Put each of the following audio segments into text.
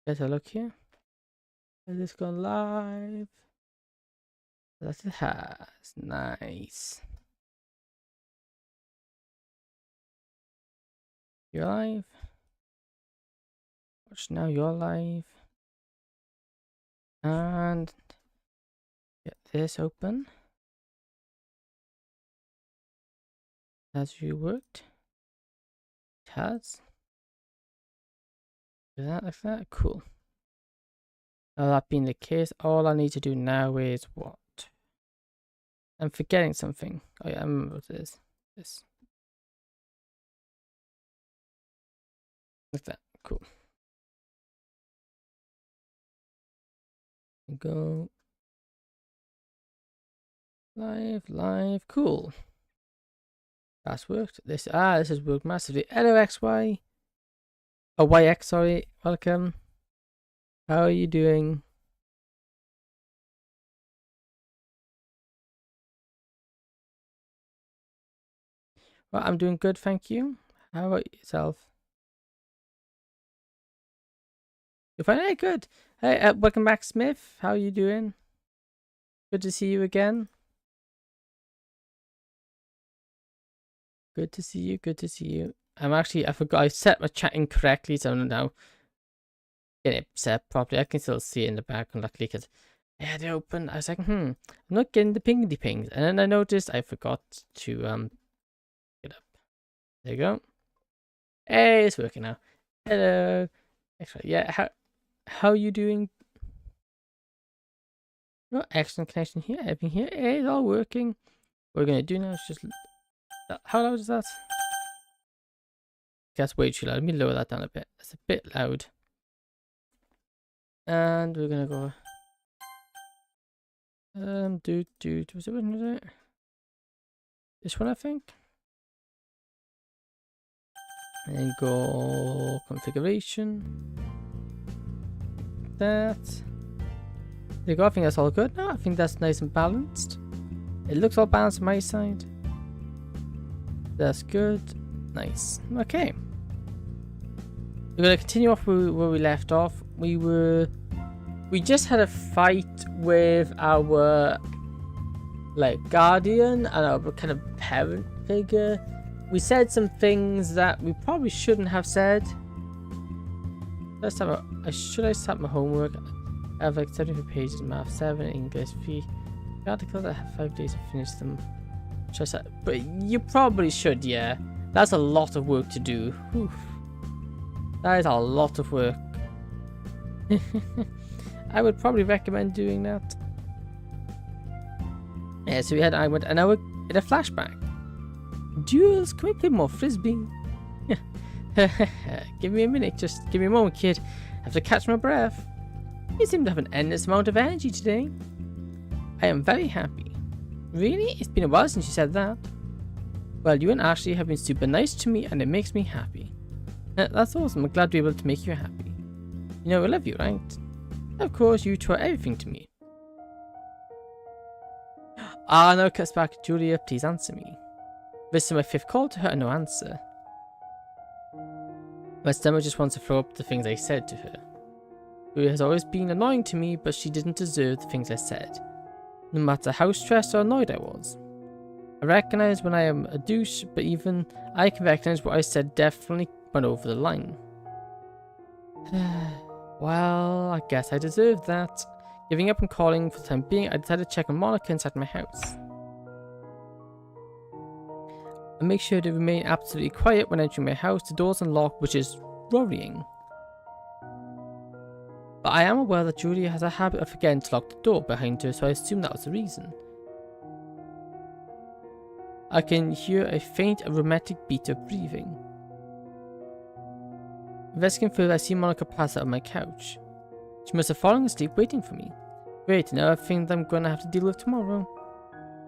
Let's have a look here. Has this gone live? Yes, it has. Nice. You're live. Watch now, you're live. And get this open. Has you worked? It has. Is that like that? Cool. Now that being the case, all I need to do now is what? I'm forgetting something. Oh yeah, I remember what it is. This. Like that. Cool. Go. Live. Cool. That's worked. This has worked massively. Hello XY. Oh, YX, sorry. Welcome. How are you doing? Well, I'm doing good, thank you. How about yourself? You're fine? Hey, good. Hey, welcome back, Smith. How are you doing? Good to see you again. Good to see you. Good to see you. I forgot. I set my chat incorrectly, so I'm now getting it set properly. I can still see it in the background, luckily, because I had it open. I was like, I'm not getting the pings. And then I noticed I forgot to get up. There you go. Hey, it's working now. Hello. Yeah, how are you doing? Oh, excellent connection here. Everything here. Hey, it's all working. What we're gonna do now is just. How loud is that? That's way too loud. Let me lower that down a bit. It's a bit loud. And we're gonna go. Was it one of it? This one, I think. And then go configuration. That. There you go. I think that's all good now. I think that's nice and balanced. It looks all balanced on my side. That's good. Nice. Okay. We're gonna continue off where we left off. We just had a fight with our guardian and our kind of parent figure. We said some things that we probably shouldn't have said. Should I start my homework? I have 73 pages in math, 7 in English, 3 articles. I have 5 days to finish them. But you probably should, yeah. That's a lot of work to do. Whew. That is a lot of work. I would probably recommend doing that. Yeah, so I went an hour in a flashback. Duels, can we play more frisbee? Give me a minute, just give me a moment, kid. I have to catch my breath. You seem to have an endless amount of energy today. I am very happy. Really? It's been a while since you said that. Well, you and Ashley have been super nice to me and it makes me happy. That's awesome. I'm glad to be able to make you happy. You know I love you, right? Of course, you two are everything to me. No, cuts back. Julia, please answer me. This is my 5th call to her and no answer. My stomach just wants to throw up the things I said to her. Julia has always been annoying to me, but she didn't deserve the things I said. No matter how stressed or annoyed I was. I recognize when I am a douche, but even I can recognize what I said definitely went over the line. Well, I guess I deserved that. Giving up and calling for the time being, I decided to check on Monica inside my house. I make sure to remain absolutely quiet when entering my house. The door's unlocked, which is worrying. But I am aware that Julia has a habit of forgetting to lock the door behind her, so I assume that was the reason. I can hear a faint aromatic beat of breathing. Investigating further, I see Monica pass out on my couch. She must have fallen asleep waiting for me. Great, another thing that I'm going to have to deal with tomorrow.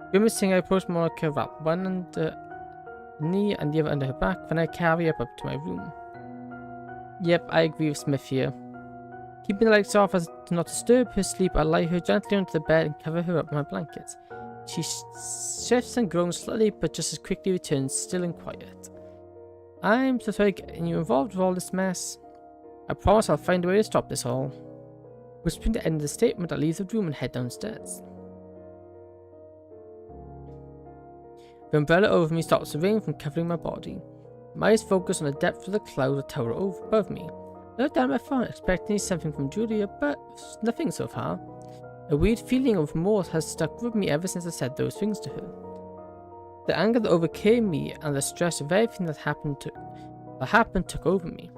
Grimacing, I approach Monica, wrap one under her knee and the other under her back, then I carry her up to my room. Yep, I agree with Smith here. Keeping the lights off as to not disturb her sleep, I lie her gently onto the bed and cover her up with my blankets. She shifts and groans slightly, but just as quickly returns still and quiet. I'm so sorry getting you involved with all this mess. I promise I'll find a way to stop this all. Whispering the end of the statement, I leave the room and head downstairs. The umbrella over me stops the rain from covering my body. My eyes focus on the depth of the clouds that tower above me. I look down at my phone, expecting something from Julia, but nothing so far. A weird feeling of remorse has stuck with me ever since I said those things to her. The anger that overcame me and the stress of everything that happened took over me.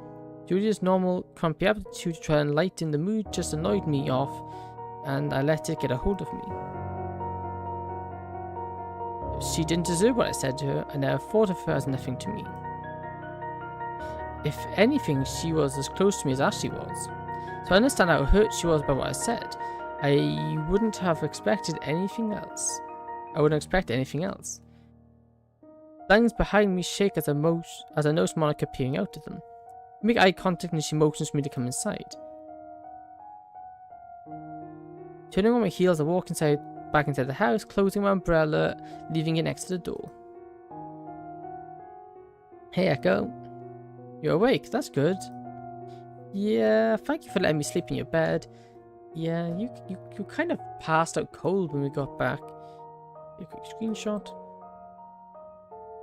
Julia's normal, grumpy attitude to try and lighten the mood just annoyed me off, and I let it get a hold of me. She didn't deserve what I said to her. I never thought of her as nothing to me. If anything, she was as close to me as Ashley was. So I understand how hurt she was by what I said. I wouldn't have expected anything else. I wouldn't expect anything else. Things behind me shake as I notice Monica peering out at them. We make eye contact and she motions for me to come inside. Turning on my heels, I walk back inside the house, closing my umbrella, leaving it next to the door. Hey Echo. You're awake, that's good. Yeah, thank you for letting me sleep in your bed. Yeah, you kind of passed out cold when we got back. A quick screenshot.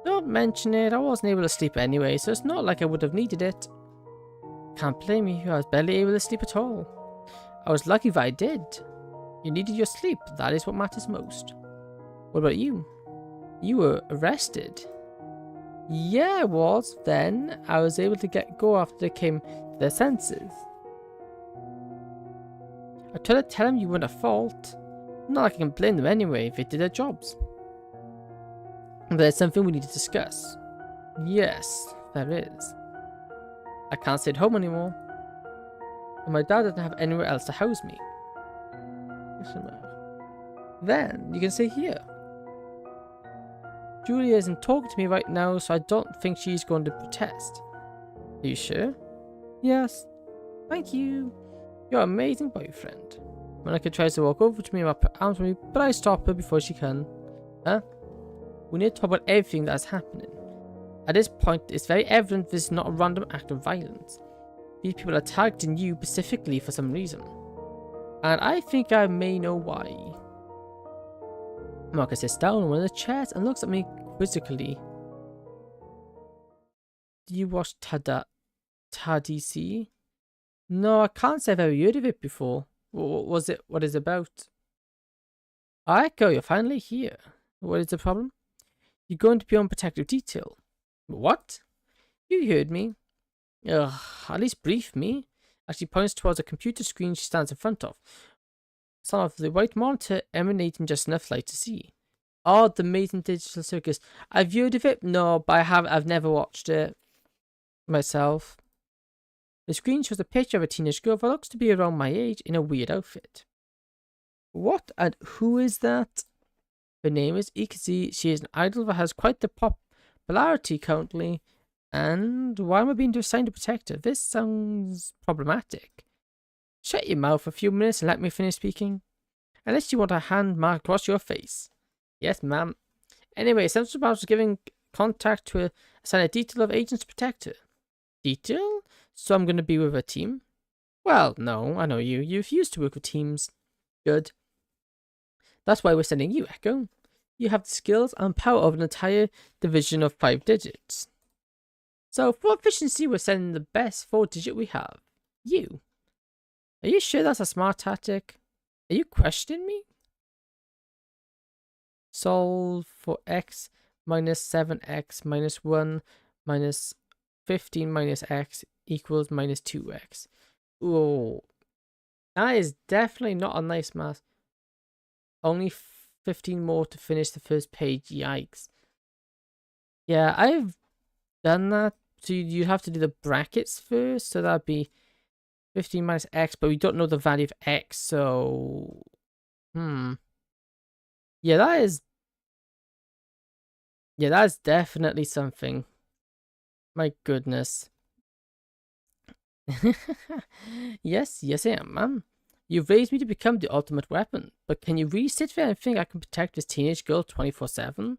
Don't mention it, I wasn't able to sleep anyway, so it's not like I would have needed it. Can't blame you, I was barely able to sleep at all. I was lucky that I did. You needed your sleep, that is what matters most. What about you? You were arrested. Yeah, I was. Then I was able to go after they came to their senses. I tried to tell them you weren't at fault. Not like I can blame them anyway, they did their jobs. But there's something we need to discuss. Yes, there is. I can't stay at home anymore. And my dad doesn't have anywhere else to house me. Then you can stay here. Julia isn't talking to me right now, so I don't think she's going to protest. Are you sure? Yes. Thank you. You're an amazing boyfriend. Monica tries to walk over to me and wrap her arms around me, but I stop her before she can. Huh? We need to talk about everything that's happening. At this point, it's very evident this is not a random act of violence. These people are targeting you specifically for some reason. And I think I may know why. Monica sits down on one of the chairs and looks at me quizzically. Do you watch Tadisi? No, I can't say I've ever heard of it before. What is it about? Echo, you're finally here. What is the problem? You're going to be on protective detail. What? You heard me. Ugh, at least brief me. As she points towards a computer screen she stands in front of. Some of the white monitor emanating just enough light to see. Oh, the amazing digital circus. I've heard of it? No, but I've never watched it myself. The screen shows a picture of a teenage girl that looks to be around my age in a weird outfit. What and who is that? Her name is Ikazi. She is an idol that has quite the popularity currently. And why am I being assigned to protect her? This sounds problematic. Shut your mouth for a few minutes and let me finish speaking. Unless you want a hand mark across your face. Yes, ma'am. Anyway, Central Branch was giving contact to assign a detail of agents to protect her. Detail? So I'm going to be with a team? Well, no, I know you. You refuse to work with teams. Good. That's why we're sending you, Echo. You have the skills and power of an entire division of 5 digits. So, for efficiency, we're sending the best 4-digit we have. You. Are you sure that's a smart tactic? Are you questioning me? Solve for x minus 7x minus 1 minus 15 minus x equals minus 2x. Oh, that is definitely not a nice math. Only 15 more to finish the first page. Yikes. Yeah, I've done that. So you have to do the brackets first. So that'd be 15 minus x, but we don't know the value of x. So, yeah, that is definitely something. My goodness. Yes, I am, ma'am. You've raised me to become the ultimate weapon, but can you really sit there and think I can protect this teenage girl 24/7?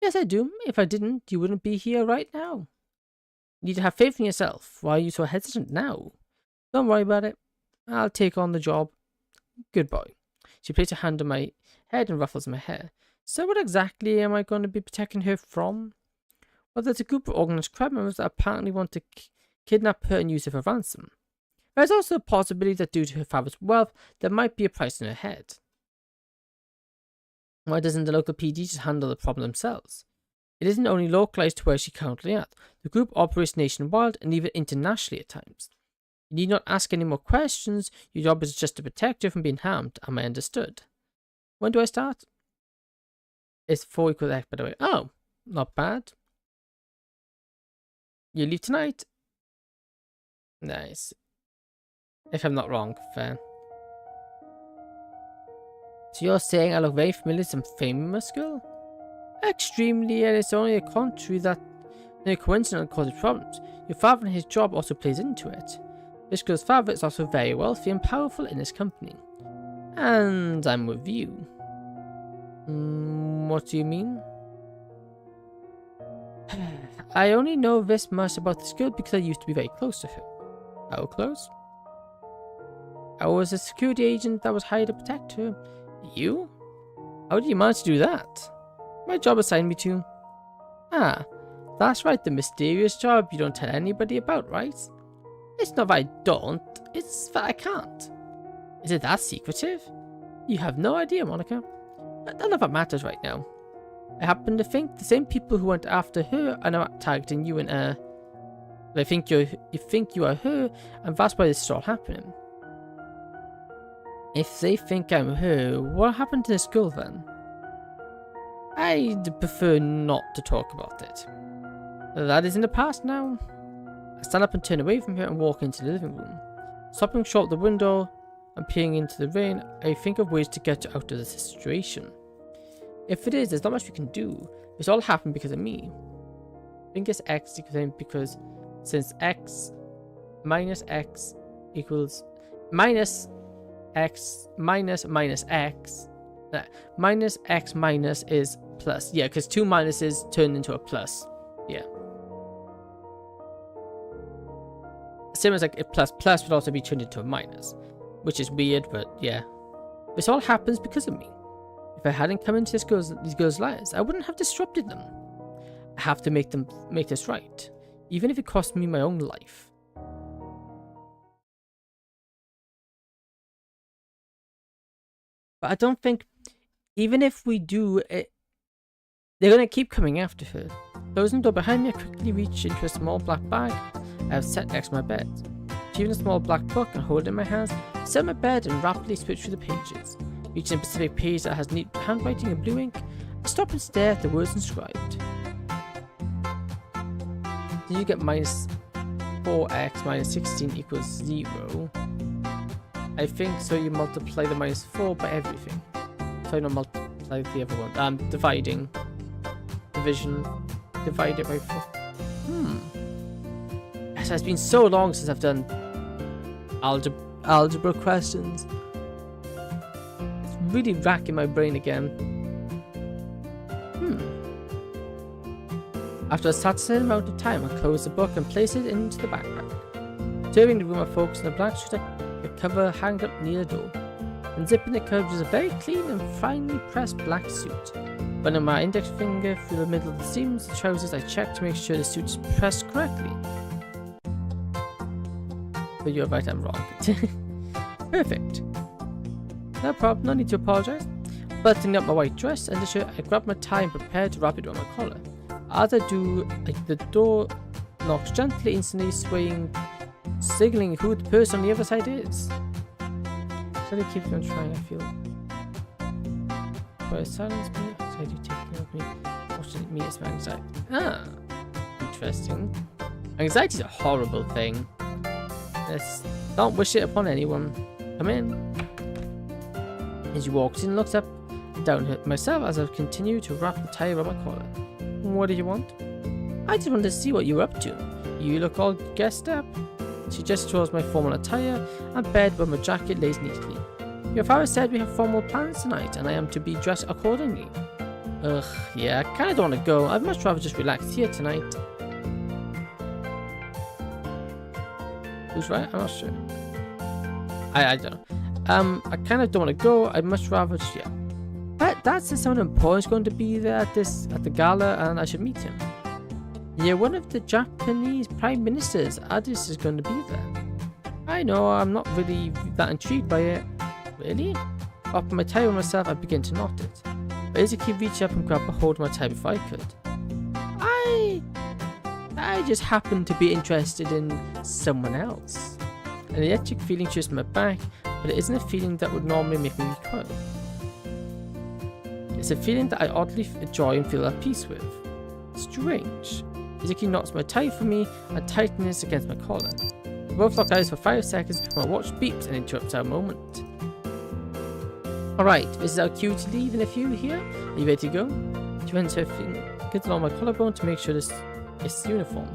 Yes, I do. If I didn't, you wouldn't be here right now. You need to have faith in yourself. Why are you so hesitant now? Don't worry about it. I'll take on the job. Goodbye. She placed her hand on my head and ruffles my hair. So what exactly am I going to be protecting her from? Well, there's a group of organized crime members that apparently want to kidnap her and use her for ransom. There's also a possibility that due to her father's wealth, there might be a price in her head. Why doesn't the local PD just handle the problem themselves? It isn't only localized to where she's currently at. The group operates nationwide and even internationally at times. You need not ask any more questions. Your job is just to protect her from being harmed. Am I understood? When do I start? It's 4 equals X, by the way. Oh, not bad. You leave tonight? Nice. If I'm not wrong, fair. So you're saying I look very familiar to some famous girl? Extremely, and it's only a contrary that no coincidence causes problems. Your father and his job also plays into it. This girl's father is also very wealthy and powerful in his company. And I'm with you. What do you mean? I only know this much about this girl because I used to be very close to her. How close? I was a security agent that was hired to protect her. You? How did you manage to do that? My job assigned me to. Ah, that's right, the mysterious job you don't tell anybody about, right? It's not that I don't, it's that I can't. Is it that secretive? You have no idea, Monica. None of that matters right now. I happen to think the same people who went after her are now targeting you and I think you are her, and that's why this is all happening. If they think I'm her, what happened to this girl then? I'd prefer not to talk about it. That is in the past now. I stand up and turn away from her and walk into the living room. Stopping short of the window and peering into the rain, I think of ways to get out of the situation. If it is, there's not much we can do. This all happened because of me. I think it's X because since X minus X equals minus X minus X, minus X minus is plus. Yeah, because 2 minuses turn into a plus. Yeah. Same as like a plus would also be turned into a minus, which is weird, but yeah. This all happens because of me. If I hadn't come into these girls' lives, I wouldn't have disrupted them. I have to make this right, even if it cost me my own life. But I don't think, even if we do it, they're gonna keep coming after her. Closing the door behind me, I quickly reach into a small black bag I have set next to my bed. Retrieving a small black book and hold it in my hands, I sit on my bed and rapidly switch through the pages. Reaching a specific page that has neat handwriting in blue ink, I stop and stare at the words inscribed. Did you get minus 4x minus 16 equals 0? I think so. You multiply the minus 4 by everything. So I don't multiply the other one. Dividing. Division. Divide it by 4. Yes, it's been so long since I've done algebra questions. It's really racking my brain again. After a satisfying amount of time, I close the book and place it into the backpack. Turning the room, I focus on the black suit, the cover hanged up near the door. Unzipping the cover is a very clean and finely pressed black suit. Running my index finger through the middle of the seams, the trousers, I check to make sure the suit is pressed correctly. But you're right, I'm wrong. Perfect. No problem, no need to apologize. Buttoning up my white dress and the shirt, I grab my tie and prepare to wrap it around my collar. As I do, the door knocks gently, instantly swaying, signaling who the person on the other side is. So they keep on trying, I feel. But silence me, I do take care of me. Watching me as my anxiety. Ah, interesting. Anxiety is a horrible thing. Yes, don't wish it upon anyone. Come in. As he walks in, looks up and down at myself as I continue to wrap the tie around my collar. What do you want? I just wanted to see what you were up to. You look all guessed up. She gestures towards my formal attire and bed where my jacket lays neatly. Your father said we have formal plans tonight and I am to be dressed accordingly. Ugh, yeah, I kinda don't want to go. I'd much rather just relax here tonight. Who's right? I'm not sure. I don't know. I kind of don't want to go. I'd much rather just, yeah. But that's the someone important is going to be there at the gala, and I should meet him. Yeah, one of the Japanese prime ministers, Addis, is going to be there. I know, I'm not really that intrigued by it. Really? Up my tie on myself, I begin to knot it. But Izuki reached up and grabbed a hold of my tie before I could. I just happened to be interested in someone else. An electric feeling shoots my back, but it isn't a feeling that would normally make me recoil. It's a feeling that I oddly enjoy and feel at peace with. Strange. Izuki knots my tie for me and tightens against my collar. We both lock eyes for 5 seconds before my watch beeps and interrupts our moment. Alright, this is our cue to leave in a few here. Are you ready to go? She runs her fingers along my collarbone to make sure this is uniform.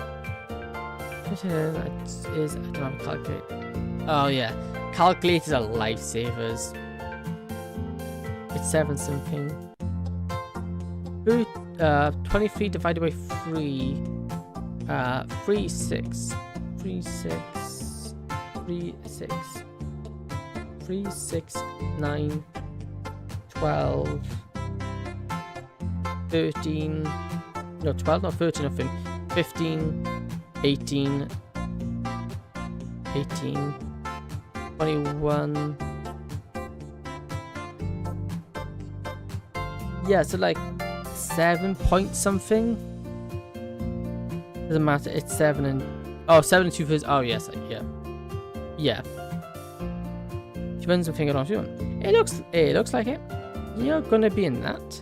I don't have a calculator. Oh yeah, calculators are lifesavers. It's 7 something. 23 divided by 3. 3, 6. 3, 6. 3, 6. 3, 6, 9. 12. 13. No, 12, not 13, nothing. 15. 18. 18. 21. Yeah, so like 7 point something. Doesn't matter, it's 7 and 7 and 2/3. Oh yes, yeah. She runs her finger off you. It looks like it. You're gonna be in that.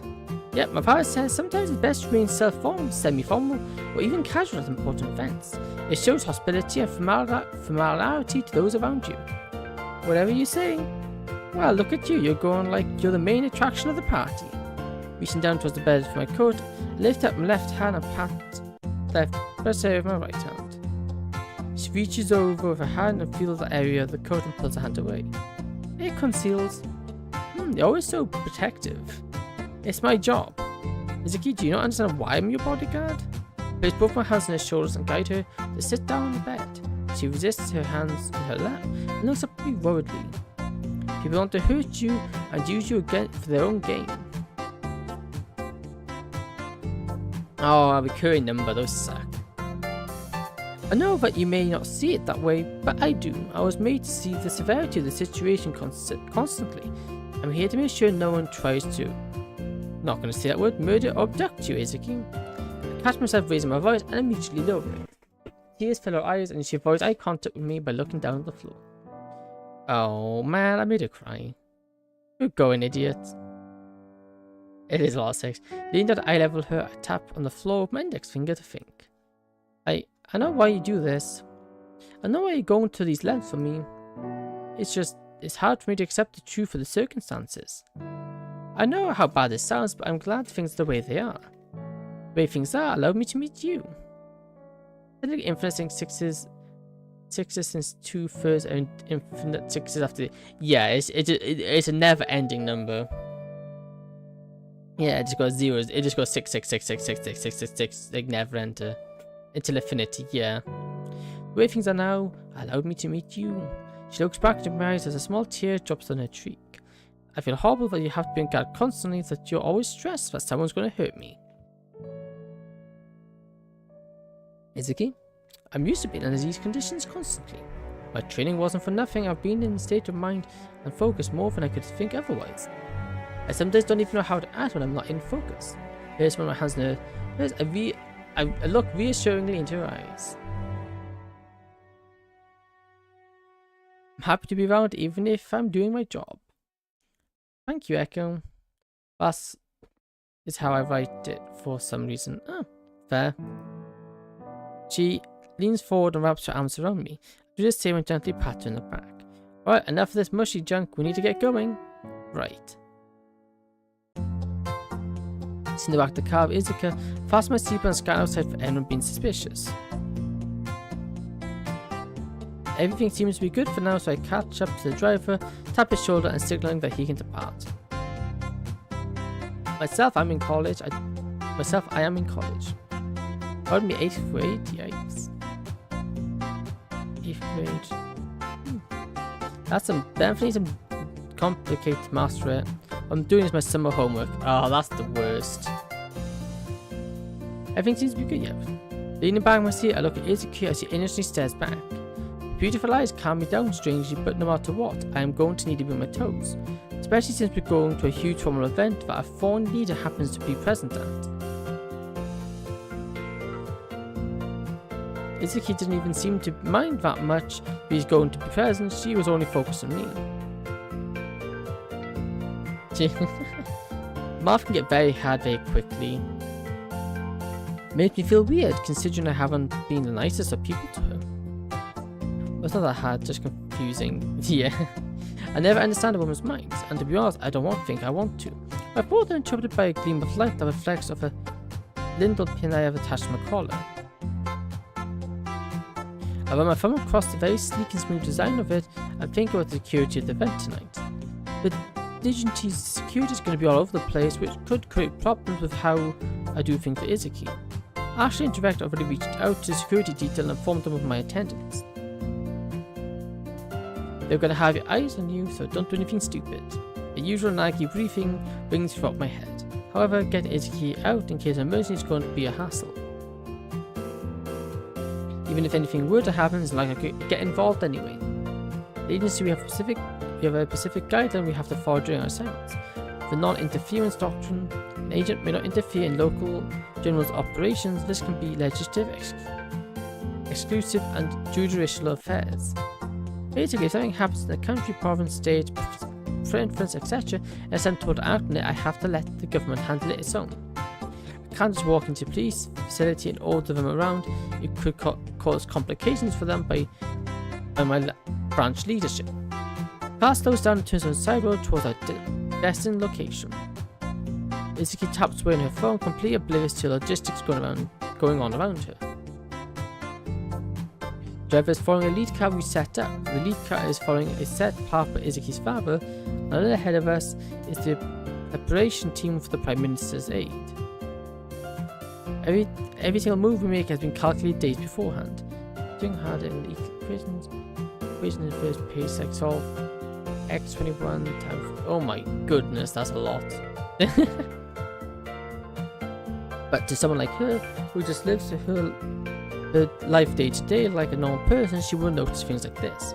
Yep, my father says sometimes it's best to remain self-formal, semi-formal, or even casual at important events. It shows hospitality and familiarity to those around you. Whatever you say. Well, look at you, you're going like you're the main attraction of the party. Reaching down towards the bed for my coat, I lift up my left hand and pat left press area of my right hand. She reaches over with her hand and feels the area of the coat and pulls her hand away. It conceals. You're always so protective. It's my job. Izuki, do you not understand why I'm your bodyguard? I place both my hands on her shoulders and guide her to sit down on the bed. She resists her hands in her lap and looks up at me worriedly. People want to hurt you and use you again for their own gain. Oh, a recurring number, those suck. I know that you may not see it that way, but I do. I was made to see the severity of the situation constantly. I'm here to make sure no one tries to, not going to say that word, murder or abduct you, Izuki. I catch myself raising my voice and immediately lower it. Tears fill her eyes and she avoids eye contact with me by looking down at the floor. Oh man, I made her cry. Good going, idiot. It is a lot of sex. Leaning at eye level her, I tap on the floor with my index finger to think. I know why you do this. I know why you're going to these lengths for me. It's hard for me to accept the truth of the circumstances. I know how bad this sounds, but I'm glad things are the way they are. The way things are allowed me to meet you. Steadily influencing sixes since 2/3 and infinite sixes after. Yeah, it's a never-ending number. Yeah, it just goes zeros. It just goes 6, 6, 6, 6, 6, 6, 6, 6, 6, like never enter until infinity. Yeah. The way things are now allowed me to meet you. She looks back into my eyes as a small tear drops on her cheek. I feel horrible that you have to be on guard constantly, that you're always stressed that someone's going to hurt me. Izuki, I'm used to being under these conditions constantly. My training wasn't for nothing. I've been in a state of mind and focus more than I could think otherwise. I sometimes don't even know how to act when I'm not in focus. Here's one of my hands in her. I look reassuringly into her eyes. I'm happy to be around even if I'm doing my job. Thank you, Echo. That is how I write it for some reason. Oh, fair. She leans forward and wraps her arms around me. I do the same and gently pat her in the back. Alright, enough of this mushy junk. We need to get going. Right. In the back of the car with Izuka, fasten my seatbelt and scan outside for anyone being suspicious. Everything seems to be good for now, so I catch up to the driver, tap his shoulder and signaling that he can depart. I am in college. Pardon me, 8th grade? Yikes. 8th grade. That's definitely some complicated to master it. What I'm doing is my summer homework. Oh, that's the worst. Everything seems to be good yet. Leaning back in my seat, I look at Izuki as he innocently stares back. Beautiful eyes calm me down strangely, but no matter what, I am going to need to be on my toes. Especially since we're going to a huge formal event that a foreign leader happens to be present at. Izuki didn't even seem to mind that much if he's going to be present, she was only focused on me. Math can get very hard very quickly. Makes me feel weird considering I haven't been the nicest of people to her. It's not that hard, just confusing. Yeah. I never understand a woman's mind, and to be honest, I don't want to think I want to. My thoughts are interpreted by a gleam of light that reflects off a lindel pin I have attached to my collar. I run my thumb across the very sleek and smooth design of it and think about the security of the event tonight. But Dignity security is going to be all over the place, which could create problems with how I do things for Izuki. Ashley and Direct already reached out to security detail and informed them of my attendance. They're going to have your eyes on you, so don't do anything stupid. The usual Nike briefing rings throughout my head. However, getting Izuki out in case of emergency is going to be a hassle. Even if anything were to happen, it's like I could get involved anyway. The agency we have a specific guideline we have to follow during our assignments. The non-interference doctrine, an agent may not interfere in local general's operations. This can be legislative, exclusive, and judicial affairs. Basically, if something happens in the country, province, state, preference, etc., and I attempt to act on it, I have to let the government handle it its own. I can't just walk into a police facility and order them around. It could cause complications for them by my branch leadership. The car slows down and turns on the side road towards our destined location. Izuki taps away on her phone, completely oblivious to the logistics going on around her. The driver is following a lead car we set up. The lead car is following a set path by Izuki's father, and a little ahead of us is the preparation team for the Prime Minister's aid. Every single move we make has been calculated days beforehand. Doing harder in the equations in the first pace, like solve x21 times. Oh my goodness, that's a lot. But to someone like her, who just lives her life day to day like a normal person, she wouldn't notice things like this.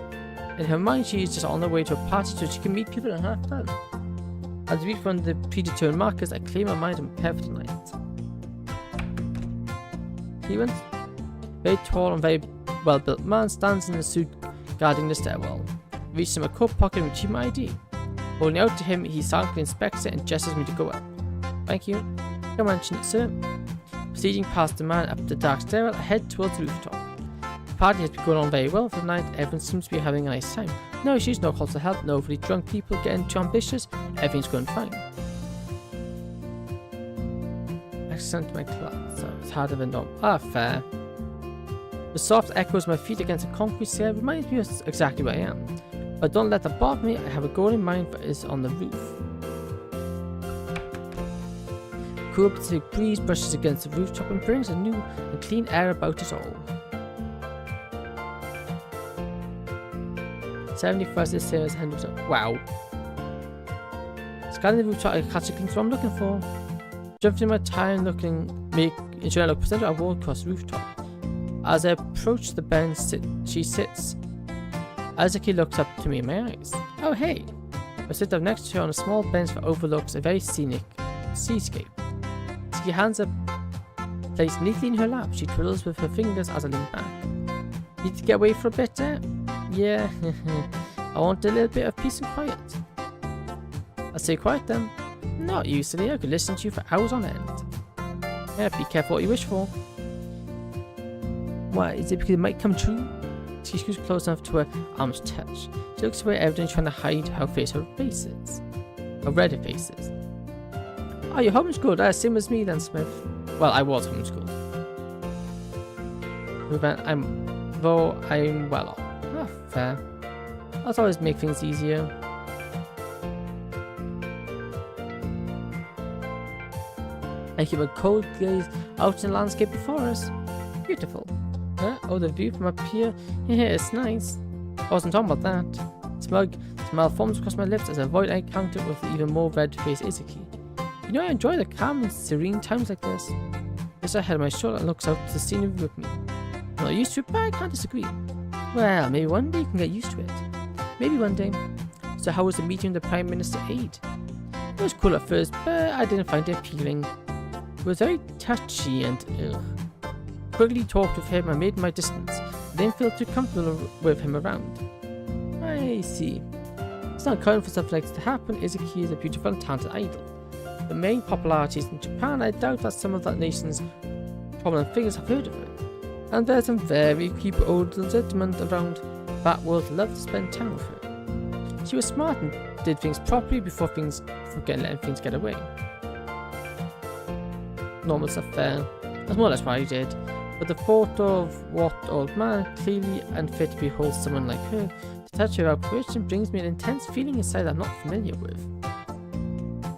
In her mind, she is just on her way to a party so she can meet people and have fun. As we reach one of the predetermined markers, I clear my mind and prepare for tonight. Stevens, very tall and very well-built man, stands in a suit guarding the stairwell. I reach in my coat pocket and retrieve my ID. Holding out to him, he silently inspects it and gestures me to go up. Thank you. Don't mention it, sir. Proceeding past the man up the dark stairwell, I head towards the rooftop. The party has been going on very well for the night. Everyone seems to be having a nice time. No issues, no calls for help, no overly drunk people getting too ambitious. Everything's going fine. Accent to my class, so it's harder than normal. Ah, fair. The soft echoes of my feet against a concrete stair reminds me of exactly where I am. But don't let that bother me. I have a goal in mind that is on the roof. Cool Pacific breeze brushes against the rooftop and brings a new and clean air about it all. 71st is same as 100%. Wow. Scanning the rooftop, I catch a glimpse of what I'm looking for. Jumping in my tire and ensuring I look presentable, I walk across the rooftop. As I approach the bench, she sits. Izuki looks up to me in my eyes. Oh hey! I sit down next to her on a small bench that overlooks a very scenic seascape. Izuki hands are placed neatly in her lap. She twiddles with her fingers as I lean back. Need to get away for a bit, eh? Yeah, I want a little bit of peace and quiet. I say quiet then. Not usually, I could listen to you for hours on end. Yeah, be careful what you wish for. Why, is it because it might come true? She scoots close enough to her arm's touch. She looks away, evidently trying to hide how red her face is. Oh, you're homeschooled? Same as me then, Smith. Well, I was homeschooled. Though I'm well off. Oh, fair. That's always make things easier. I keep a cold gaze out in the landscape before us. Beautiful. Huh? Oh, the view from up here? Yeah, it's nice. I wasn't talking about that. Smug smile forms across my lips as I avoid eye contact with the even more red-faced Izuki. You know, I enjoy the calm and serene times like this. Just ahead of my shoulder and looks out to the scenery with me. I'm not used to it, but I can't disagree. Well, maybe one day you can get used to it. Maybe one day. So how was the meeting with the Prime Minister aide? It was cool at first, but I didn't find it appealing. It was very touchy and quickly talked with him and made my distance. I didn't feel too comfortable with him around. I see. It's not common for stuff like this to happen. Izuki is a beautiful and talented idol. The main popularity is in Japan. I doubt that some of that nation's prominent figures have heard of her. And there's some very creepy old gentlemen around that would love to spend time with her. She was smart and did things properly before letting things get away. Normal stuff there. That's more or less what I did. But the thought of what old man, clearly unfit to behold someone like her, to touch her apparition brings me an intense feeling inside I'm not familiar with.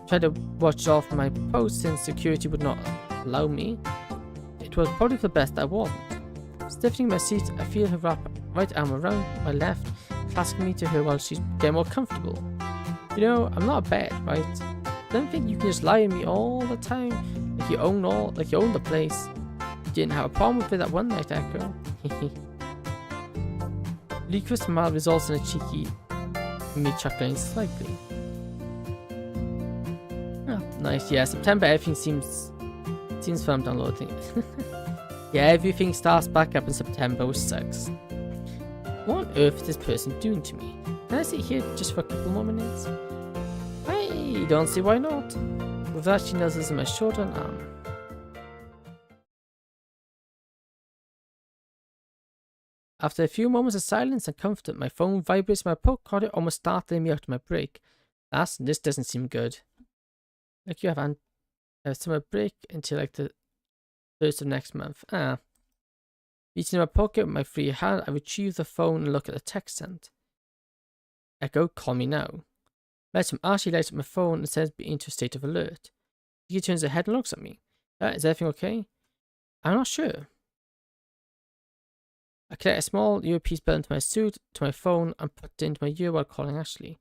Tried to watch off my post since security would not allow me. It was probably for the best I wasn't. Stiffening my seat, I feel her wrap right arm around my left, clasping me to her while she's getting more comfortable. You know, I'm not bad, right? Don't think you can just lie on me all the time, like you own the place. You didn't have a problem with it that one night, Echo. Liquid smile results in a cheeky me chuckling slightly. Oh, nice. Yeah, September everything seems fun downloading it. Yeah, everything starts back up in September, which sucks. What on earth is this person doing to me? Can I sit here just for a couple more minutes? I don't see why not. With that, she nuzzles in my shoulder and arm. After a few moments of silence and comfort, my phone vibrates. My poke caught it, almost startling me out of my break. This doesn't seem good. Like you have a summer break until like the 1st of next month. Reaching in my pocket with my free hand, I retrieve the phone and look at the text sent. Echo, call me now. Madam Archie lights up my phone and sends me into a state of alert. He turns her head and looks at me. Is everything okay? I'm not sure. I connect a small earpiece belt into my suit to my phone and put it into my ear while calling Ashley.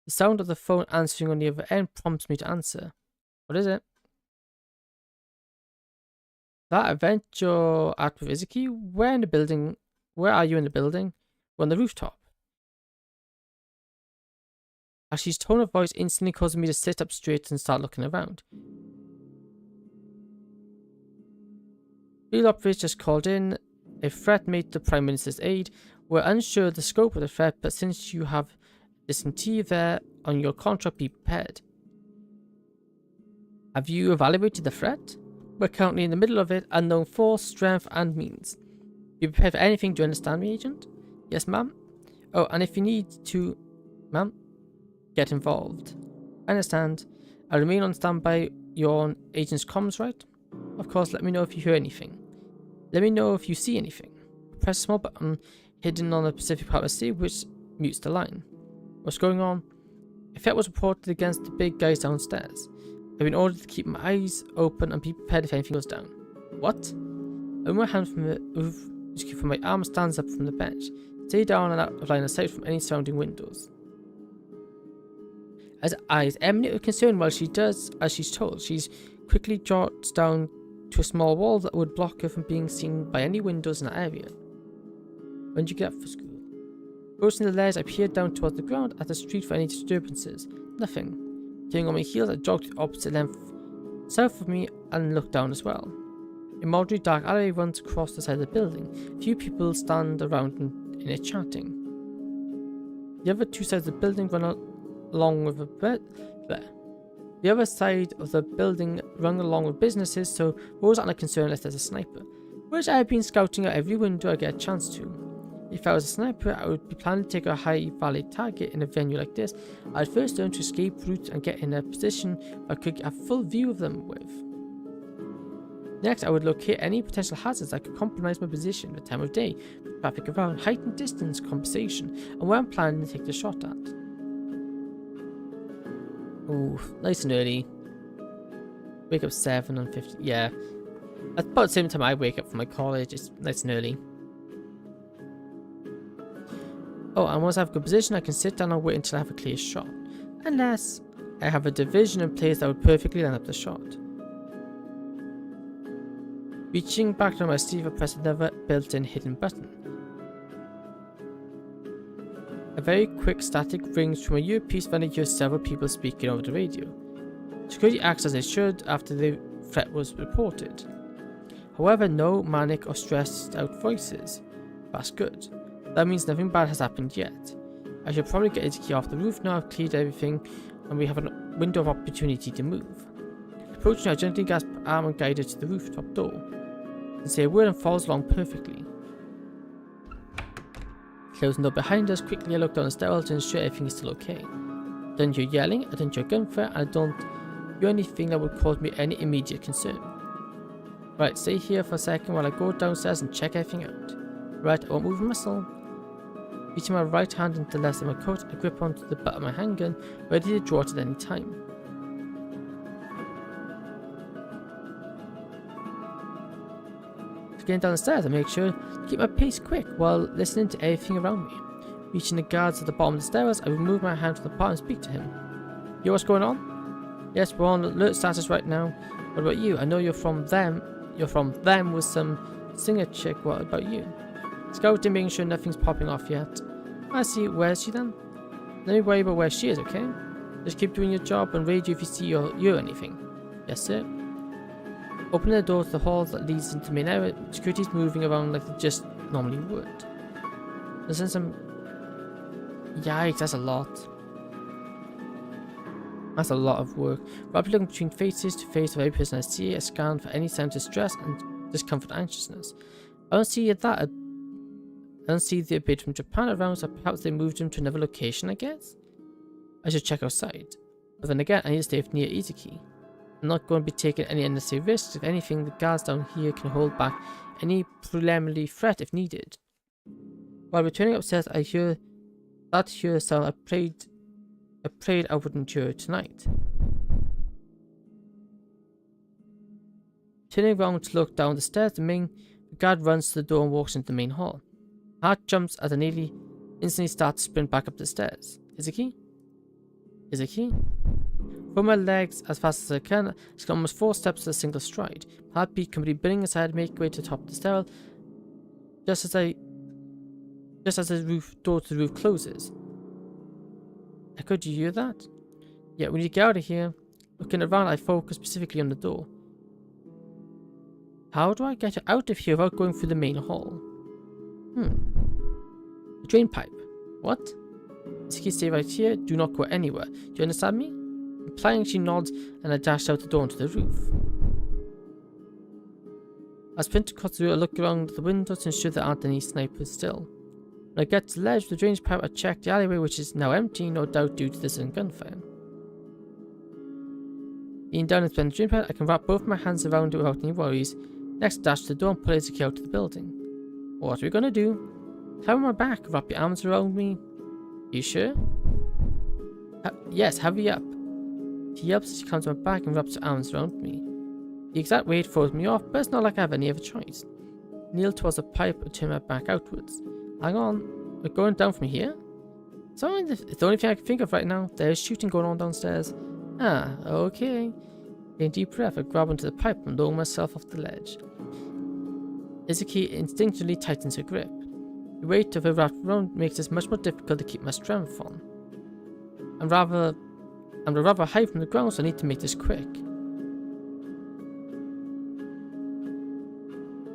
The sound of the phone answering on the other end prompts me to answer. What is it? That event you're at with Izuki? Where in the building? Where are you in the building? We're on the rooftop. Ashley's tone of voice instantly causes me to sit up straight and start looking around. Field operators just called in. A threat made to the Prime Minister's aide. We're unsure of the scope of the threat, but since you have discontinuity there on your contract, be prepared. Have you evaluated the threat? We're currently in the middle of it, unknown force, strength, and means. Be prepared for anything, do you understand me, Agent? Yes, ma'am. Oh, and if you need to, ma'am, get involved. I understand. I'll remain on standby. You're on Agent's comms, right? Of course, let me know if you hear anything. Let me know if you see anything. Press a small button hidden on the Pacific part of the sea, which mutes the line. What's going on? A threat was reported against the big guys downstairs. I've been ordered to keep my eyes open and be prepared if anything goes down. What? I move my hand from my arm stands up from the bench. Stay down and out of line of sight from any surrounding windows. As eyes emanate with concern while she does as she's told, she's quickly jots down to a small wall that would block her from being seen by any windows in that area. When did you get up for school? Approaching the ledge, I peered down towards the ground at the street for any disturbances. Nothing. Turning on my heels, I jogged the opposite length south of me and looked down as well. A moderately dark alley runs across the side of the building. Few people stand around in it chatting. The other two sides of the building run along with the other side of the building run along with businesses, so those aren't a concern unless there's a sniper, which I have been scouting out every window I get a chance to. If I was a sniper, I would be planning to take a high-value target in a venue like this. I'd first learn to escape routes and get in a position I could get a full view of them with. Next, I would locate any potential hazards that could compromise my position, the time of day, traffic around, height and distance, conversation, and where I'm planning to take the shot at. Ooh, nice and early. Wake up 7 and 50. Yeah. That's about the same time I wake up from my college. It's nice and early. Oh, and once I have a good position, I can sit down and wait until I have a clear shot. Unless I have a division in place that would perfectly line up the shot. Reaching back to my sleeve, I press another built-in hidden button. A very quick static rings from a earpiece when I hear several people speaking over the radio. Security acts as they should after the threat was reported. However, no manic or stressed out voices. That's good. That means nothing bad has happened yet. I should probably get Izaki off the roof now I've cleared everything and we have a window of opportunity to move. Approaching, I gently grasp arm and guide her to the rooftop door. And say a word and follows along perfectly. Closing the door behind us, quickly I look down the stairwell to ensure everything is still okay. I don't hear yelling, I don't hear gunfire, and I don't hear anything that would cause me any immediate concern. Right, stay here for a second while I go downstairs and check everything out. Right, I won't move a muscle. Reaching my right hand into the left of my coat, I grip onto the butt of my handgun, ready to draw it at any time. Getting down the stairs, I make sure to keep my pace quick while listening to everything around me. Reaching the guards at the bottom of the stairs, I remove my hand from the part and speak to him. Yo, what's going on? Yes, we're on alert status right now. What about you? I know you're from them. You're from them with some singer chick. What about you? Scouting, making sure nothing's popping off yet. I see. Where's she then? Let me worry about where she is, okay? Just keep doing your job and radio if you see or hear anything. Yes, sir. Opening the door to the hall that leads into the main area, security's moving around like they just normally would. There's some... Yikes, that's a lot. That's a lot of work. Rapidly looking between faces to face of every person I see, I scan for any signs of stress and discomfort and anxiousness. I don't see that. I don't see the bid from Japan around, so perhaps they moved him to another location, I guess? I should check outside. But then again, I need to stay near Izaki. I'm not going to be taking any unnecessary risks. If anything, the guards down here can hold back any preliminary threat if needed. While returning upstairs, I hear the sound I prayed I wouldn't hear tonight. Turning around to look down the stairs, the guard runs to the door and walks into the main hall. Heart jumps as I nearly instantly start to sprint back up the stairs. Izaki? Izaki? From my legs as fast as I can, I got almost 4 steps with a single stride. My heartbeat completely beating as I make way to the top of the stairwell, just as the door to the roof closes. Echo, do you hear that? Yeah, we need to get out of here. Looking around, I focus specifically on the door. How do I get out of here without going through the main hall? A drain pipe. What? Izaki, stay right here. Do not go anywhere. Do you understand me? Implying, she nods, and I dash out the door onto the roof. I sprint across the room, I look around the windows to ensure there aren't any snipers still. When I get to the ledge of the drainage pipe, I check the alleyway, which is now empty, no doubt due to the sudden gunfire. Leaning down and spend the drain pipe, I can wrap both my hands around it without any worries. Next, dash to the door and pull Izaki out to the building. What are we gonna do? Cover my back, wrap your arms around me. You sure? Yes, hurry up. He helps as she comes to my back and wraps her arms around me. The exact weight throws me off, but it's not like I have any other choice. Kneel towards the pipe and turn my back outwards. Hang on, we're going down from here? It's the only thing I can think of right now. There's shooting going on downstairs. Ah, okay. Taking a deep breath, I grab onto the pipe and lower myself off the ledge. Izaki instinctively tightens her grip. The weight of her wrapped around makes it much more difficult to keep my strength on. I'm rather high from the ground, so I need to make this quick.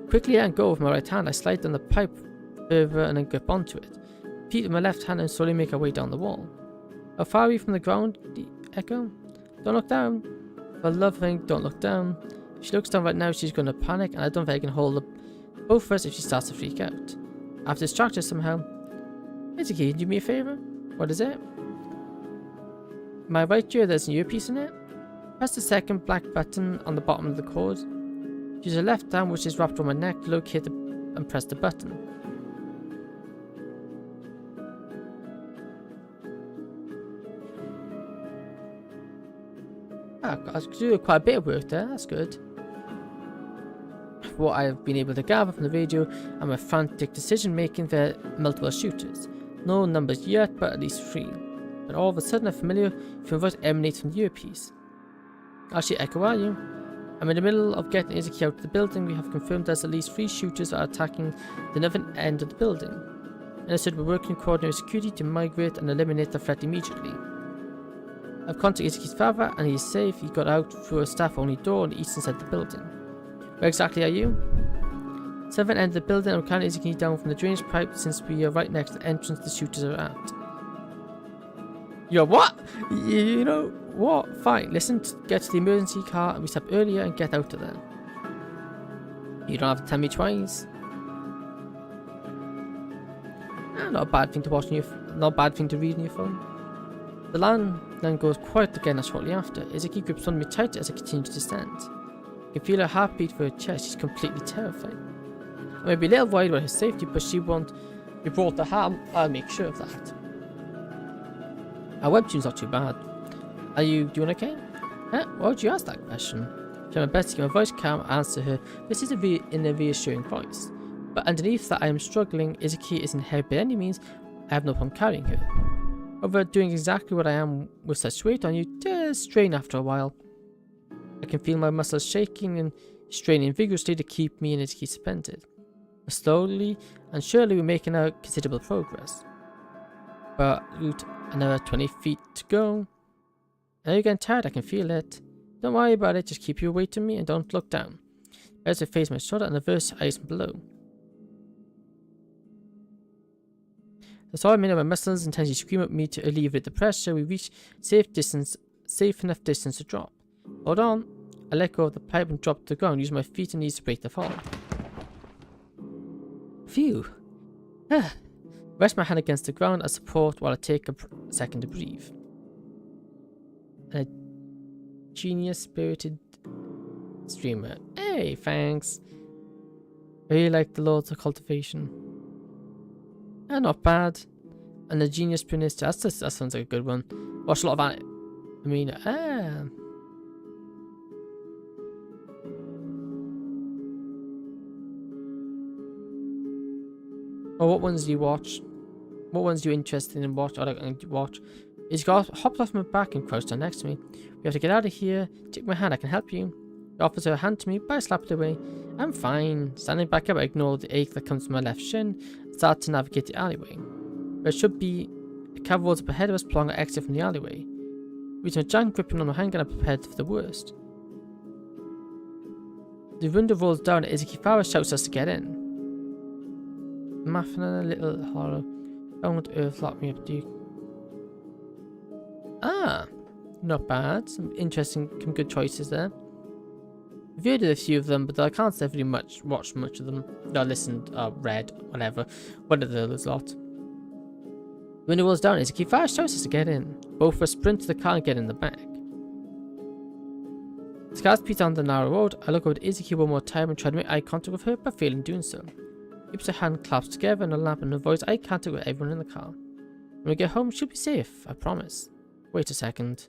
Quickly letting go with my right hand, I slide down the pipe further and then grip onto it. Repeat with my left hand and slowly make our way down the wall. How far are we from the ground? The echo? Don't look down. For love thing, don't look down. If she looks down right now, she's going to panic, and I don't think I can hold both of us if she starts to freak out. I have to distract her somehow. Izaki, can you do me a favor? What is it? My right ear, there's an earpiece in it. Press the second black button on the bottom of the cord. Use your left hand, which is wrapped around my neck, to locate and press the button. I could do quite a bit of work there, that's good. What I've been able to gather from the radio and my frantic decision making, there are multiple shooters. No numbers yet, but at least 3. And all of a sudden a familiar voice emanates from the earpiece. Actually, Echo, are you? I'm in the middle of getting Izuki out of the building. We have confirmed there's at least 3 shooters that are attacking the northern end of the building. And I said we're working in coordinated security to migrate and eliminate the threat immediately. I've contacted Izuki's father and he's safe. He got out through a staff-only door on the eastern side of the building. Where exactly are you? Southern end of the building. I'm counting Izuki down from the drainage pipe since we are right next to the entrance the shooters are at. Yo, what? You know what? Fine. Listen, get to the emergency car and we stop earlier and get out of there. You don't have to tell me twice. Not a bad thing to watch on your, not a bad thing to read on your phone. The land then goes quiet again shortly after. Izuki grips on me tight as I continue to descend. I can feel her heartbeat for her chest. She's completely terrified. I may be a little worried about her safety, but she won't be brought to harm. I'll make sure of that. Our webtoon's not too bad. Are you doing okay? Huh? Why would you ask that question? I try my best to keep my voice calm and answer her. This is in a reassuring voice. But underneath that I am struggling. Izuki isn't heavy by any means. I have no problem carrying her. However, doing exactly what I am with such weight on you does strain after a while. I can feel my muscles shaking and straining vigorously to keep me and Izuki suspended. But slowly and surely we're making out considerable progress. But another 20 feet to go. Now you're getting tired, I can feel it. Don't worry about it, just keep your weight on me and don't look down. As I face my shoulder and averse eyes below. That's all I mean of my muscles intensely scream at me to alleviate the pressure. We reach safe enough distance to drop. Hold on. I let go of the pipe and drop to the ground, using my feet and knees to break the fall. Phew. Rest my hand against the ground as support while I take a second to breathe. A genius spirited streamer. Hey, thanks. I really like the Lords of Cultivation. Not bad. And the genius spirited. That sounds like a good one. Watch a lot of anime. I mean, Oh, what ones do you watch? What ones are you interested in watch? Or like watch? He's hopped off my back and crouched down next to me. We have to get out of here. Take my hand, I can help you. He offers her hand to me, but I slap it away. I'm fine. Standing back up, I ignore the ache that comes from my left shin and start to navigate the alleyway. There should be a cab rolls up ahead of us, blocking our exit from the alleyway. With my giant gripping on my handgun, I'm prepared for the worst. The window rolls down and Izuki Farah shouts us to get in. Muffin and a little hollow. Found earth locked me up, Duke. Ah, not bad. Some good choices there. I've viewed a few of them, but I can't say really watched much of them. No, listened, read, whatever. One of those lot. The window rolls down. Izuki Farah shouts us to get in. Both of us sprint to the car and get in the back. The car speeds down the narrow road. I look over at Izuki one more time and try to make eye contact with her, but fail in doing so. Keeps her hand clasped together and a lamp and avoids eye contact with everyone in the car. When we get home, she'll be safe, I promise. Wait a second.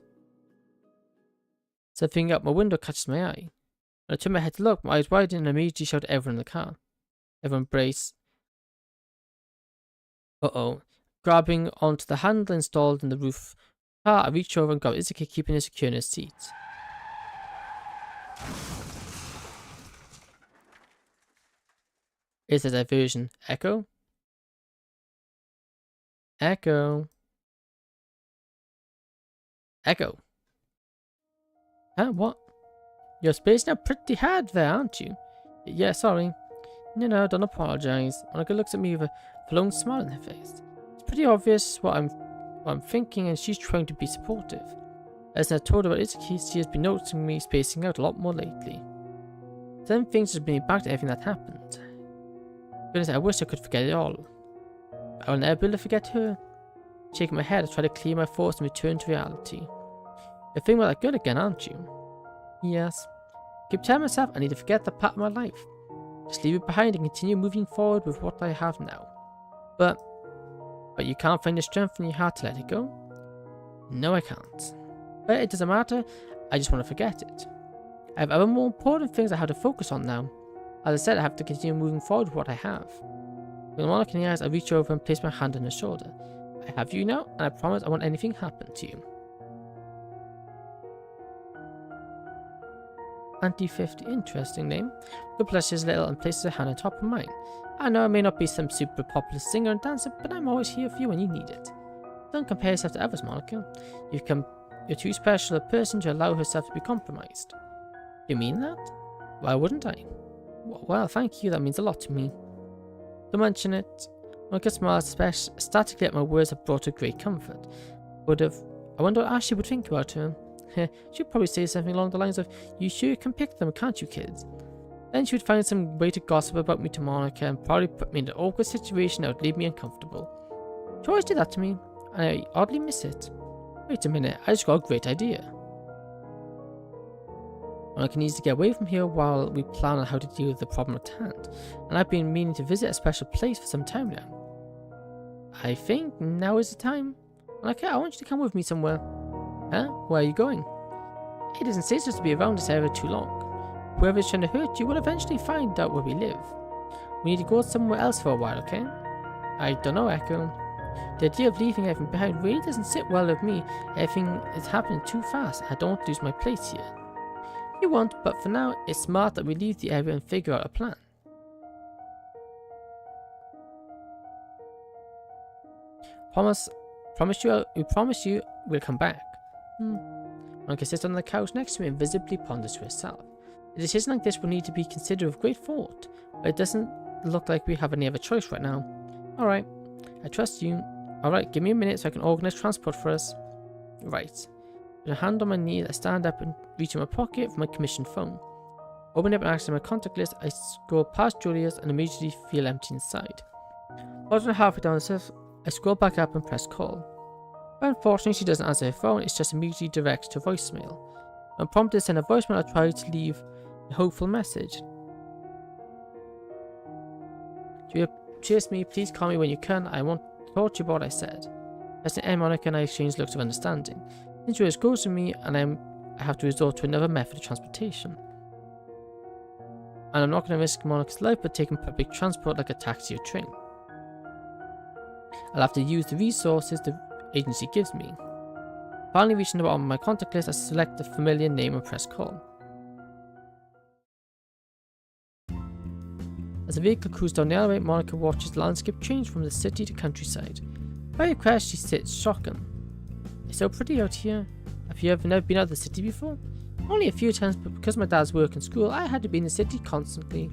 Something out my window catches my eye. When I turn my head to look, my eyes widen and immediately shout at everyone in the car. Everyone brace. Uh-oh. Grabbing onto the handle installed in the roof car, I reach over and grab Izuki, keeping her secure in his seat. Is a diversion. Echo? Echo? Echo? Huh? What? You're spacing out pretty hard there, aren't you? Yeah, sorry. No, don't apologize. Monica looks at me with a flowing smile on her face. It's pretty obvious what I'm thinking, and she's trying to be supportive. As I told her about Izuki, she has been noticing me spacing out a lot more lately. Some things just bring me back to everything that happened. Goodness, I wish I could forget it all. I will never be able to forget her. Shaking my head, I try to clear my thoughts and return to reality. You're thinking about that girl again, aren't you? Yes. I keep telling myself I need to forget that part of my life. Just leave it behind and continue moving forward with what I have now. But you can't find the strength in your heart to let it go? No, I can't. But it doesn't matter, I just want to forget it. I have other more important things I have to focus on now. As I said, I have to continue moving forward with what I have. With the monarch in the eyes, I reach over and place my hand on his shoulder. I have you now, and I promise I won't let anything happen to you. Anti-50, interesting name. Good blushes a little and places her hand on top of mine. I know I may not be some super popular singer and dancer, but I'm always here for you when you need it. Don't compare yourself to others, Monica. You're too special a person to allow herself to be compromised. You mean that? Why wouldn't I? Well, thank you, that means a lot to me. Don't mention it. Monica smiles ecstatically at my words have brought her great comfort. I wonder what Ashley would think about her. She'd probably say something along the lines of, you sure you can pick them, can't you, kids? Then she would find some way to gossip about me to Monica and probably put me in an awkward situation that would leave me uncomfortable. She always did that to me, and I oddly miss it. Wait a minute, I just got a great idea. Monica needs to get away from here while we plan on how to deal with the problem at hand, and I've been meaning to visit a special place for some time now. I think now is the time. Monica, I want you to come with me somewhere. Huh? Where are you going? It isn't safe to be around this area too long. Whoever's trying to hurt you will eventually find out where we live. We need to go somewhere else for a while, okay? I don't know, Echo. The idea of leaving everything behind really doesn't sit well with me. Everything is happening too fast. I don't want to lose my place here. You won't, but for now, it's smart that we leave the area and figure out a plan. We promise you we'll come back. Monica sits on the couch next to me and visibly ponders to herself. A decision like this will need to be considered with great thought, but it doesn't look like we have any other choice right now. Alright, I trust you. Alright, give me a minute so I can organize transport for us. Right. With a hand on my knee, I stand up and reach in my pocket for my commissioned phone. Opening up and accessing my contact list, I scroll past Julia's and immediately feel empty inside. More than halfway down the stairs, I scroll back up and press call. But unfortunately, she doesn't answer her phone, it's just immediately directs to voicemail. When prompted to send a voicemail, I try to leave a hopeful message. Julia, cheers me, please call me when you can, I want to talk to you about what I said. Pressing end, Monica and I exchange looks of understanding. Then Julia goes to me and I have to resort to another method of transportation. And I'm not going to risk Monica's life by taking public transport like a taxi or train. I'll have to use the resources the agency gives me. Finally reaching the bottom of my contact list, I select the familiar name and press call. As the vehicle cruises down the alleyway, Monica watches the landscape change from the city to countryside. By request, she sits shotgun. It's so pretty out here. Have you never been out of the city before? Only a few times, but because my dad's work and school, I had to be in the city constantly.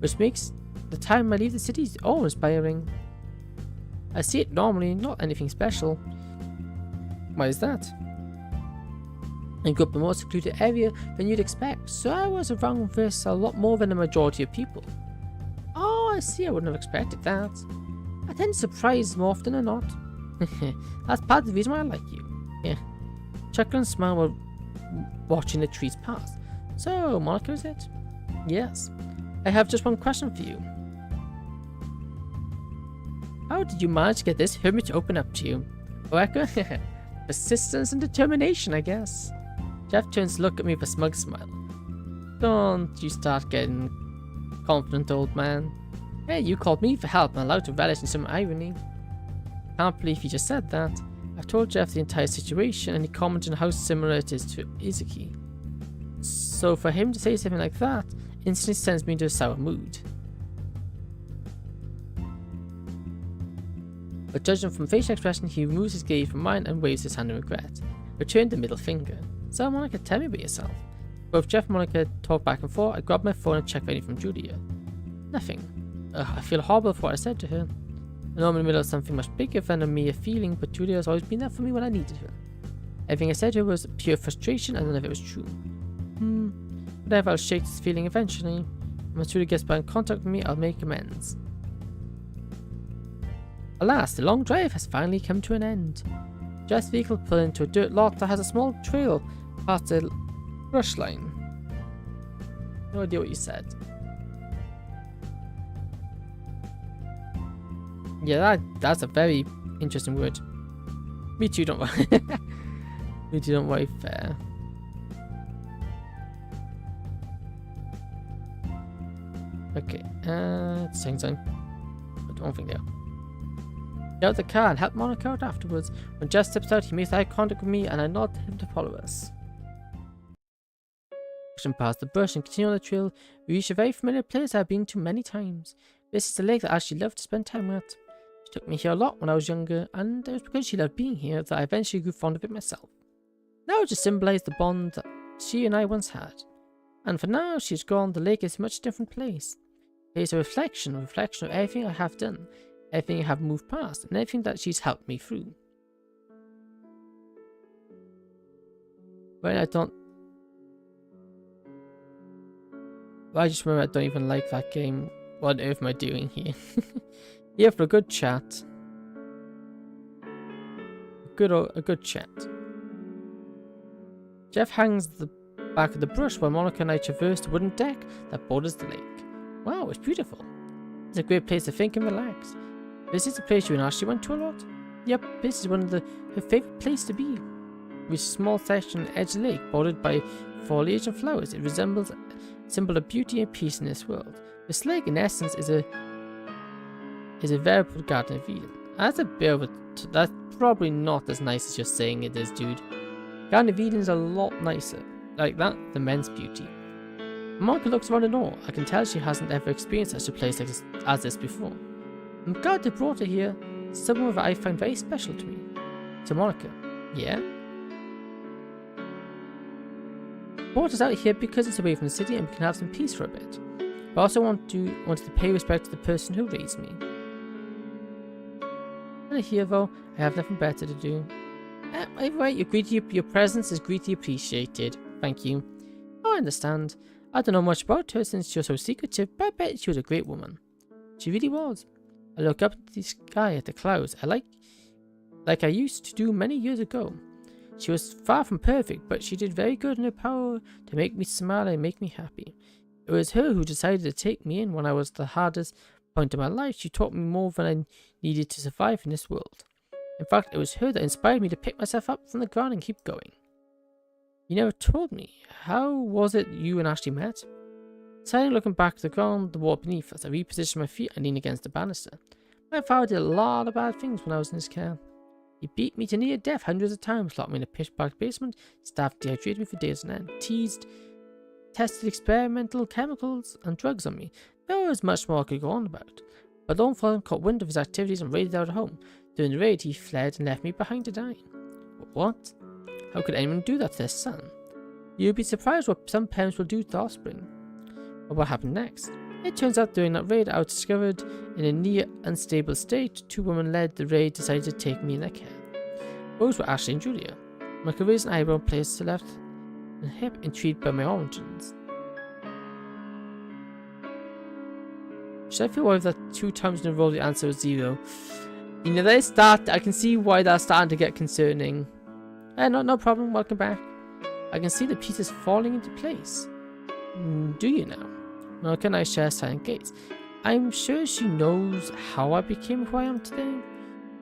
Which makes the time I leave the city awe-inspiring. I see it normally, not anything special. Why is that? I grew up in a more secluded area than you'd expect, so I was around this a lot more than the majority of people. Oh, I see, I wouldn't have expected that. I tend to surprise more often than not. That's part of the reason why I like you. Yeah. Chuckle and smile while watching the trees pass. So, Monica, is it? Yes. I have just one question for you. How did you manage to get this hermit to open up to you? Oh, Echo? Persistence and determination, I guess. Jeff turns to look at me with a smug smile. Don't you start getting confident, old man. Hey, you called me for help and allowed to relish in some irony. Can't believe you just said that. I told Jeff the entire situation and he commented on how similar it is to Izuki. So for him to say something like that instantly sends me into a sour mood. But judging from facial expression, he removes his gaze from mine and waves his hand in regret. Returned the middle finger. So Monica, tell me about yourself. Both Jeff and Monica talk back and forth. I grab my phone and check for anything from Julia. Nothing. I feel horrible for what I said to her. I know I'm in the middle of something much bigger than a mere feeling, but Julia has always been there for me when I needed her. Everything I said to her was pure frustration and none of it was true. Whatever, I'll shake this feeling eventually. When Julia gets back in contact with me, I'll make amends. Alas, the long drive has finally come to an end. Jeff's vehicle pulled into a dirt lot that has a small trail past the brush line. No idea what you said. Yeah, that's a very interesting word. Me too, don't worry. We didn't wait fair. Okay, it's saying something. I don't think they are. Get out the car and help Monica out afterwards. When Jeff steps out, he makes eye contact with me and I nod to him to follow us. Pushing past the bush and continue on the trail, we reach a very familiar place I've been to many times. This is the lake that I actually loved to spend time at. She took me here a lot when I was younger, and it was because she loved being here that I eventually grew fond of it myself. Now it just symbolized the bond that she and I once had. And for now she's gone, the lake is a much different place. It is a reflection of everything I have done, everything I have moved past, and everything that she's helped me through. When I just remember I don't even like that game. What on earth am I doing here? Here for a good chat. A good chat. Jeff hangs the back of the brush while Monica and I traverse the wooden deck that borders the lake. Wow, it's beautiful. It's a great place to think and relax. This is the place you and Ashley went to a lot? Yep, this is one of her favourite places to be. With a small section on the edge of the lake bordered by foliage and flowers, it resembles a symbol of beauty and peace in this world. This lake, in essence, is a veritable Garden of Eden. That's a bit of a... that's probably not as nice as just saying it is, dude. Garden of Eden is a lot nicer. Like that, the men's beauty. Monica looks around in awe. I can tell she hasn't ever experienced such a place as this before. I'm glad they brought her here. Someone that I find very special to me. So Monica, yeah? Brought us out here because it's away from the city and we can have some peace for a bit. But I also wanted to pay respect to the person who raised me. And here though, I have nothing better to do. Anyway, your presence is greatly appreciated. Thank you. Oh, I understand. I don't know much about her since she was so secretive, but I bet she was a great woman. She really was. I look up at the sky, at the clouds, like I used to do many years ago. She was far from perfect, but she did very good in her power to make me smile and make me happy. It was her who decided to take me in when I was the hardest point in my life. She taught me more than I needed to survive in this world. In fact, it was her that inspired me to pick myself up from the ground and keep going. You never told me. How was it you and Ashley met? Silently looking back at the ground, the wall beneath, as I repositioned my feet and leaned against the banister. My father did a lot of bad things when I was in his care. He beat me to near death hundreds of times, locked me in a pitch-black basement, staffed dehydrated me for days on end, tested experimental chemicals and drugs on me. There was much more I could go on about. But law enforcement caught wind of his activities and raided our home. During the raid, he fled and left me behind to die. What? How could anyone do that to their son? You'd be surprised what some parents will do to their offspring. But what happened next? It turns out during that raid, I was discovered in a near unstable state. Two women led the raid decided to take me in their care. Those were Ashley and Julia. My careers and eyebrow placed to left and hip, intrigued by my origins. Should I feel worried that 2 times in a row the answer was 0? You know, I can see why that's starting to get concerning. No problem, welcome back. I can see the pieces falling into place. Do you now? Monica and I share silent gaze. I'm sure she knows how I became who I am today.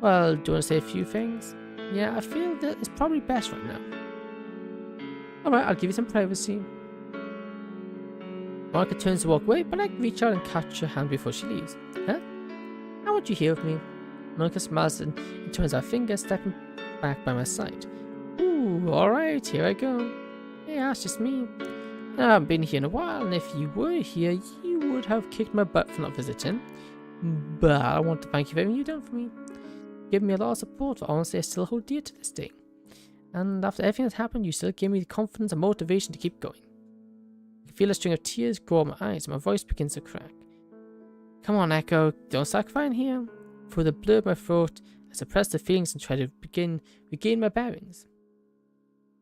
Well, do you want to say a few things? Yeah, I feel that it's probably best right now. Alright, I'll give you some privacy. Monica turns to walk away, but I reach out and catch her hand before she leaves. Huh? How would you hear of me? Monica smiles and turns her finger, stepping back by my side. Ooh, alright, here I go. Yeah, it's just me. I haven't been here in a while, and if you were here, you would have kicked my butt for not visiting. But I want to thank you for everything you've done for me. Give me a lot of support, but honestly, I still hold dear to this day. And after everything that's happened, you still give me the confidence and motivation to keep going. I can feel a string of tears grow on my eyes, and my voice begins to crack. Come on, Echo, don't start crying here. Through the blur of my throat, I suppress the feelings and try to regain my bearings.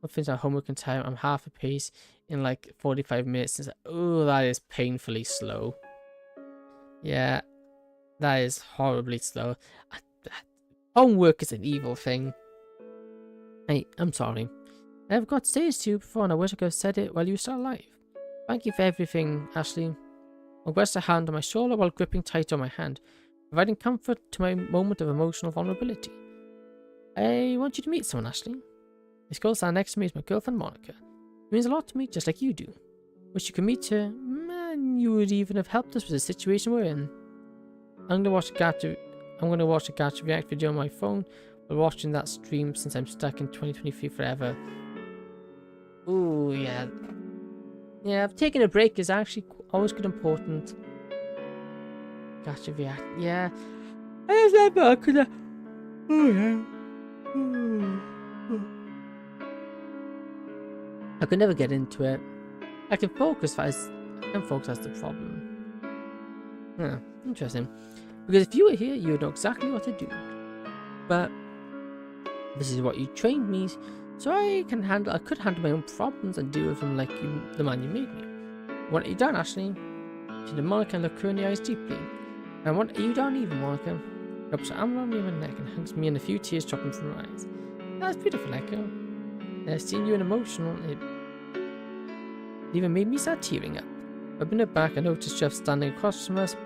I'll finish my homework in time. I'm half a pace in like 45 minutes. Oh, that is painfully slow. Yeah, that is horribly slow. Homework is an evil thing. Hey, I'm sorry. I never got to say this to you before, and I wish I could have said it while you were still alive. Thank you for everything, Ashley. I rests a hand on my shoulder while gripping tight on my hand, providing comfort to my moment of emotional vulnerability. I want you to meet someone, Ashley. This girl standing next to me is my girlfriend Monica. She means a lot to me, just like you do. Wish you could meet her, man, you would even have helped us with the situation we're in. I'm gonna watch a gacha react video on my phone while watching that stream since I'm stuck in 2023 forever. Ooh, yeah. Yeah, taking a break is actually always good important. Gacha react, yeah. I remember I could have... Oh, yeah. I could never get into it. I can focus, that's the problem. Yeah, interesting. Because if you were here, you would know exactly what to do. But this is what you trained me, so I could handle my own problems and deal with them like the man you made me. I want you down, Ashley. She did Monica and looked her in the eyes deeply. I want you down even, Monica. Rubs her arm around me my neck and hugs me, and a few tears dropping from her eyes. That's beautiful, Echo. Seeing you in emotional, it even made me start tearing up. Rubbing her back, I noticed Jeff standing across from us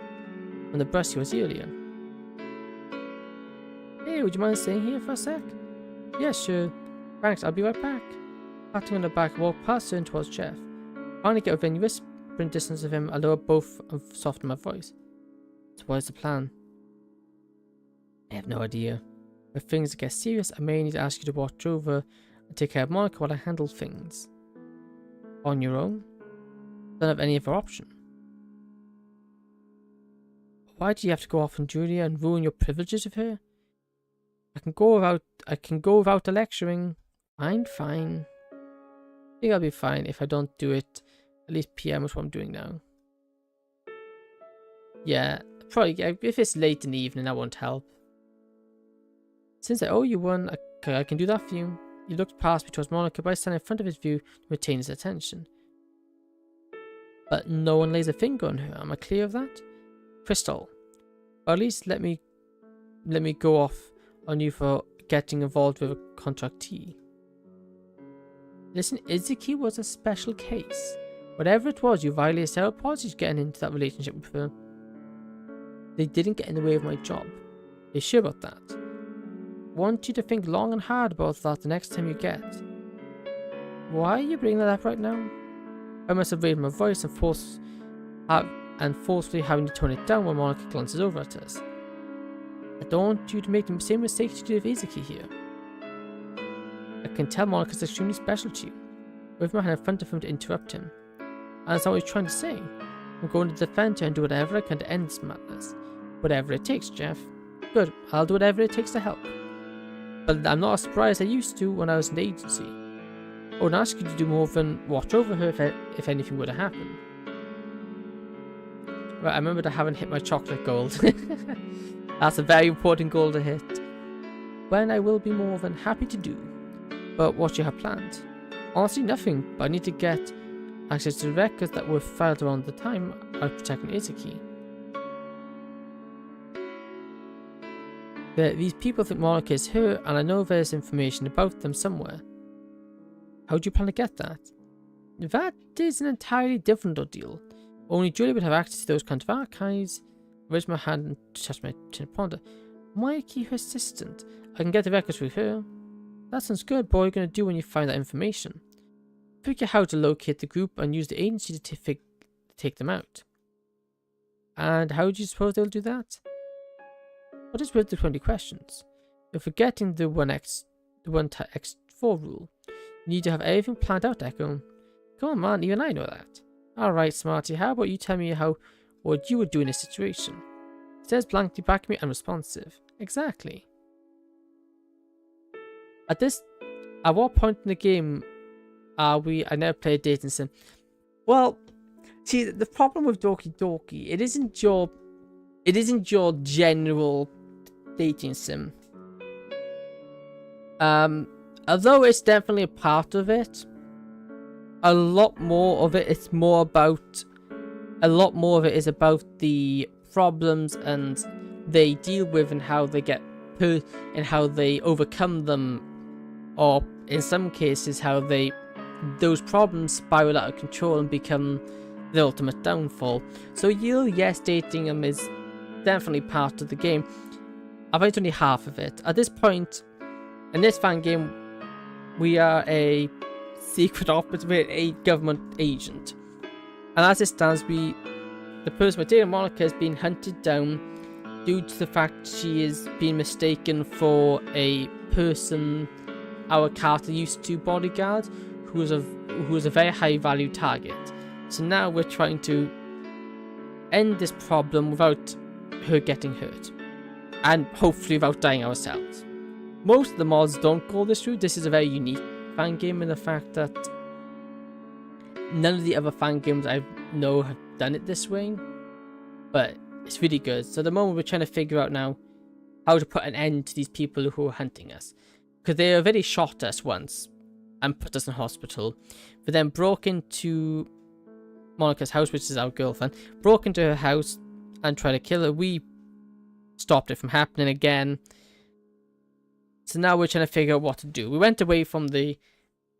on the bus he was earlier. Hey, would you mind staying here for a sec? Yeah, sure. Thanks, I'll be right back. Patting on the back, I walked past her and towards Jeff. Finally get within whispering distance of him, I lowered both and softened my voice. So what is the plan? I have no idea. If things get serious, I may need to ask you to watch over and take care of Monica while I handle things. On your own? Don't have any other option. Why do you have to go off on Julia and ruin your privileges with her? I can go without the lecturing. Fine. I think I'll be fine if I don't do it at least PM is what I'm doing now. Yeah, probably if it's late in the evening that won't help. Since I owe you one, I can do that for you. He looked past me towards Monica by standing in front of his view to retain his attention. But no one lays a finger on her, am I clear of that? Crystal, or at least let me go off on you for getting involved with a contractee. Listen, Izuki was a special case. Whatever it was, you violated our policies getting into that relationship with her. They didn't get in the way of my job. Are you sure about that? I want you to think long and hard about that the next time you get. Why are you bringing that up right now? I must have raised my voice and forcefully having to tone it down when Monica glances over at us. I don't want you to make the same mistakes you did with Izuki here. I can tell Monica's extremely special to you. With my hand in front of him to interrupt him. And that's not what he's trying to say. I'm going to defend her and do whatever I can to end this madness. Whatever it takes, Jeff. Good, I'll do whatever it takes to help. But I'm not as surprised as I used to when I was in the agency. I would ask you to do more than watch over her if anything were to happen. Right, I remember I haven't hit my chocolate gold. That's a very important goal to hit. When I will be more than happy to do. But what you have planned? Honestly, nothing, but I need to get access to the records that were filed around the time I was protecting Izuki. These people think Monica is her, and I know there's information about them somewhere. How do you plan to get that? That is an entirely different ordeal. Only Julia would have access to those kinds of archives. I raised my hand and touched my chin and ponder. Mikey, her assistant. I can get the records through her. That sounds good, but what are you going to do when you find that information? Figure out how to locate the group and use the agency to take them out. And how do you suppose they'll do that? What is with the 20 questions? You're forgetting the 1x4 rule. You need to have everything planned out, Echo. Come on, man, even I know that. Alright, Smarty, how about you tell me what you would do in this situation? It says blankly back me unresponsive. Exactly. At what point in the game are we? I never played dating sim. Well, see, the problem with Doki Doki, it isn't your general dating sim. Although it's definitely a part of it, a lot more of it is about the problems and they deal with and how they get hurt and how they overcome them, or in some cases how those problems spiral out of control and become the ultimate downfall. So yes, dating them is definitely part of the game. I've played only half of it. At this point, in this fan game, we are a secret operative, a government agent. And as it stands, the person we're dating, Monica, has been hunted down due to the fact she is being mistaken for a person our character used to bodyguard, who was a very high value target. So now we're trying to end this problem without her getting hurt, and hopefully without dying ourselves. Most of the mods don't go this route. This is a very unique fan game in the fact that none of the other fan games I know have done it this way, but it's really good. So at the moment we're trying to figure out now how to put an end to these people who are hunting us, because they already shot us once and put us in hospital, but then broke into Monica's house, which is our girlfriend, broke into her house and tried to kill her. We stopped it from happening again. So now we're trying to figure out what to do. We went away from the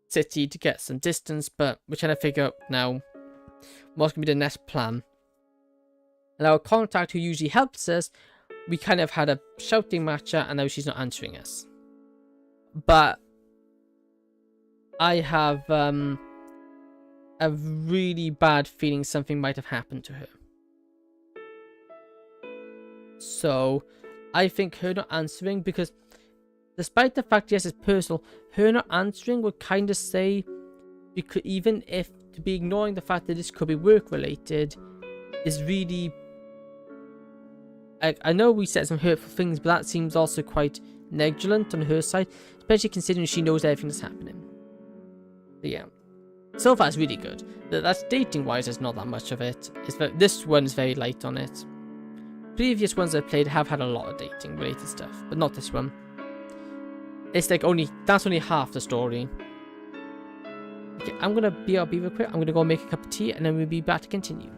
city to get some distance, but we're trying to figure out now what's going to be the next plan. And our contact who usually helps us, we kind of had a shouting match at, and now she's not answering us. But I have a really bad feeling something might have happened to her. So I think her not answering, because despite the fact, yes, it's personal, her not answering would kind of say, because even if to be ignoring the fact that this could be work related is really, I know we said some hurtful things, but that seems also quite negligent on her side, especially considering she knows everything that's happening. But yeah, so far it's really good. That's dating wise, there's not that much of it. This one is very light on it. Previous ones I've played have had a lot of dating related stuff, but not this one. It's like that's only half the story. Okay, I'm gonna BRB real quick. I'm gonna go make a cup of tea, and then we'll be back to continue.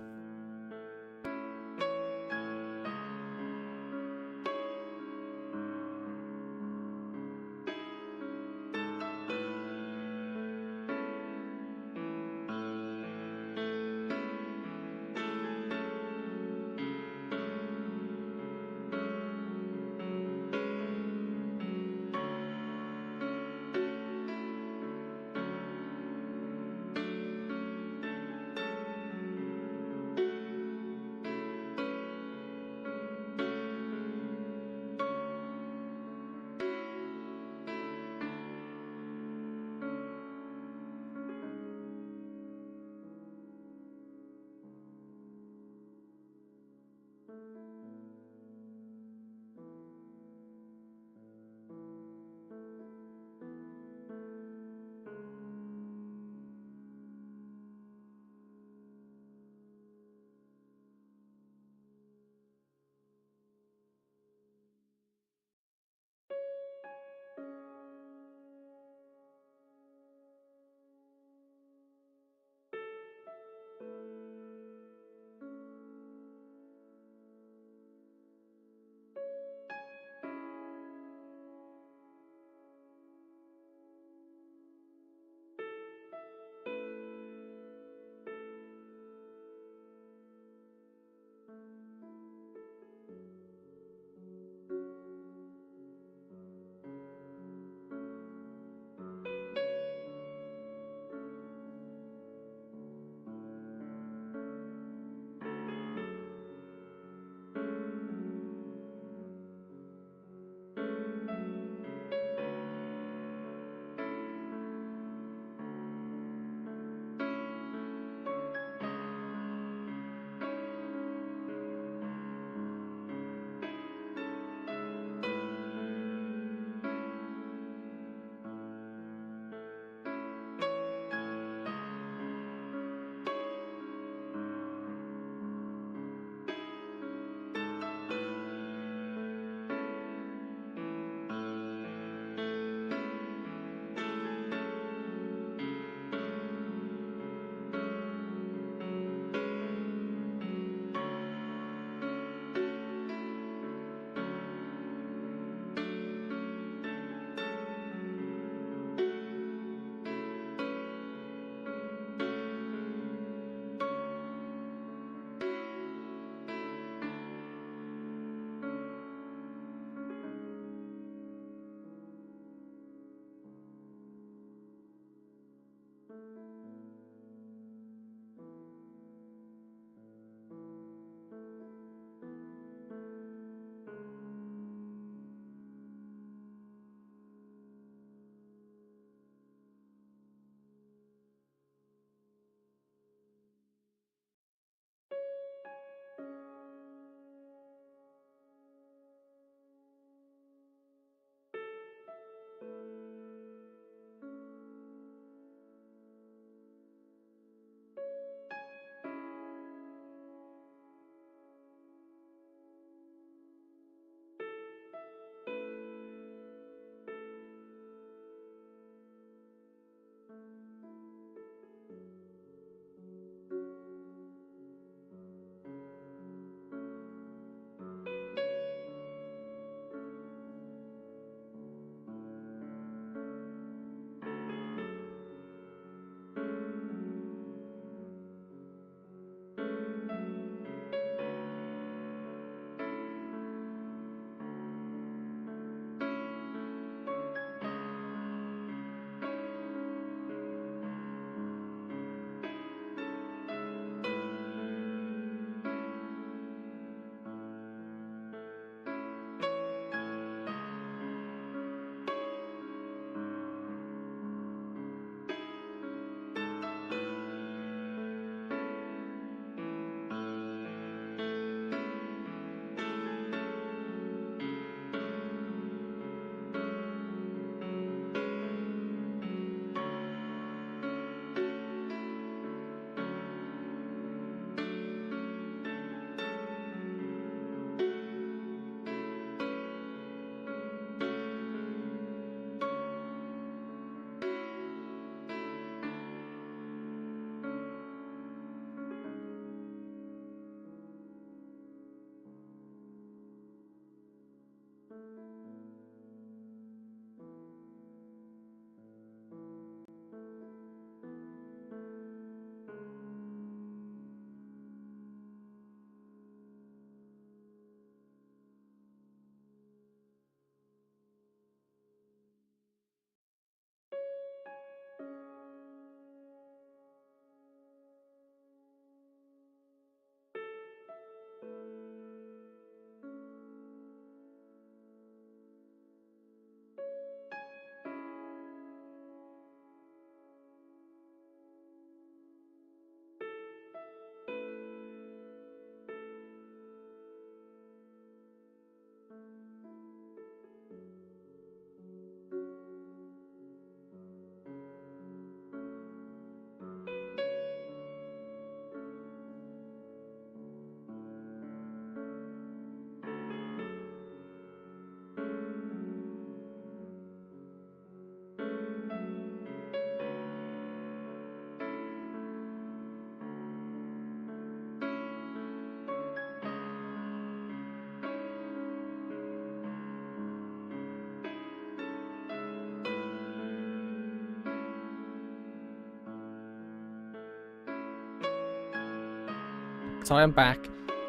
Sorry, I'm back.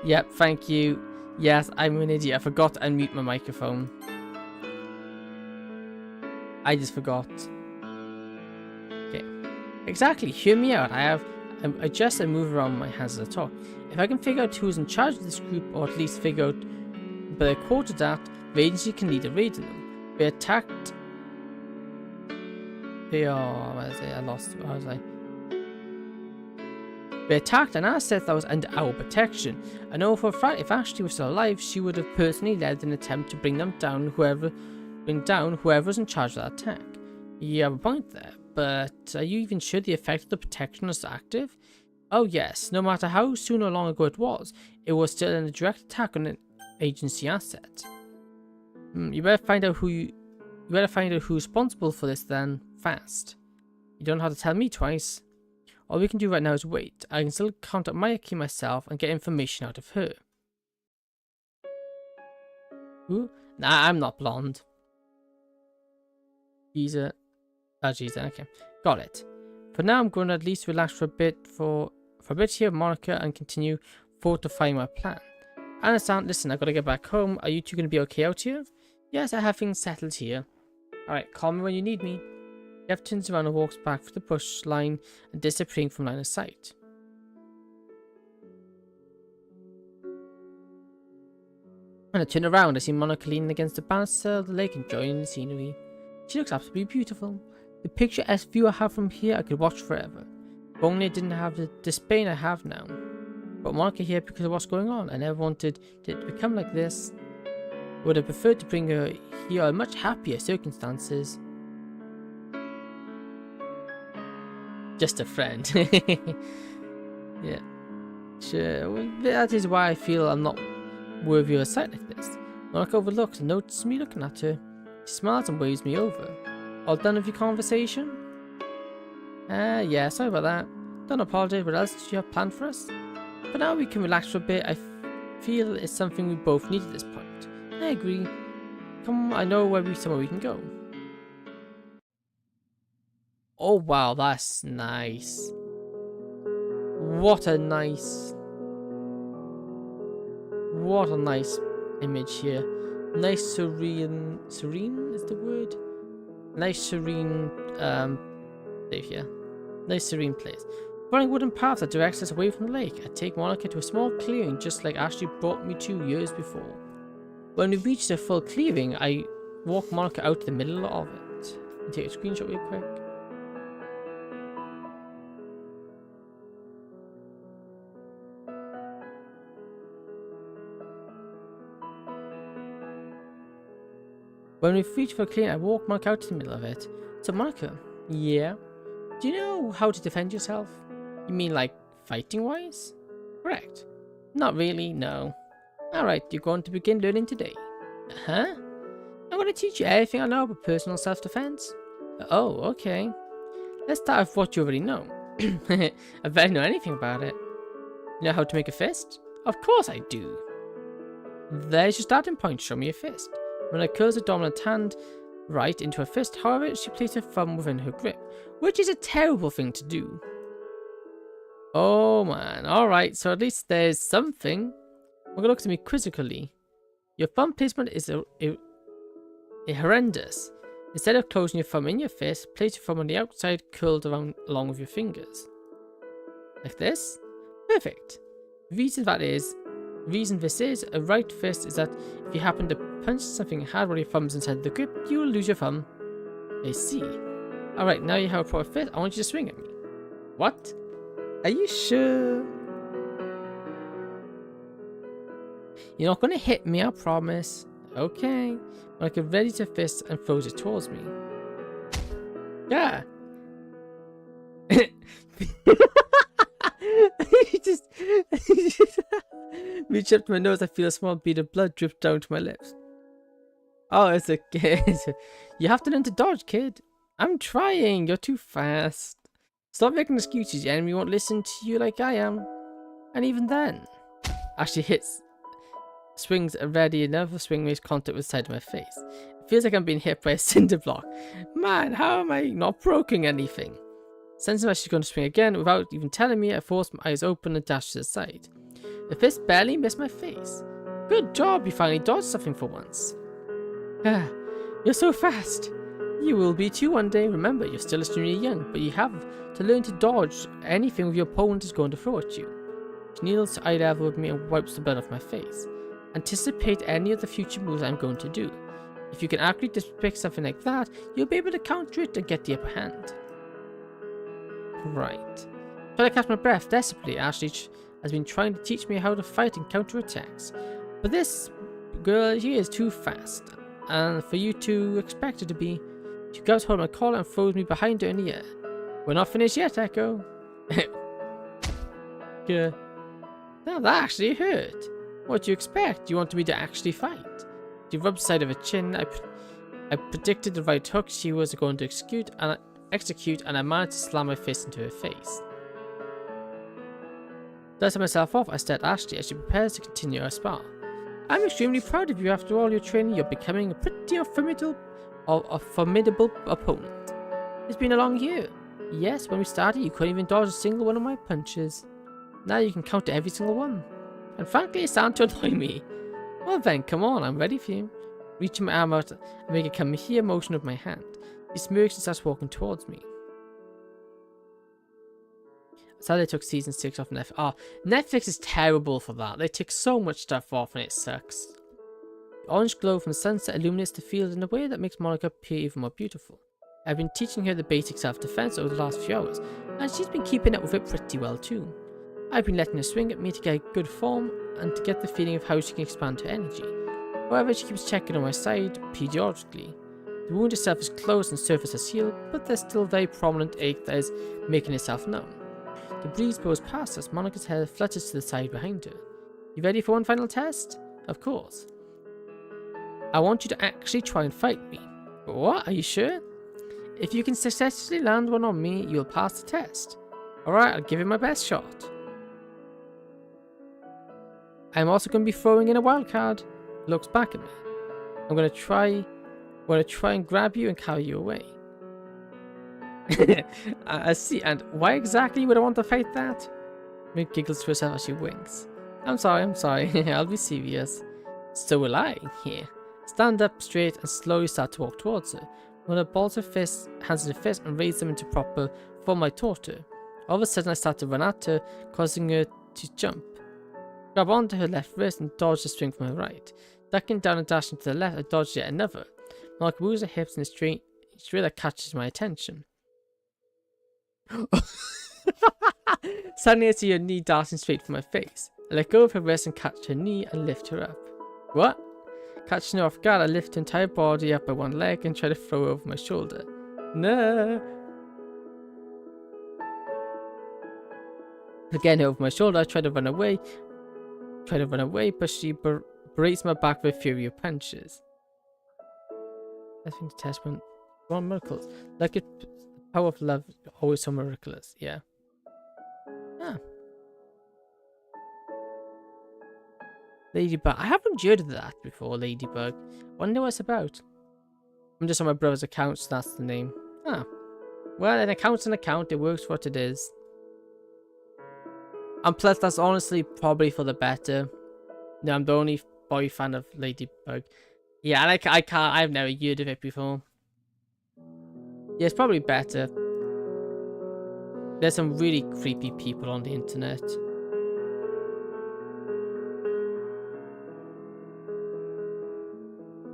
Yep, thank you. Yes, I'm an idiot. I forgot to unmute my microphone. I just forgot. Okay. Exactly. Hear me out. I adjust and move around my hands as I talk. If I can figure out who's in charge of this group, or at least figure out by a quarter that, the agency can lead a raid in them. They attacked. They are. Where is it? I lost. Where was I? They attacked an asset that was under our protection. I know for a fact if Ashley was still alive, she would have personally led an attempt to bring down whoever was in charge of that attack. You have a point there, but are you even sure the effect of the protection is active? Oh yes, no matter how soon or long ago it was still in a direct attack on an agency asset. You better find out who's responsible for this then, fast. You don't have to tell me twice. All we can do right now is wait. I can still contact Mayaki myself and get information out of her. Who? Nah, I'm not blonde. Giza. Oh, Giza, okay. Got it. For now, I'm going to at least relax for a bit here, Monica, and continue fortifying my plan. I understand. Listen, I've got to get back home. Are you two going to be okay out here? Yes, I have things settled here. Alright, call me when you need me. Jeff turns around and walks back for the push line and disappearing from line of sight. When I turn around, I see Monica leaning against the banister of the lake enjoying the scenery. She looks absolutely beautiful. The picturesque view I have from here I could watch forever. If only I didn't have the disdain I have now. But Monica here because of what's going on. I never wanted it to become like this. Would have preferred to bring her here in much happier circumstances. Just a friend. Yeah. Sure. Well, that is why I feel I'm not worthy of a sight like this. Monica overlooks and notices me looking at her. She smiles and waves me over. All done with your conversation? Yeah, sorry about that. Don't apologize. What else did you have planned for us? For now we can relax for a bit. I feel it's something we both need at this point. I agree. Come, I know somewhere we can go. Oh wow, that's nice. What a nice image here. Nice serene is the word? Nice serene live here. Nice serene place. Following wooden path that directs us away from the lake, I take Monica to a small clearing just like Ashley brought me to years before. When we reach the full clearing, I walk Monica out to the middle of it. I'll take a screenshot real quick. When we reach for a clearing, I walk Monica out to the middle of it. So Monica, yeah? Do you know how to defend yourself? You mean like fighting wise? Correct. Not really, no. Alright, you're going to begin learning today. Huh? I'm going to teach you everything I know about personal self-defense. Oh, okay. Let's start with what you already know. I barely know anything about it. You know how to make a fist? Of course I do. There's your starting point. Show me a fist. When I curls the dominant hand right into her fist, however, she places her thumb within her grip, which is a terrible thing to do. Oh man, alright, so at least there's something. We're going to look at me quizzically. Your thumb placement is horrendous. Instead of closing your thumb in your fist, place your thumb on the outside, curled around along with your fingers. Like this? Perfect. The reason this is a right fist is that if you happen to punch something hard while your thumb's inside the grip, you will lose your thumb. I see. Alright, now you have a proper fist. I want you to swing at me. What? Are you sure? You're not going to hit me, I promise. Okay. Monica readies her fist and throws it towards me. Yeah. Reach up to my nose, I feel a small bead of blood drip down to my lips. Oh, it's okay. You have to learn to dodge, kid. I'm trying. You're too fast. Stop making excuses. Your enemy won't listen to you like I am. And even then. Ashley swings ready. Another swing makes contact with the side of my face. It feels like I'm being hit by a cinder block. Man, how am I not broken anything? Sensing that she's going to swing again, without even telling me, I force my eyes open and dash to the side. The fist barely missed my face. Good job, you finally dodged something for once. Ah, you're so fast. You will be too one day. Remember, you're still extremely young, but you have to learn to dodge anything your opponent is going to throw at you. She kneels to eye level with me and wipes the blood off my face. Anticipate any of the future moves I'm going to do. If you can accurately depict something like that, you'll be able to counter it and get the upper hand. Right. Try to catch my breath desperately. Ashley has been trying to teach me how to fight and counter attacks. But this girl here is too fast. And for you to expect her to be, she grabs hold of my collar and throws me behind her in the air. We're not finished yet, Echo. Yeah. Now that actually hurt. What do you expect? Do you want me to actually fight? She rubbed the side of her chin. I predicted the right hook she was going to execute, and I managed to slam my fist into her face. Dusting myself off, I stared at Ashley as she prepares to continue our spar. I'm extremely proud of you. After all your training, you're becoming a pretty formidable opponent. It's been a long year. Yes, when we started, you couldn't even dodge a single one of my punches. Now you can counter every single one. And frankly, it's starting to annoy me. Well then, come on, I'm ready for you. Reaching my arm out and make a come here motion with my hand. He smirks and starts walking towards me. Sadly, I took season 6 off Netflix. Oh, Netflix is terrible for that. They take so much stuff off and it sucks. The orange glow from the sunset illuminates the field in a way that makes Monica appear even more beautiful. I've been teaching her the basic self-defense over the last few hours, and she's been keeping up with it pretty well too. I've been letting her swing at me to get good form and to get the feeling of how she can expand her energy. However, she keeps checking on my side periodically. The wound itself is closed and surface has healed, but there's still a very prominent ache that is making itself known. The breeze blows past us. Monica's head flutters to the side behind her. You ready for one final test? Of course. I want you to actually try and fight me. What? Are you sure? If you can successfully land one on me, you'll pass the test. Alright, I'll give it my best shot. I'm also going to be throwing in a wild card. Looks back at me. I'm going to try and grab you and carry you away. I see, and why exactly would I want to fight that? Mick giggles to herself as she winks. I'm sorry, I'll be serious. So will I, here. Stand up straight and slowly start to walk towards her. When I balls her fist, hands her fist and raise them into proper form, I taught her. All of a sudden I start to run at her, causing her to jump. Grab onto her left wrist and dodge the swing from her right. Ducking down and dashing to the left, I dodge yet another. Monica moves her hips in a straight that catches my attention. Suddenly I see her knee darting straight for my face. I let go of her wrist and catch her knee and lift her up. What? Catching her off guard, I lift her entire body up by one leg and try to throw her over my shoulder. No. Again over my shoulder, I try to run away, but she berates my back with a fury of punches. I think the test went one miracles. Like it, the power of love always so miraculous. Yeah. Ah. Ladybug. I haven't heard of that before, Ladybug. Wonder what it's about. I'm just on my brother's account, so that's the name. Ah. Well, an account's an account. It works for what it is. And plus, that's honestly probably for the better. No, I'm the only boy fan of Ladybug. Yeah, and I've never heard of it before. Yeah, it's probably better. There's some really creepy people on the internet.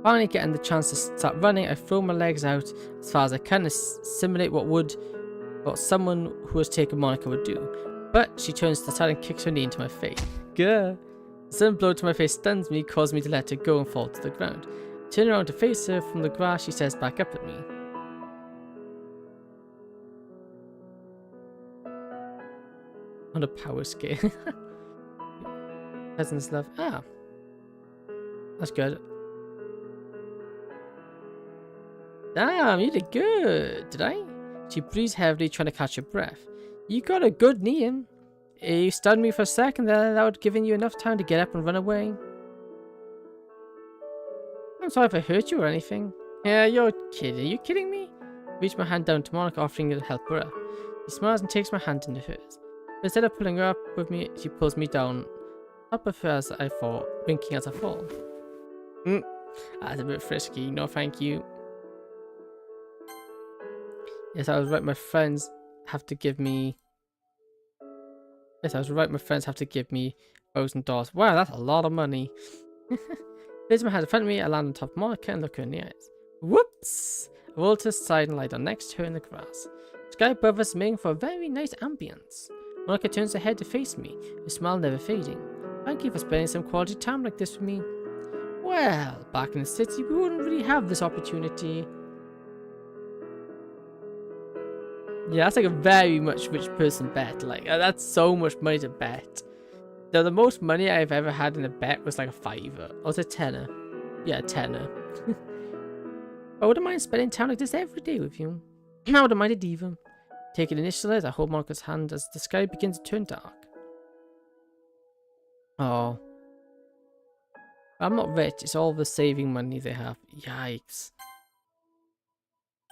Finally getting the chance to start running, I throw my legs out as far as I can to simulate what someone who has taken Monica would do. But she turns to the side and kicks her knee into my face. Gah! The sudden blow to my face stuns me, causing me to let her go and fall to the ground. Turning around to face her from the grass, she stares back up at me. On a power scale. Peasant's love. Ah. That's good. Damn, you did good, did I? She breathes heavily, trying to catch her breath. You got a good knee in. You stunned me for a second there, that would have given you enough time to get up and run away. I'm sorry if I hurt you or anything. Yeah, you're kidding. Are you kidding me? I reach my hand down to Monica, offering her to help her up. She smiles and takes my hand into hers. But instead of pulling her up with me, she pulls me down I prefer as I fall, winking as I fall. That's a bit frisky. No, thank you. Yes, I was right. My friends have to give me. Yes, I was right. My friends have to give me $1,000. Wow, that's a lot of money. There's my hand in front of me. I land on top of Monica and look her in the eyes. Whoops! I roll to the side and lie down next to her in the grass. Sky above us making for a very nice ambience. Monica turns her head to face me, her smile never fading. Thank you for spending some quality time like this with me. Well, back in the city, we wouldn't really have this opportunity. Yeah, that's like a very much rich person bet. Like, that's so much money to bet. The most money I've ever had in a bet was like a $5. Or was it a tenner? Yeah, a tenner. I wouldn't mind spending time like this every day with you. I wouldn't mind it either. Taking initial as I hold Monica's hand as the sky begins to turn dark. Oh. I'm not rich, it's all the saving money they have. Yikes.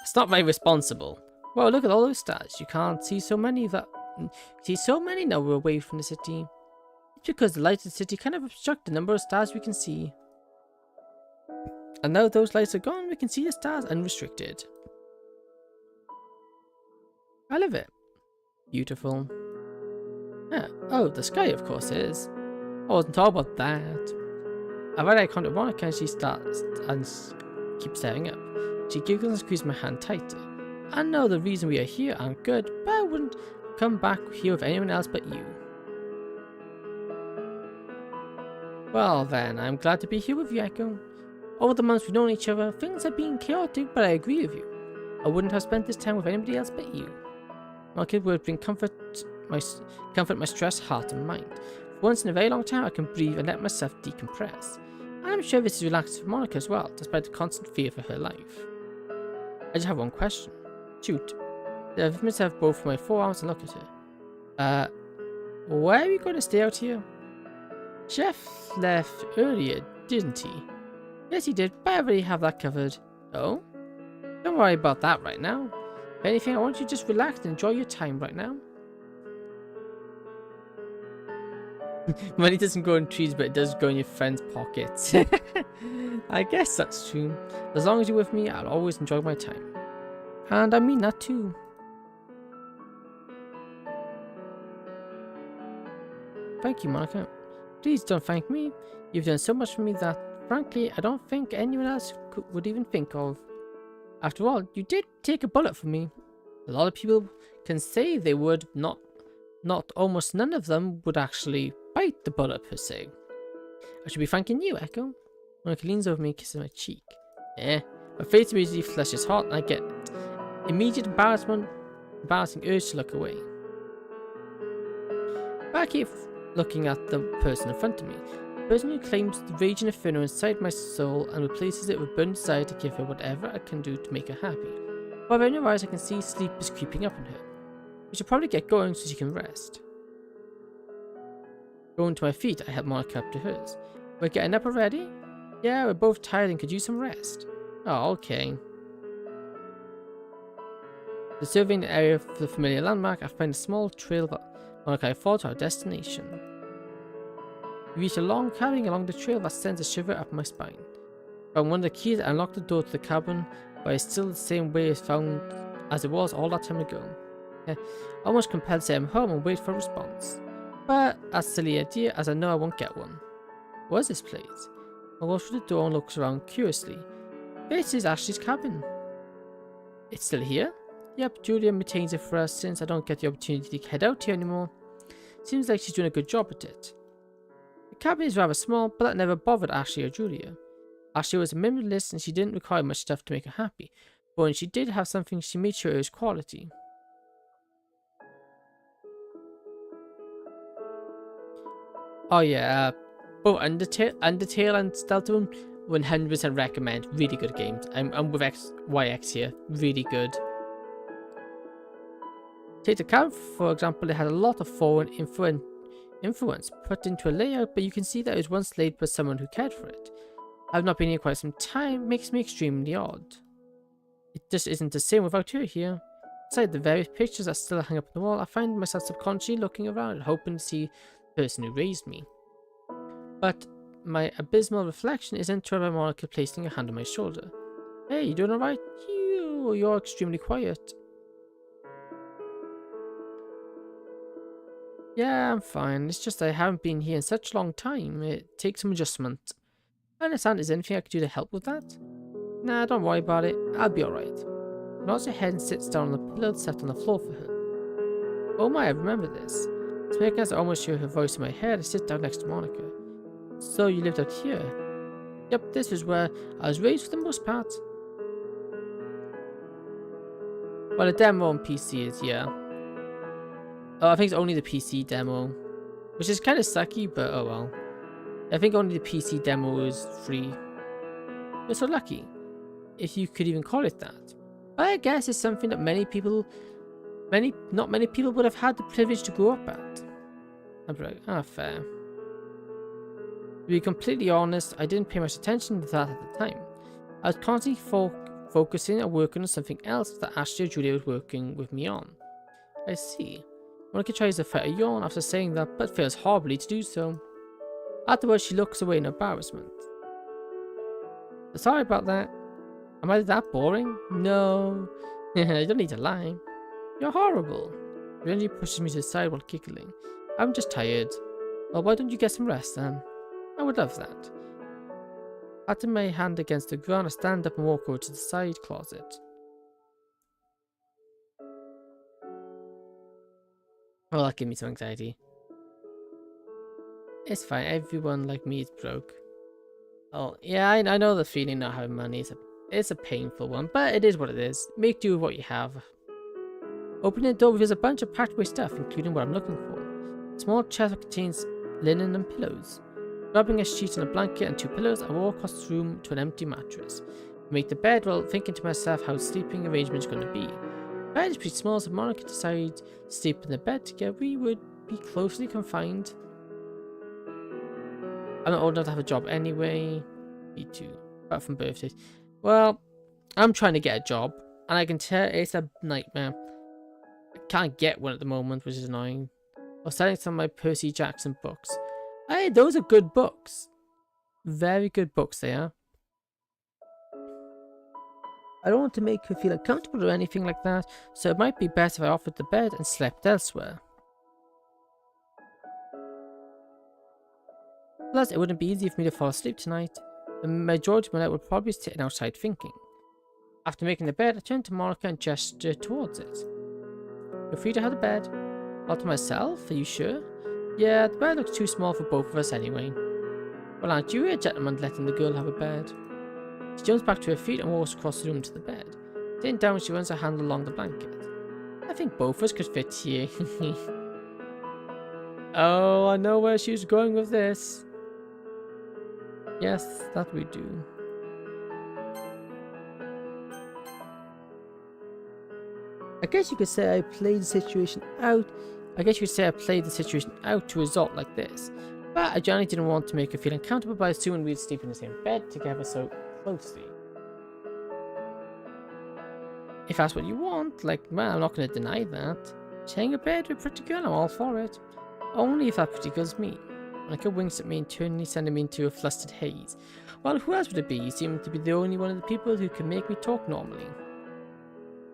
It's not very responsible. Well, look at all those stars. You can't see so many that... See so many now we're away from the city. It's because the lights of the city kind of obstruct the number of stars we can see. And now those lights are gone, we can see the stars unrestricted. I love it. Beautiful. Yeah. Oh, the sky, of course, is. I wasn't talking about that. I read eye contact with Monica and she starts and keeps staring up. She giggles and squeezes my hand tighter. I know the reason we are here aren't good, but I wouldn't come back here with anyone else but you. Well then, I'm glad to be here with you, Echo. Over the months we've known each other, things have been chaotic, but I agree with you. I wouldn't have spent this time with anybody else but you. My kid would bring comfort my stressed heart and mind. For once in a very long time, I can breathe and let myself decompress. And I'm sure this is relaxing for Monica as well, despite the constant fear for her life. I just have one question. Shoot. I lift myself both from my forearms and look at her. Where are we going to stay out here? Jeff left earlier, didn't he? Yes, he did, but I already have that covered. Oh? Don't worry about that right now. If anything, I want you to just relax and enjoy your time right now. Money doesn't grow in trees, but it does grow in your friend's pockets. I guess that's true. As long as you're with me, I'll always enjoy my time. And I mean that too. Thank you, Monica. Please don't thank me. You've done so much for me that, frankly, I don't think anyone else would even think of. After all, you did take a bullet for me. A lot of people can say they would, not almost none of them would actually bite the bullet per se. I should be thanking you, Echo. Monica leans over me and kisses my cheek. My face immediately flushes hot and I get immediate embarrassing urge to look away. But I keep looking at the person in front of me. The person who claims the raging inferno inside my soul and replaces it with burning desire to give her whatever I can do to make her happy. However, in her eyes I can see sleep is creeping up on her. We should probably get going so she can rest. Going to my feet, I help Monica up to hers. We're getting up already? Yeah, we're both tired and could use some rest. Oh, okay. Surveying the area for the familiar landmark, I find a small trail that Monica followed to our destination. We reach a long carving along the trail that sends a shiver up my spine. I found one of the keys and unlocked the door to the cabin, but it's still the same way as it was all that time ago. Almost compelled to say I'm home and wait for a response. But as silly idea as I know I won't get one. What is this place? I go through the door and looks around curiously. This is Ashley's cabin. It's still here? Yep, Julia maintains it for us since I don't get the opportunity to head out here anymore. Seems like she's doing a good job at it. The cabin is rather small, but that never bothered Ashley or Julia. Ashley was a minimalist and she didn't require much stuff to make her happy, but when she did have something, she made sure it was quality. Oh yeah, both Undertale and Deltarune 100% recommend. Really good games. I'm with YX here. Really good. Take the cabin, for example, it had a lot of foreign influence put into a layout, but you can see that it was once laid by someone who cared for it. I've not been here quite some time, makes me extremely odd. It just isn't the same without her here. Beside the various pictures that still hang up on the wall, I find myself subconsciously looking around and hoping to see the person who raised me. But my abysmal reflection is interrupted by Monica placing a hand on my shoulder. Hey, you doing alright? You're extremely quiet. Yeah, I'm fine. It's just I haven't been here in such a long time. It takes some adjustment. I understand. Is there anything I could do to help with that? Nah, don't worry about it. I'll be alright. She nods her head and sits down on the pillow set on the floor for her. Oh my, I remember this. Speaking as I almost hear her voice in my head, I sit down next to Monica. So you lived out here? Yep, this is where I was raised for the most part. Well, the demo on PC is, yeah. Oh, I think it's only the PC demo. Which is kind of sucky, but oh well. I think only the PC demo is free. You're so lucky. If you could even call it that. But I guess it's something that not many people would have had the privilege to grow up at. I'm like, fair. To be completely honest, I didn't pay much attention to that at the time. I was constantly focusing and working on something else that Ashley or Julia was working with me on. I see. Monica tries to fight a yawn after saying that, but fails horribly to do so. Afterwards, she looks away in embarrassment. Sorry about that. Am I that boring? No. You don't need to lie. You're horrible. Renji pushes me to the side while giggling. I'm just tired. Well, why don't you get some rest then? I would love that. Patting my hand against the ground, I stand up and walk over to the side closet. Oh, that gave me some anxiety. It's fine, everyone like me is broke. Oh, yeah, I know the feeling not having money. It's a painful one, but it is what it is. Make do with what you have. Opening the door reveals a bunch of packed away stuff, including what I'm looking for. A small chest contains linen and pillows. Grabbing a sheet and a blanket and 2 pillows, I walk across the room to an empty mattress. I make the bed while thinking to myself how the sleeping arrangement is going to be. The bed is pretty small, so if Monica decides to sleep in the bed together, we would be closely confined. I'm not old enough to have a job anyway. Me too. Apart from birthdays. Well, I'm trying to get a job, and I can tell it's a nightmare. I can't get one at the moment, which is annoying. I was selling some of my Percy Jackson books. Hey, those are good books. Very good books they are. I don't want to make her feel uncomfortable or anything like that, so it might be best if I offered the bed and slept elsewhere. Plus, it wouldn't be easy for me to fall asleep tonight. The majority of my night would probably be sitting outside thinking. After making the bed, I turned to Monica and gestured towards it. You're free to have the bed. All to myself? Are you sure? Yeah, the bed looks too small for both of us anyway. Well, aren't you a gentleman letting the girl have a bed? She jumps back to her feet and walks across the room to the bed. Sitting down, she runs her hand along the blanket. I think both of us could fit here. Oh, I know where she's going with this. Yes, that we do. I guess you could say I played the situation out to result like this. But I generally didn't want to make her feel uncomfortable by assuming we'd sleep in the same bed together so closely. If that's what you want, like, well, I'm not going to deny that. Sharing a bed with a pretty girl, I'm all for it. Only if that pretty girl's me. Monica winks at me, internally sending me into a flustered haze. Well, who else would it be? You seem to be the only one of the people who can make me talk normally.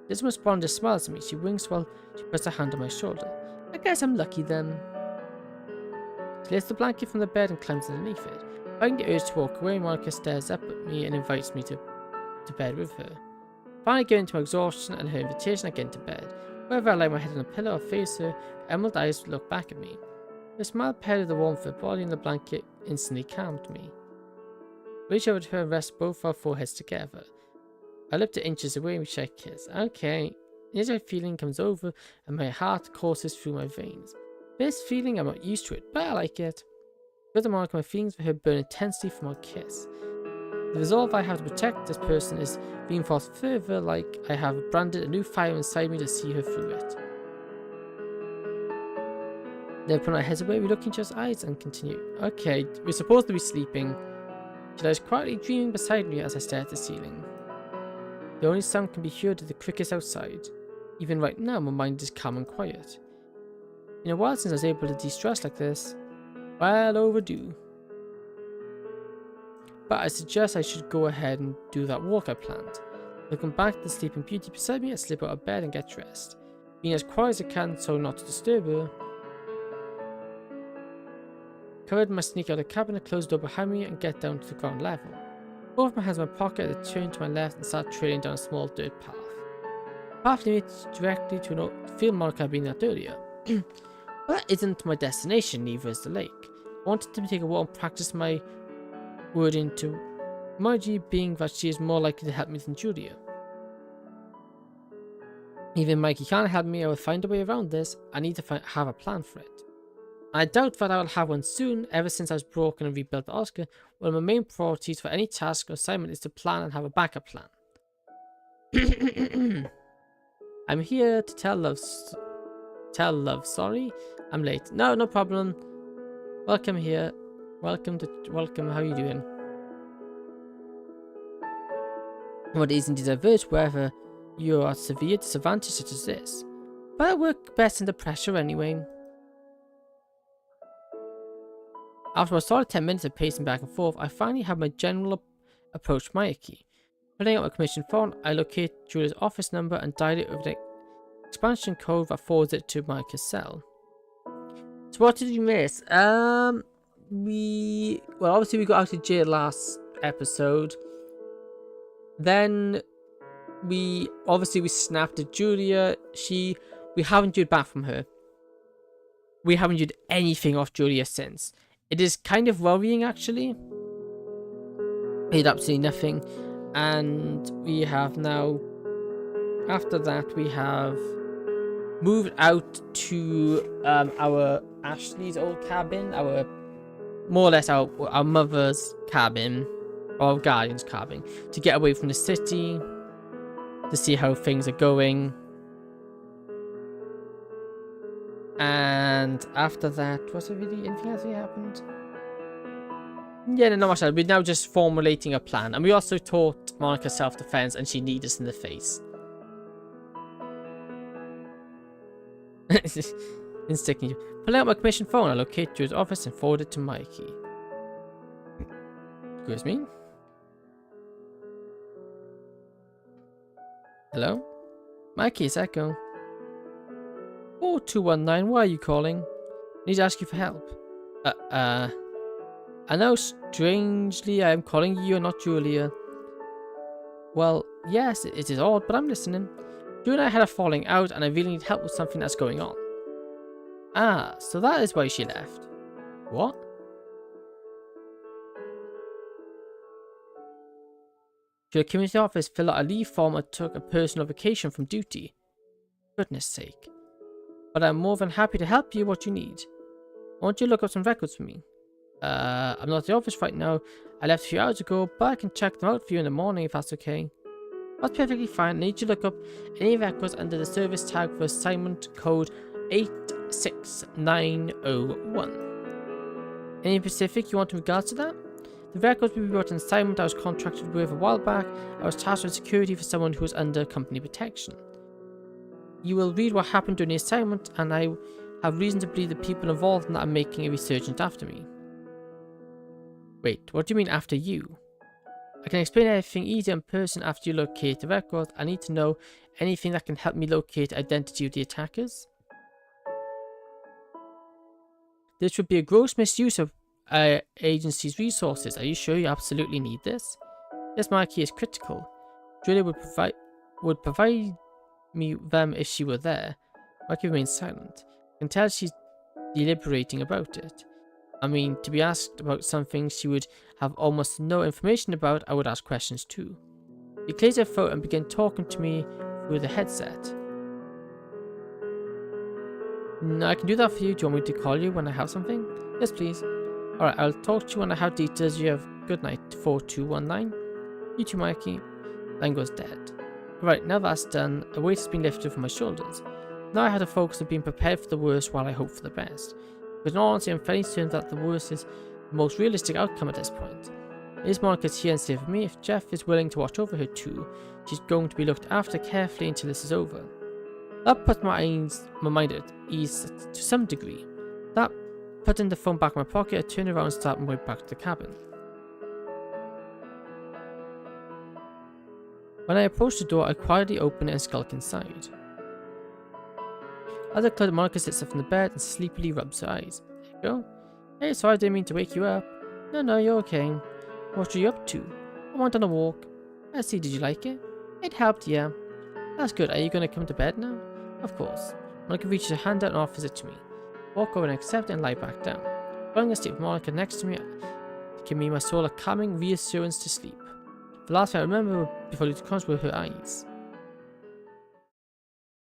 This respondent just smiles at me. She winks while she puts her hand on my shoulder. I guess I'm lucky then. She lifts the blanket from the bed and climbs underneath it. Fighting the urge to walk away, Monica stares up at me and invites me to bed with her. Finally giving to my exhaustion and her invitation, I get into bed. Whether I lay my head on a pillow or face her, her emerald eyes look back at me. Her smile paired with the warmth of her body and the blanket instantly calmed me. I reach over to her and rest both our foreheads together. I lift her inches away and we share a kiss. Okay. The initial feeling comes over and my heart courses through my veins. This feeling, I'm not used to it, but I like it. Furthermore, my feelings for her burn intensely from our kiss. The resolve I have to protect this person is reinforced further, like I have branded a new fire inside me to see her through it. Then put my heads away, we look into each other's eyes and continue. Okay, we're supposed to be sleeping. She lies quietly dreaming beside me as I stare at the ceiling. The only sound can be heard is the crickets outside. Even right now, my mind is calm and quiet. In a while since I was able to de-stress like this. Well overdue. but I suggest I should go ahead and do that walk I planned. Looking back at the sleeping beauty beside me, I slip out of bed and get dressed, being as quiet as I can so not to disturb her. Covered my sneak out of the cabinet, close the door behind me, and get down to the ground level. Both my hands in my pocket, I turn to my left and start trailing down a small dirt path. The path leads directly to an field Monica had been at earlier. But that isn't my destination, neither is the lake. I wanted to take a walk and practice my word into Margie, being that she is more likely to help me than Julia. Even Mikey can't help me, I will find a way around this. I need to have a plan for it. I doubt that I will have one soon. Ever since I was broken and rebuilt the Oscar, one of my main priorities for any task or assignment is to plan and have a backup plan. I'm here to tell love sorry. I'm late. No problem. Welcome here. Welcome, how you doing? What isn't diverse wherever you are at severe disadvantage such as this. But I work best under pressure anyway. After a solid 10 minutes of pacing back and forth, I finally have my general approach Mayaki. Pulling out my commission phone, I locate Julia's office number and dial it with the expansion code that forwards it to Mayaki's cell. So what did you miss? Obviously we got out of jail last episode. Then we snapped at Julia. We haven't heard back from her. We haven't heard anything off Julia since. It is kind of worrying, actually. We had absolutely nothing. And we have now, after that, we have moved out to our Ashley's old cabin, more or less our mother's cabin, or guardian's cabin, to get away from the city, to see how things are going. And after that, was there really anything else that happened? Yeah, no, not much else. We're now just formulating a plan. And we also taught Monica self-defense, and she kneed us in the face. In sticking. Pull out my commission phone, I locate Drew's office and forward it to Mikey. Excuse me? Hello? Mikey, it's Echo. 4219, why are you calling? Need to ask you for help. I know, strangely, I am calling you and not Julia. Well, yes, it is odd, but I'm listening. Julia and I had a falling out, and I really need help with something that's going on. Ah, so that is why she left. What? Julia came into the office, filled out a leave form, and took a personal vacation from duty. Goodness sake. But I'm more than happy to help you what you need. I want you to look up some records for me. I'm not at the office right now. I left a few hours ago, but I can check them out for you in the morning if that's okay. That's perfectly fine. I need you to look up any records under the service tag for assignment code 86901. Any specific you want in regards to that? The records will be brought an assignment I was contracted with a while back. I was tasked with security for someone who was under company protection. You will read what happened during the assignment, and I have reason to believe the people involved in that are making a resurgence after me. Wait, what do you mean after you? I can explain everything easier in person after you locate the record. I need to know anything that can help me locate the identity of the attackers. This would be a gross misuse of agency's resources. Are you sure you absolutely need this? Yes, my key is critical. Julia would provide me them if she were there. Mikey remains silent. I can tell she's deliberating about it. I mean, to be asked about something she would have almost no information about, I would ask questions too. She clears her throat and began talking to me through the headset. No, I can do that for you. Do you want me to call you when I have something? Yes, please. Alright, I'll talk to you when I have details. You have good night, 4219. You too, Mikey. Line goes dead. Right, now that's done, a weight has been lifted from my shoulders. Now I have to focus on being prepared for the worst while I hope for the best. But in all honesty, I'm fairly certain that the worst is the most realistic outcome at this point. Liz Monica's here and safe for me. If Jeff is willing to watch over her too, she's going to be looked after carefully until this is over. That puts my mind at ease to some degree. That putting the phone back in my pocket, I turn around and start my way back to the cabin. When I approach the door, I quietly open it and skulk inside. As I close, Monica sits up in the bed and sleepily rubs her eyes. There you go. Hey, sorry, I didn't mean to wake you up. No, you're okay. What are you up to? I went on a walk. I see, did you like it? It helped, yeah. That's good. Are you going to come to bed now? Of course. Monica reaches her hand out and offers it to me. Walk over and accept it and lie back down. Falling asleep with Monica next to me, give me my soul a calming reassurance to sleep. The last thing I remember before I lose conscious were her eyes.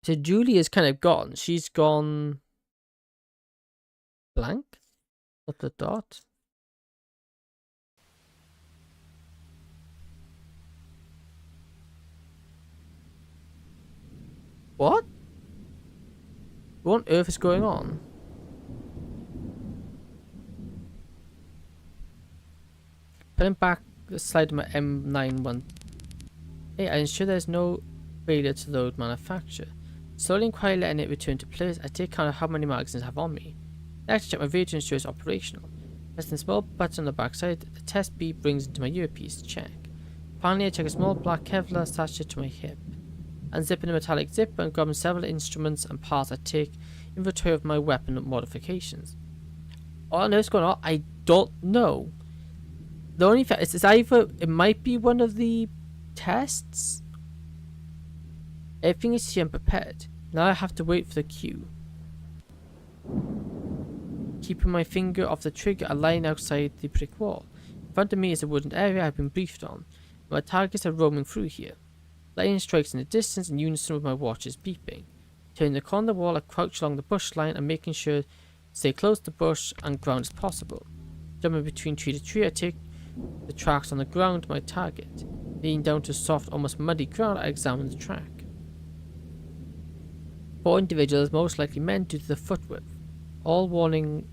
So Julie is kind of gone. She's gone blank? Not the dot. What? What on earth is going on? Putting back the slide of my M91. Hey, I ensure there's no failure to load manufacture. Slowly and quietly letting it return to place, I take count of how many magazines I have on me. Next, check my radio to ensure it's operational. Pressing the small button on the backside, the test beep brings into my earpiece to check. Finally, I check a small black Kevlar sachet to my hip. Unzipping the metallic zipper and grabbing several instruments and parts, I take inventory of my weapon modifications. What on earth's going on? I don't know. The only fact is either it might be one of the tests. Everything is here and prepared. Now I have to wait for the cue. Keeping my finger off the trigger, I line outside the brick wall. In front of me is a wooden area I've been briefed on. My targets are roaming through here. Lightning strikes in the distance in unison with my watch's beeping. Turning the corner of the wall, I crouch along the bush line and making sure to stay close to bush and ground as possible. Jumping between tree to tree, I take the tracks on the ground to my target. Leaning down to soft, almost muddy ground, I examine the track. 4 individuals, most likely men due to the foot width, all wearing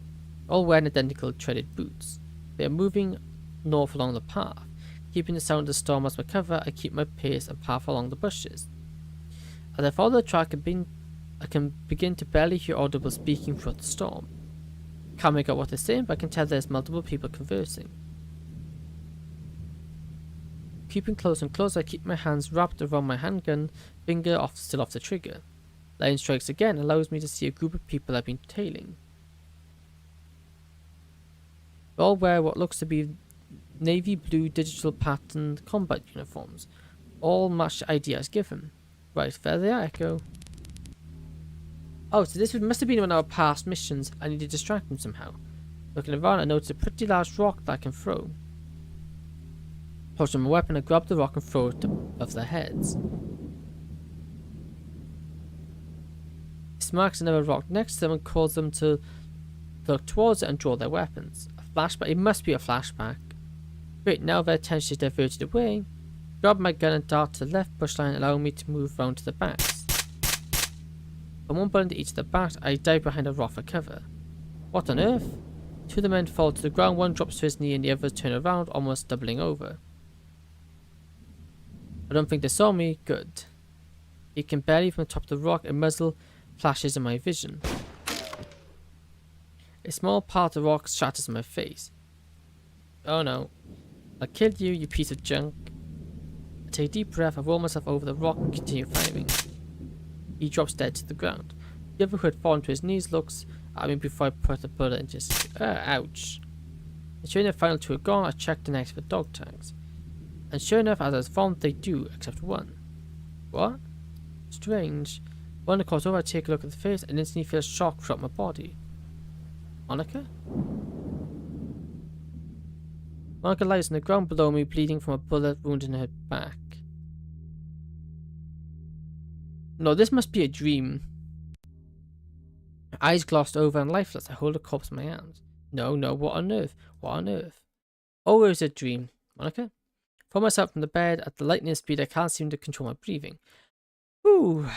identical treaded boots. They are moving north along the path. Keeping the sound of the storm as my cover, I keep my pace and path along the bushes. As I follow the track, I can begin to barely hear audible speaking throughout the storm. Can't make out what they're saying, but I can tell there's multiple people conversing. Creeping closer and closer, I keep my hands wrapped around my handgun, finger still off the trigger. Lightning strikes again, allows me to see a group of people I've been tailing. They all wear what looks to be navy blue digital patterned combat uniforms. All match the ID I was given. Right, there they are, Echo. Oh, so this must have been one of our past missions. I need to distract them somehow. Looking around, I notice a pretty large rock that I can throw. Pulling my weapon, I grab the rock and throw it above their heads. This marks another rock next to them and calls them to look towards it and draw their weapons. A flashback. It must be a flashback. Great, now their attention is diverted away. Grab my gun and dart to the left bush line, allowing me to move round to the backs. From one bullet to each of the backs, I dive behind a rock for cover. What on earth? 2 of the men fall to the ground, one drops to his knee and the others turn around, almost doubling over. I don't think they saw me. Good. You can barely from the top of the rock, a muzzle flashes in my vision. A small part of the rock shatters in my face. Oh no. I killed you, you piece of junk. I take a deep breath, I roll myself over the rock and continue firing. He drops dead to the ground. The other who had fallen to his knees looks at me before I put the bullet into his... ouch. Ensuring the final 2 are gone, I check the next for dog tags. And sure enough, as I was found, they do, except one. What? Strange. When I cross over, I take a look at the face and instantly feel shock throughout my body. Monica? Monica lies on the ground below me, bleeding from a bullet wound in her back. No, this must be a dream. My eyes glossed over and lifeless, I hold a corpse in my hands. No, what on earth? What on earth? Oh, it was a dream. Monica? Throw myself from the bed at the lightning speed, I can't seem to control my breathing. Ooh,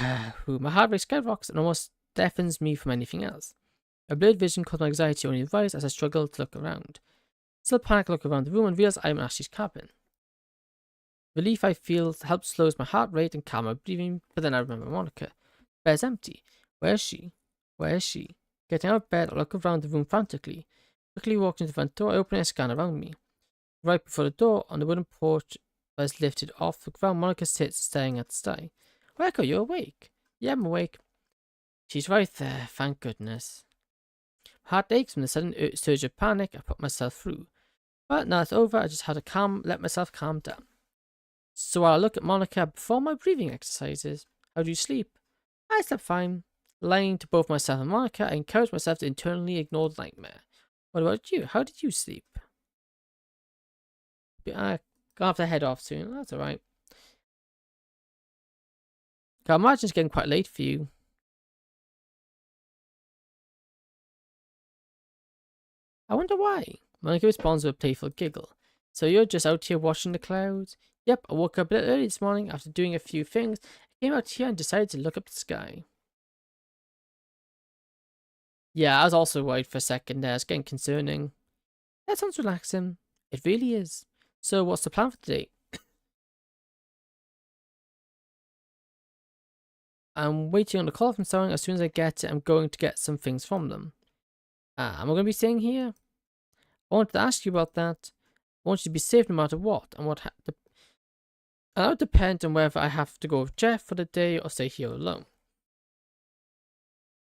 my heart rate skyrockets and almost deafens me from anything else. My blurred vision caused my anxiety only to rise as I struggled to look around. Still panicked, I look around the room and realize I'm in Ashley's cabin. Relief I feel helps slows my heart rate and calm my breathing, but then I remember Monica. The bed's empty. Where is she? Where is she? Getting out of bed, I look around the room frantically. Quickly walking to the front door, I open it and scan around me. Right before the door, on the wooden porch, was lifted off the ground. Monica sits staring at the sky. Oh, Echo, you're awake. Yeah, I'm awake. She's right there, thank goodness. Heart aches from the sudden surge of panic I put myself through. But now it's over, I just had to let myself calm down. So while I look at Monica, perform my breathing exercises. How do you sleep? I slept fine. Lying to both myself and Monica, I encouraged myself to internally ignore the nightmare. What about you? How did you sleep? I'm gonna have to head off soon. That's alright. I imagine it's getting quite late for you. I wonder why. Monica responds with a playful giggle. So you're just out here watching the clouds? Yep, I woke up a bit early this morning after doing a few things. I came out here and decided to look up the sky. Yeah, I was also worried for a second there. It's getting concerning. That sounds relaxing. It really is. So what's the plan for today? I'm waiting on the call from someone. As soon as I get it, I'm going to get some things from them. Am I going to be staying here? I wanted to ask you about that. I want you to be safe no matter what. And that would depend on whether I have to go with Jeff for the day or stay here alone.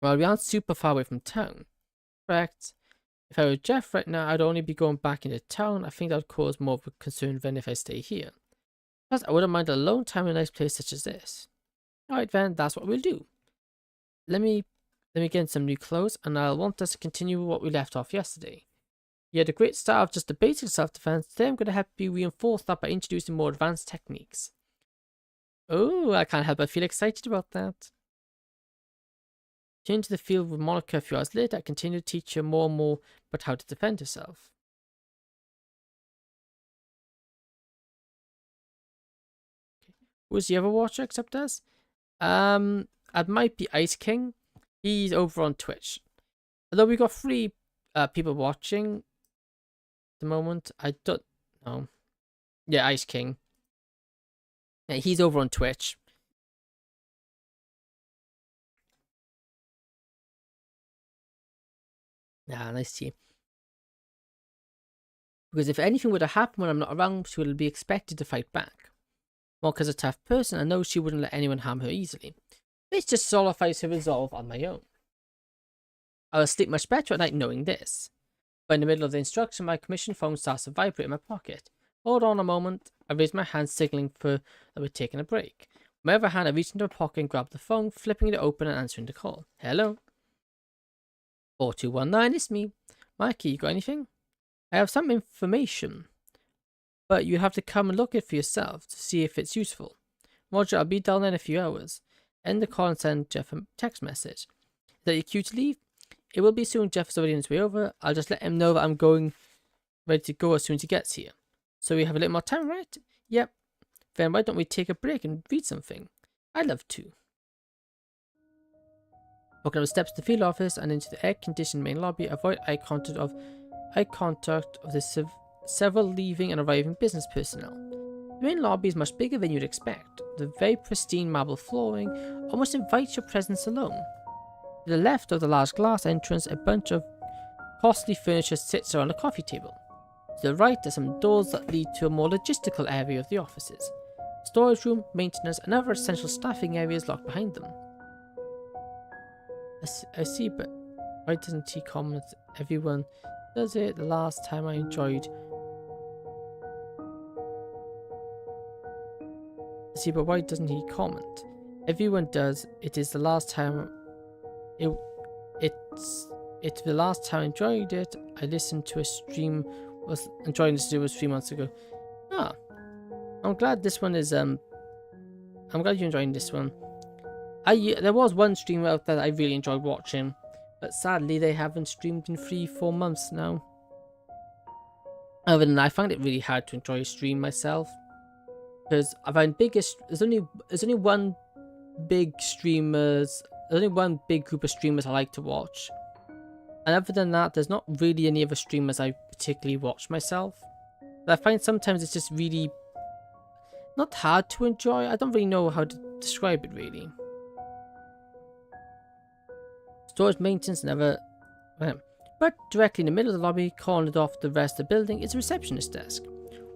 Well, we aren't super far away from town. Correct. If I were Jeff right now, I'd only be going back into town. I think that would cause more of a concern than if I stay here. Plus, I wouldn't mind a alone time in a nice place such as this. Alright then, that's what we'll do. Let me get in some new clothes, and I'll want us to continue what we left off yesterday. You had a great start of just the basic self-defense. Today I'm going to help you reinforce that by introducing more advanced techniques. Oh, I can't help but feel excited about that. Turn to the field with Monica a few hours later. I continue to teach her more and more about how to defend herself. Okay. Who's the other watcher except us? It might be Ice King. He's over on Twitch. Although we got 3 people watching at the moment. I don't know. Yeah, Ice King. Yeah, he's over on Twitch. Ah, nice to see you. Because if anything were to happen when I'm not around, she would be expected to fight back. Monica's a tough person. I know she wouldn't let anyone harm her easily. This just solidifies her resolve on my own. I will sleep much better at night knowing this. But in the middle of the instruction, my commission phone starts to vibrate in my pocket. Hold on a moment. I raise my hand, signaling that we're taking a break. With my other hand, I reach into my pocket and grab the phone, flipping it open and answering the call. Hello? 4219, it's me. Mikey, you got anything? I have some information, but you have to come and look at it for yourself to see if it's useful. Roger, I'll be down there in a few hours. End the call and send Jeff a text message. Is that your cue to leave? It will be soon. Jeff is already on his way over. I'll just let him know that I'm ready to go as soon as he gets here. So we have a little more time, right? Yep. Then why don't we take a break and read something? I'd love to. Walking up the steps to the field office and into the air-conditioned main lobby, avoid eye contact of the several leaving and arriving business personnel. The main lobby is much bigger than you'd expect. The very pristine marble flooring almost invites your presence alone. To the left of the large glass entrance, a bunch of costly furniture sits around a coffee table. To the right are some doors that lead to a more logistical area of the offices. Storage room, maintenance, and other essential staffing areas locked behind them. I see, but why doesn't he comment? Everyone does it. The last time I enjoyed. I see, but why doesn't he comment? Everyone does. It is the last time. It's the last time I enjoyed it. I listened to a stream. Was enjoying this to 3 months ago. Ah, I'm glad this one is. I'm glad you're enjoying this one. There was one streamer out there that I really enjoyed watching, but sadly they haven't streamed in 3-4 months now. Other than that, I find it really hard to enjoy a stream myself, because I find there's only one big streamers. There's only one big group of streamers I like to watch, and other than that, there's not really any other streamers I particularly watch myself. But I find sometimes it's just really not hard to enjoy. I don't really know how to describe it really. Storage, maintenance, never. But directly in the middle of the lobby, cornered off the rest of the building, is a receptionist desk.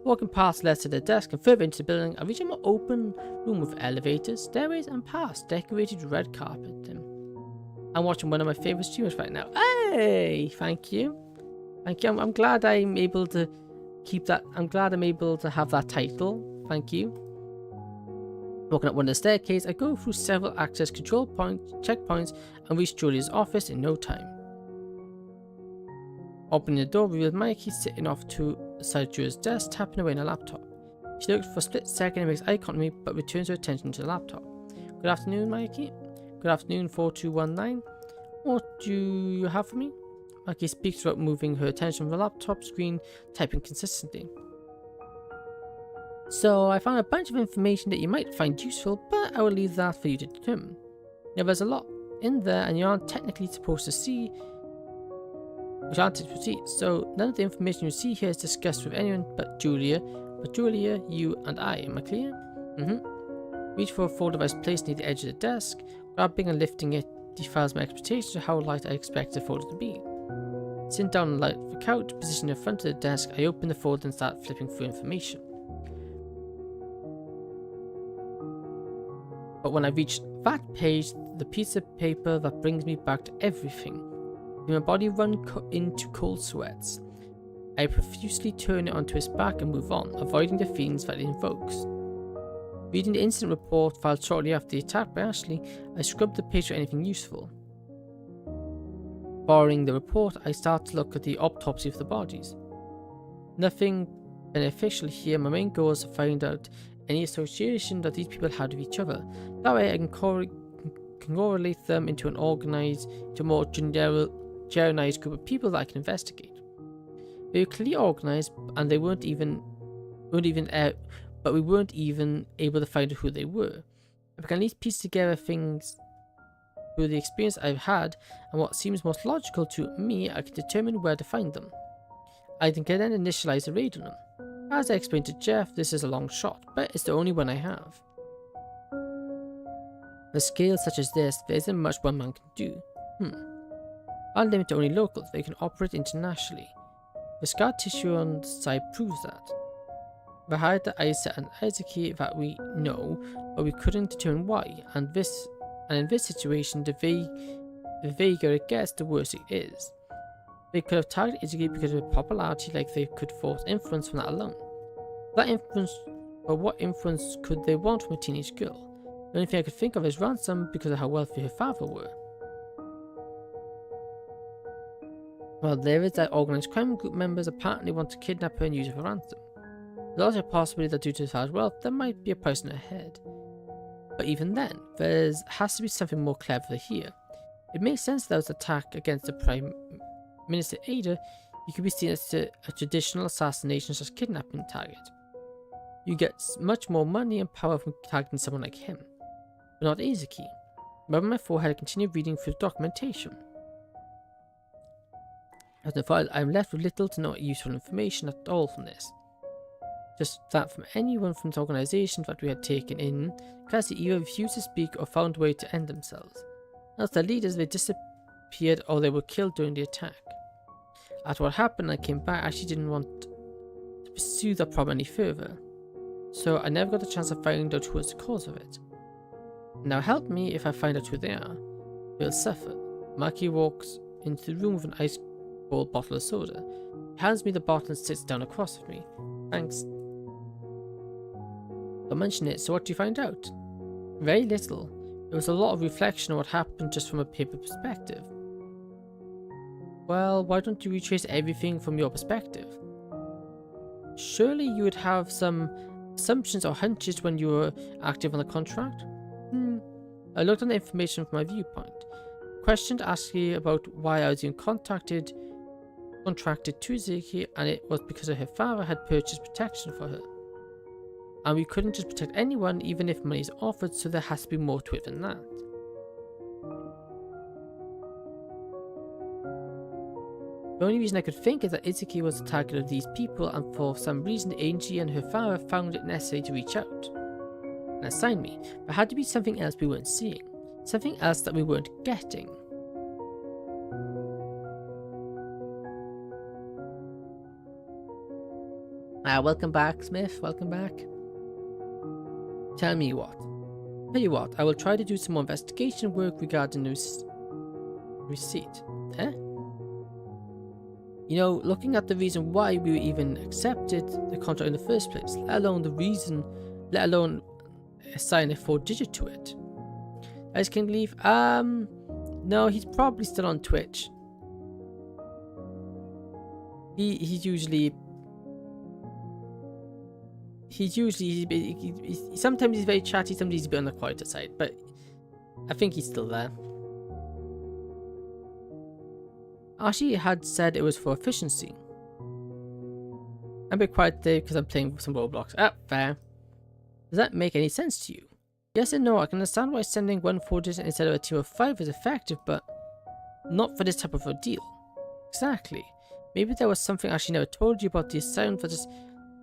Walking past Lester to the desk and further into the building, I reach a more open room with elevators, stairways, and paths decorated with red carpet. I'm watching one of my favorite streamers right now. Hey, thank you. Thank you. I'm glad I'm able to keep that. I'm glad I'm able to have that title. Thank you. Walking up one of the staircases, I go through several access control points, checkpoints, and reach Julia's office in no time. Opening the door reveals Mikey sitting off to the side of Julia's desk, tapping away on a laptop. She looks for a split second and makes eye contact with me, but returns her attention to the laptop. Good afternoon, Mikey. Good afternoon, 4219. What do you have for me? Mikey speaks without moving her attention from the laptop screen, typing consistently. So, I found a bunch of information that you might find useful, but I will leave that for you to determine. Now, there's a lot in there, and you aren't technically supposed to see. So, none of the information you see here is discussed with anyone but Julia. But Julia, you, and I. Am I clear? Reach for a folder device placed near the edge of the desk. Grabbing and lifting it defiles my expectations of how light I expect the folder to be. Sitting down on the couch, positioned in front of the desk, I open the folder and start flipping through information. But when I reach that page, the piece of paper that brings me back to everything, my body runs into cold sweats. I profusely turn it onto its back and move on, avoiding the feelings that it invokes. Reading the incident report filed shortly after the attack by Ashley, I scrubbed the page for anything useful. Borrowing the report, I start to look at the autopsy of the bodies. Nothing beneficial here. My main goal is to find out any association that these people had with each other. That way I can correlate them into a more generalized group of people that I can investigate. They were clearly organized, and we weren't even able to find out who they were. I can at least piece together things through the experience I've had, and what seems most logical to me, I can determine where to find them. I can then initialize a raid on them. As I explained to Jeff, this is a long shot, but it's the only one I have. On a scale such as this, there isn't much one man can do. I'll limit to only locals, they can operate internationally. The scar tissue on the side proves that. We hired the Isa and Isaki that we know, but we couldn't determine why, and in this situation, the vaguer it gets, the worse it is. They could have targeted Izaki because of her popularity, like they could force influence from that alone. That influence, but what influence could they want from a teenage girl? The only thing I could think of is ransom because of how wealthy her father were. Well, there is that organized crime group members apparently want to kidnap her and use her for ransom. There's also a possibility that due to her father's wealth, there might be a price on her head. But even then, there has to be something more clever here. It makes sense that was an attack against the Prime Minister Ada. You could be seen as a traditional assassination / kidnapping target. You get much more money and power from targeting someone like him. But not Izaki. Rubbing my forehead, I continue reading through the documentation. As a file, I am left with little to no useful information at all from this. Just that from anyone from the organization that we had taken in, because they either refused to speak or found a way to end themselves. As their leaders, they disappeared or they were killed during the attack. After what happened, I came back. I actually didn't want to pursue that problem any further, so I never got the chance of finding out who was the cause of it. Now help me if I find out who they are. They'll suffer. Maki walks into the room with an ice cold bottle of soda. He hands me the bottle and sits down across from me. Thanks. Don't mention it, so what do you find out? Very little. There was a lot of reflection on what happened just from a paper perspective. Well, why don't you retrace everything from your perspective? Surely you would have some assumptions or hunches when you were active on the contract? I looked on the information from my viewpoint. Questioned Ashley about why I was even contracted to Izaki, and it was because her father had purchased protection for her. And we couldn't just protect anyone even if money is offered, so there has to be more to it than that. The only reason I could think is that Izaki was the target of these people, and for some reason Angie and her father found it necessary to reach out and assign me. There had to be something else we weren't seeing, something else that we weren't getting. Welcome back, Smith. Welcome back. Tell me what. Tell you what, I will try to do some more investigation work regarding this receipt. Huh? You know, looking at the reason why we even accepted the contract in the first place, let alone the reason, let alone assign a 4-digit to it. Guys can leave. No, he's probably still on Twitch. He's usually sometimes he's very chatty, sometimes he's a bit on the quieter side, but I think he's still there. Ashi had said it was for efficiency. I'm a bit quiet today because I'm playing some Roblox. Ah, fair. Does that make any sense to you? Yes and no. I can understand why sending 1 4-digit instead of a team of 5 is effective, but not for this type of a deal. Exactly. Maybe there was something Ashi never told you about the sound for this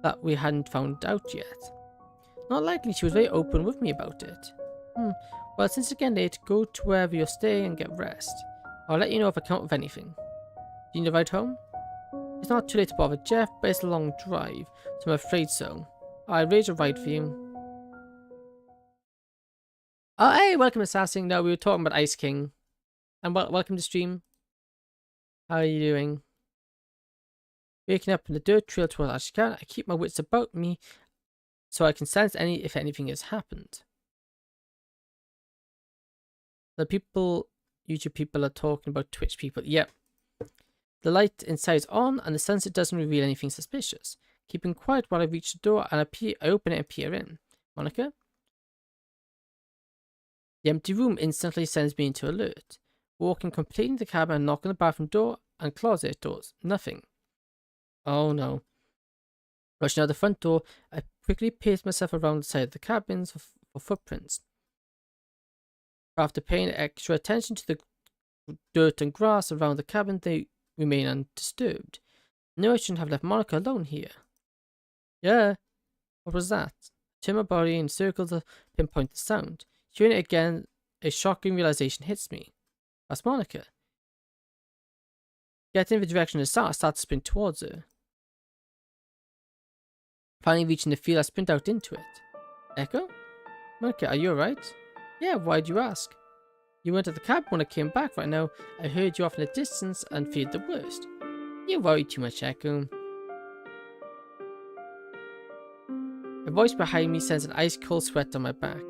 that we hadn't found out yet. Not likely. She was very open with me about it. Well, since it's getting late, go to wherever you're staying and get rest. I'll let you know if I come up with anything. Do you need a ride home? It's not too late to bother Jeff, but it's a long drive, so I'm afraid so. I'll arrange a ride for you. Oh, hey, welcome Assassin. No, we were talking about Ice King. And welcome to stream. How are you doing? Waking up in the dirt trail towards Ashkan, I keep my wits about me so I can sense if anything has happened. The people, YouTube people are talking about Twitch people. Yep. The light inside is on and the sunset doesn't reveal anything suspicious. Keeping quiet while I reach the door and I open it and peer in. Monica? The empty room instantly sends me into alert. Walking completely into the cabin and knocking the bathroom door and closet doors. Nothing. Oh no. Rushing out the front door, I quickly pace myself around the side of the cabins for footprints. After paying extra attention to the dirt and grass around the cabin, they remain undisturbed. No, I shouldn't have left Monica alone here. Yeah. What was that? I turn my body in circles to pinpoint the sound. Hearing it again, a shocking realization hits me. That's Monica. Getting in the direction of the sound, I start to sprint towards her. Finally reaching the field, I sprint out into it. Echo? Monica, are you alright? Yeah, why'd you ask? You weren't at the cabin when I came back right now. I heard you off in the distance and feared the worst. You worry too much, Echo. A voice behind me sends an ice cold sweat on my back.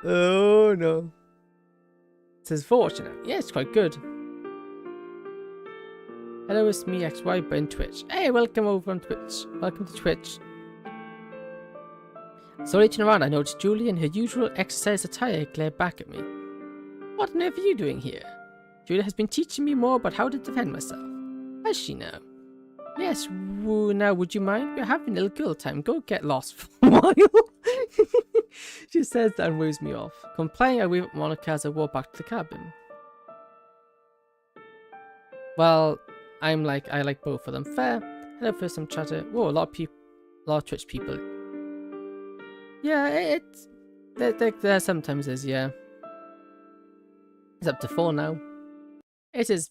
Oh no. It says fortunate. Yeah, it's quite good. Hello, it's me, XY, but in Twitch. Hey, welcome over on Twitch. Welcome to Twitch. Slowly turning around, I noticed Julie in her usual exercise attire glare back at me. What on earth are you doing here? Julie has been teaching me more about how to defend myself. Has she now? Yes, now would you mind? We're having a little girl time. Go get lost for a while. She says that and waves me off. Complying, I wave at Monica as I walk back to the cabin. Well, I like both of them. Fair. Hello, first some chatter. Whoa, a lot of Twitch people. Yeah, there sometimes is, yeah. It's up to 4 now. It is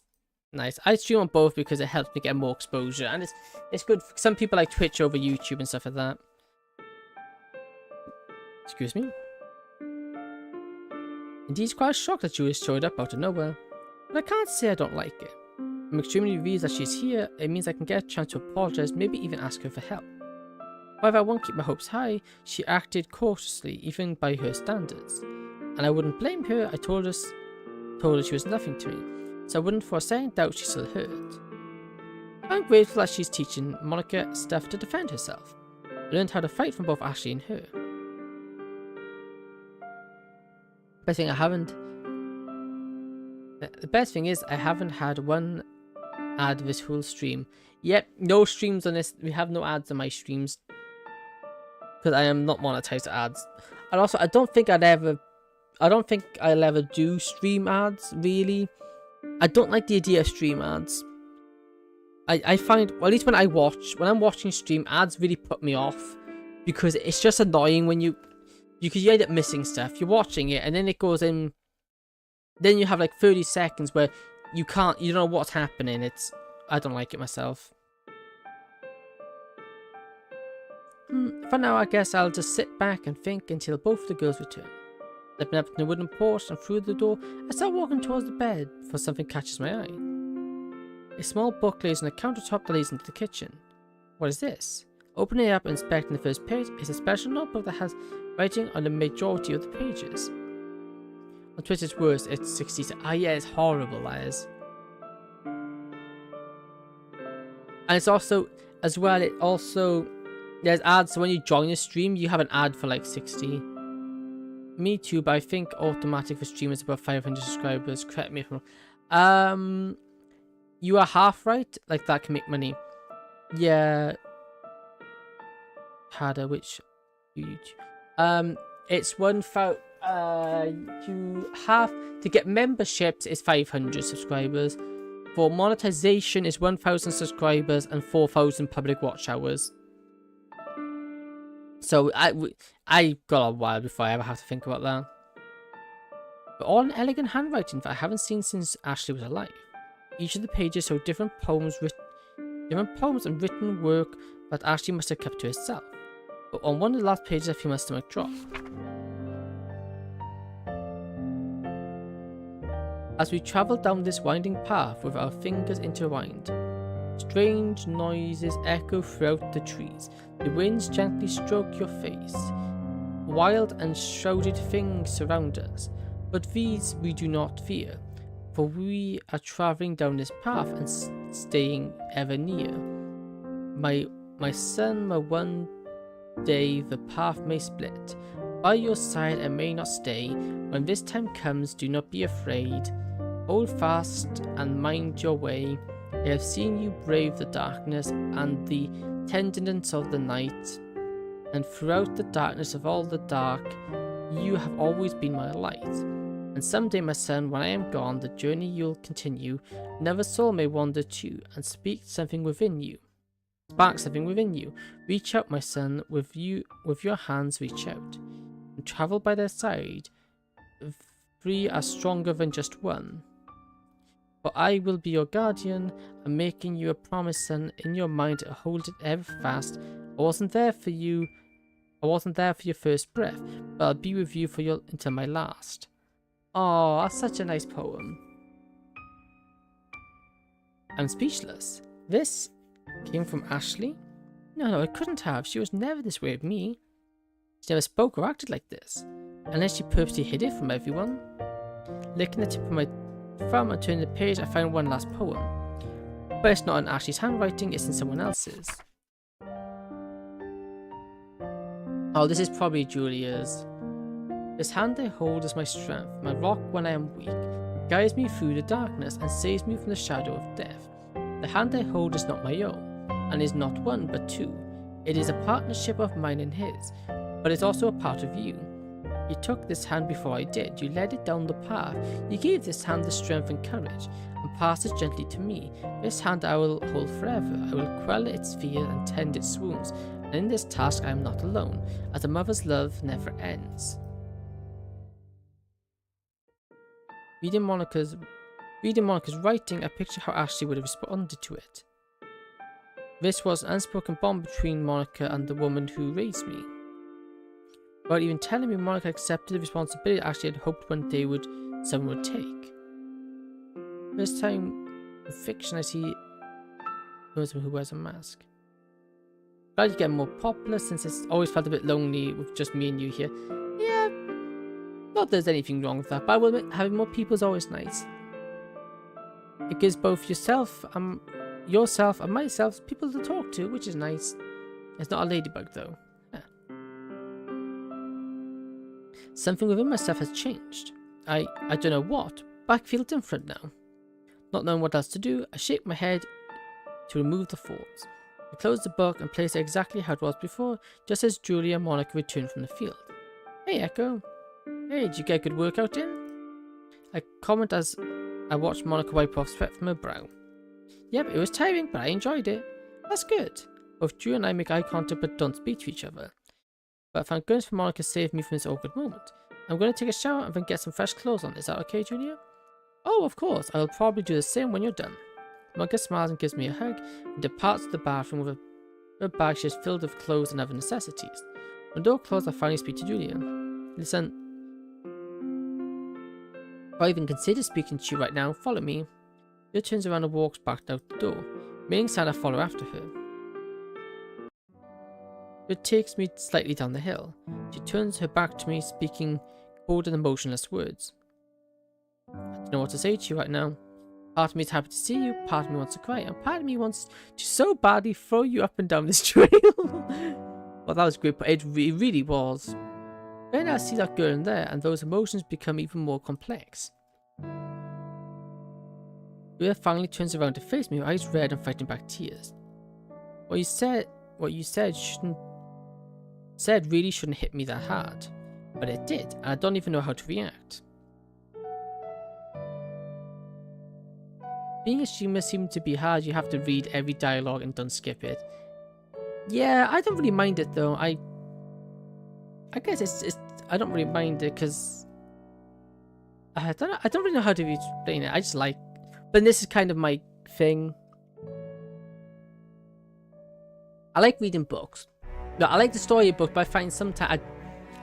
nice. I stream on both because it helps me get more exposure, and it's good. Some people like Twitch over YouTube and stuff like that. Excuse me. Indeed, it's quite a shock that Julie showed up out of nowhere, but I can't say I don't like it. I'm extremely relieved that she's here. It means I can get a chance to apologize, maybe even ask her for help. However, I won't keep my hopes high. She acted cautiously, even by her standards, and I wouldn't blame her. I told her she was nothing to me, so I wouldn't for a second doubt she's still hurt. I'm grateful that she's teaching Monica stuff to defend herself. I learned how to fight from both Ashley and her. The best thing is I haven't had one ad this whole stream. Yep, no streams on this. We have no ads on my streams because I am not monetized to ads. And also, I don't think I'll ever do stream ads. Really, I don't like the idea of stream ads. I find, well, at least when I'm watching stream, ads really put me off because it's just annoying when you end up missing stuff. You're watching it and then it goes in. Then you have like 30 seconds where you don't know what's happening. I don't like it myself. For now, I guess I'll just sit back and think until both the girls return. Stepping up from the wooden porch and through the door, I start walking towards the bed before something catches my eye. A small book lays on the countertop that leads into the kitchen. What is this? Opening it up and inspecting the first page is a special notebook that has writing on the majority of the pages. On Twitter's words, it's 60. Ah, yeah, it's horrible, that is. And it's also, as well, there's ads, so when you join a stream, you have an ad for like 60. Me too, but I think automatic for streamers above 500 subscribers. Correct me if I'm wrong. You are half right, like that can make money. Yeah. Harder, which it's 1,000. You have to get memberships is 500 subscribers. For monetization is 1,000 subscribers and 4,000 public watch hours. So I got a while before I ever have to think about that. But all in elegant handwriting that I haven't seen since Ashley was alive. Each of the pages show different poems and written work that Ashley must have kept to herself. But on one of the last pages I feel my stomach drop. As we travel down this winding path with our fingers intertwined, strange noises echo throughout the trees. The winds gently stroke your face. Wild and shrouded things surround us, but these we do not fear, for we are travelling down this path and staying ever near. My son, my one day the path may split. By your side I may not stay. When this time comes, do not be afraid. Hold fast and mind your way. I have seen you brave the darkness and the tenderness of the night, and throughout the darkness of all the dark, you have always been my light. And someday, my son, when I am gone, the journey you'll continue. Another soul may wander too, and speak something within you. Spark something within you. Reach out, my son, with your hands reach out, and travel by their side. Three are stronger than just one. For I will be your guardian. I'm making you a promise, son. In your mind, hold it ever fast. I wasn't there for your first breath, but I'll be with you until my last. Oh, that's such a nice poem. I'm speechless. This came from Ashley? No, it couldn't have. She was never this way with me. She never spoke or acted like this, unless she purposely hid it from everyone. Licking the tip of my thumb and turning the page, I found one last poem. But it's not in Ashley's handwriting, it's in someone else's. Oh, this is probably Julia's. This hand I hold is my strength, my rock when I am weak. It guides me through the darkness and saves me from the shadow of death. The hand I hold is not my own, and is not one but two. It is a partnership of mine and his, but it's also a part of you. You took this hand before I did. You led it down the path. You gave this hand the strength and courage, and passed it gently to me. This hand I will hold forever. I will quell its fear and tend its wounds. And in this task I am not alone, as a mother's love never ends. Reading Monica's writing, I picture how Ashley would have responded to it. This was an unspoken bond between Monica and the woman who raised me. Without even telling me, Monica accepted the responsibility Ashley had hoped one day someone would take. First time in fiction I see someone who wears a mask. Glad you get more popular, since it's always felt a bit lonely with just me and you here. Yeah, not that there's anything wrong with that, but I will admit, having more people is always nice. It gives both yourself and myself people to talk to, which is nice. It's not a ladybug though. Yeah. Something within myself has changed. I don't know what, but I feel different now. Not knowing what else to do, I shake my head to remove the thoughts. I close the book and place it exactly how it was before, just as Julia and Monica returned from the field. Hey Echo. Hey, did you get a good workout in? I comment as I watched Monica wipe off sweat from her brow. Yep, it was tiring, but I enjoyed it. That's good. Both Julia and I make eye contact but don't speak to each other. But thank goodness for Monica saved me from this awkward moment. I'm going to take a shower and then get some fresh clothes on. Is that okay, Julia? Oh, of course. I will probably do the same when you're done. Monica smiles and gives me a hug and departs to the bathroom with a Her bag she is filled with clothes and other necessities. When the door closed, I finally speak to Julia. Listen, if I even consider speaking to you right now, follow me. Julia turns around and walks back out the door, making sign I follow after her. It takes me slightly down the hill. She turns her back to me, speaking cold and emotionless words. I don't know what to say to you right now. Part of me is happy to see you, part of me wants to cry, and part of me wants to so badly throw you up and down this trail. Well, that was great, but it really was. Then I see that girl in there, and those emotions become even more complex. Julia finally turns around to face me, her eyes red and fighting back tears. What you said really shouldn't hit me that hard, but it did, and I don't even know how to react. Being a streamer seems to be hard. You have to read every dialogue and don't skip it. Yeah, I don't really mind it though. I guess it's I don't really mind it because I don't really know how to explain it. I just like, but this is kind of my thing. I like reading books. No, I like the story of books, but I find sometimes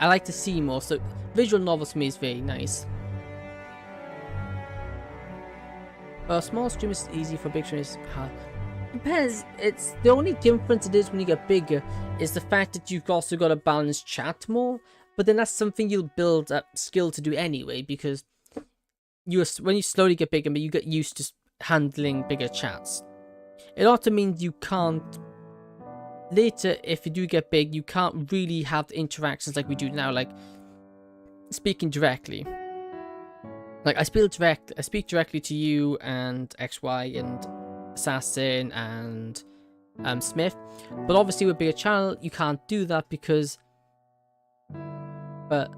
I like to see more. So visual novels for me is very nice. A small stream is easy, for big stream is hard. Depends. It's the only difference it is when you get bigger is the fact that you've also got to balance chat more. But then that's something you'll build up skill to do anyway, because when you slowly get bigger, you get used to handling bigger chats. It also means you can't. Later, if you do get big, you can't really have the interactions like we do now, like speaking directly. Like I speak directly to you and XY and Assassin and Smith, but obviously with bigger channel you can't do that because, but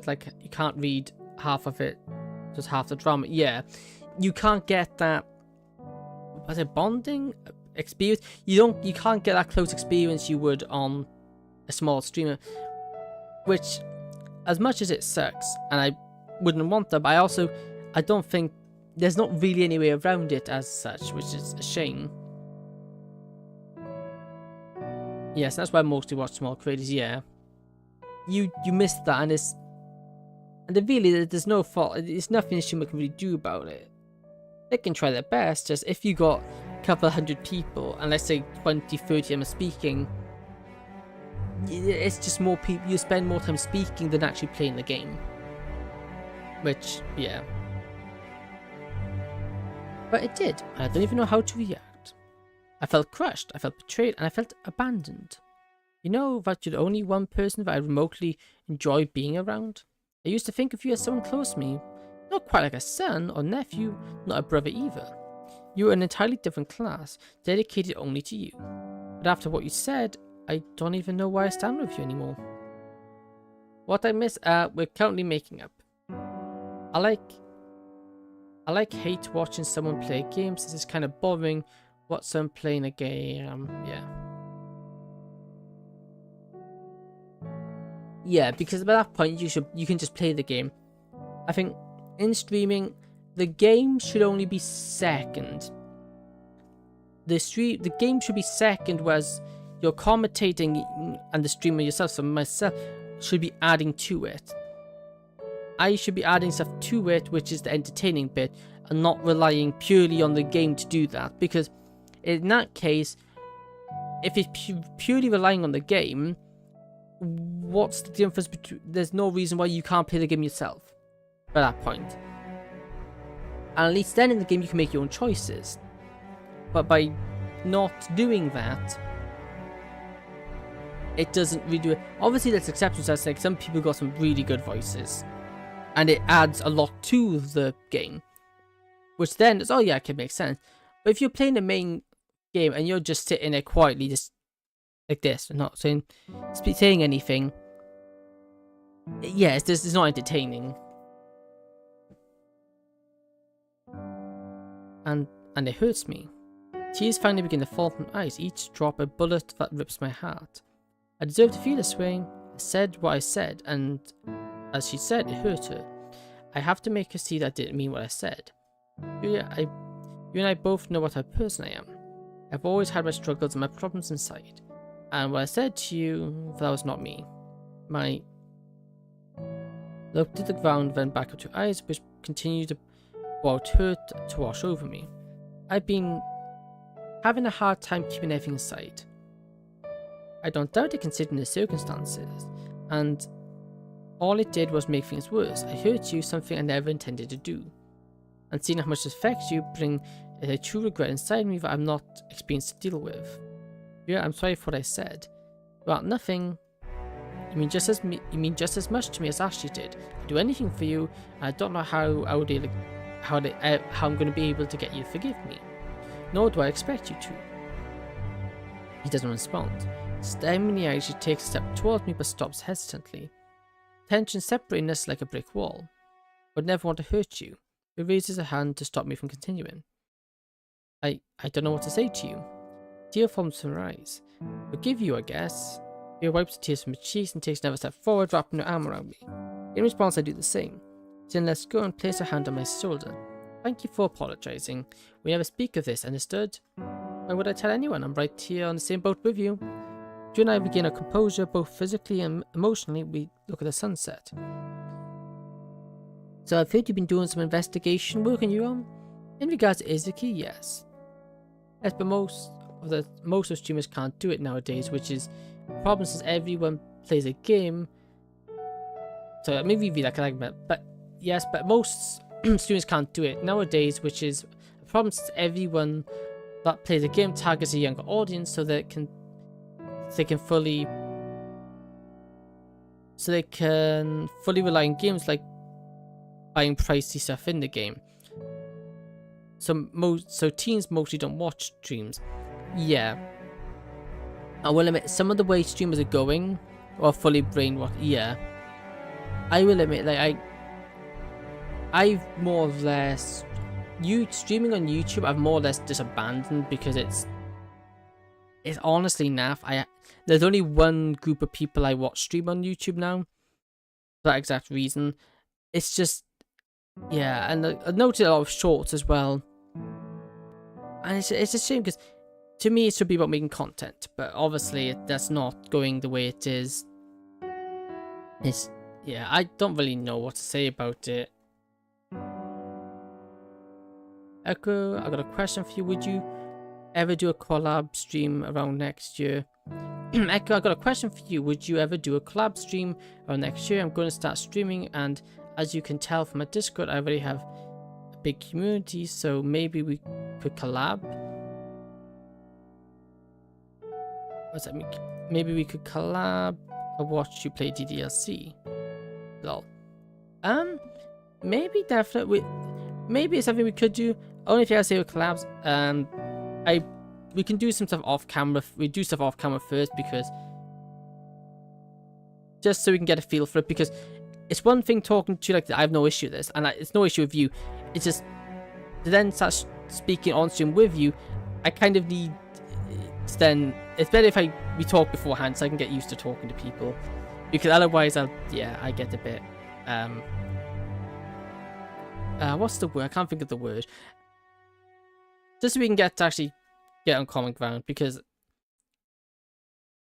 like you can't read half of it, just half the drama. Yeah, you can't get that. Was it bonding experience? You can't get that close experience you would on a small streamer, which, as much as it sucks, and I wouldn't want that, but I don't think there's not really any way around it as such, which is a shame. Yes, that's why I mostly watch small creators. Yeah, you missed that, and really there's no fault. It's nothing streamer can really do about it. They can try their best. Just if you got a couple of hundred people, and let's say 20, 30 of them are speaking, it's just more people. You spend more time speaking than actually playing the game. Which, yeah. But it did. I don't even know how to react. I felt crushed, I felt betrayed, and I felt abandoned. You know that you're the only one person that I remotely enjoy being around? I used to think of you as someone close to me. Not quite like a son or nephew, not a brother either. You were an entirely different class, dedicated only to you. But after what you said, I don't even know why I stand with you anymore. What I miss, we're currently making up. I hate watching someone play games. This is kind of boring. Watch someone playing a game. Yeah. Yeah, because by that point you can just play the game. I think in streaming, the game should only be second. The game should be second, whereas you're commentating and the streamer yourself, so myself, should be adding to it. I should be adding stuff to it, which is the entertaining bit, and not relying purely on the game to do that. Because in that case, if it's purely relying on the game, what's the difference between? There's no reason why you can't play the game yourself by that point. And at least then in the game you can make your own choices. But by not doing that, it doesn't really do it. Obviously there's exceptions. That's like some people got some really good voices, and it adds a lot to the game, which then is, oh yeah, it can make sense. But if you're playing the main game and you're just sitting there quietly, just like this, and not saying anything, yeah, it's not entertaining. And it hurts me. Tears finally begin to fall from my eyes, each drop a bullet that rips my heart. I deserve to feel this way. I said what I said, and as she said, it hurt her. I have to make her see that I didn't mean what I said. You and I both know what type of person I am. I've always had my struggles and my problems inside. And what I said to you, that was not me. My looked at the ground, then back up to her eyes, which continued to hurt to wash over me. I've been having a hard time keeping everything inside. I don't doubt it considering the circumstances, and all it did was make things worse. I hurt you, something I never intended to do. And seeing how much this affects you bring a true regret inside me that I'm not experienced to deal with. Yeah, I'm sorry for what I said. Well, nothing. You mean just as much to me as Ashley did. I'd do anything for you, and I don't know how I'm going to be able to get you to forgive me. Nor do I expect you to. He doesn't respond. Staring me in the eyes, she takes a step towards me but stops hesitantly. Tension separating us like a brick wall. I would never want to hurt you. He raises a hand to stop me from continuing. I don't know what to say to you. Tear forms from her eyes. Forgive you, I guess. He wipes the tears from her cheeks and takes another step forward, wrapping her arm around me. In response, I do the same. She then lets go and places her hand on my shoulder. Thank you for apologizing. We never speak of this, understood? Why would I tell anyone? I'm right here on the same boat with you. You and I regain our composure, both physically and emotionally. We look at the sunset. So I've heard you've been doing some investigation work on your own. In regards to Izuki, yes. Yes, but most of streamers can't do it nowadays, which is a problem since everyone plays a game. So maybe be like that, but yes, but most streamers can't do it nowadays, which is a problem since everyone that plays a game targets a younger audience, so they can fully rely on games like buying pricey stuff in the game. So teens mostly don't watch streams. Yeah. I will admit, some of the way streamers are going, or fully brainwashed, yeah. I will admit, like, I've more or less, streaming on YouTube, I've more or less just abandoned because it's honestly naff. There's only one group of people I watch stream on YouTube now, for that exact reason. It's just, yeah, and I noticed a lot of shorts as well. And it's a shame because to me it should be about making content, but obviously that's not going the way it is. Yeah, I don't really know what to say about it. Echo, I got a question for you. Would you ever do a collab stream around next year? Echo, I got a question for you. Would you ever do a collab stream around next year? I'm going to start streaming, and as you can tell from my Discord, I already have a big community, so maybe we could collab. What's that mean? Maybe we could collab or watch you play DDLC. Lol. Maybe definitely. Maybe it's something we could do. Only if you guys say with collabs. We can do some stuff off camera. We do stuff off camera first because just so we can get a feel for it. Because it's one thing talking to you like I have no issue with this, and it's no issue with you. It's just to then start speaking on stream with you. I kind of need. Then it's better if we talk beforehand so I can get used to talking to people. Because otherwise, I get a bit. What's the word? I can't think of the word. Just so we can get on common ground, because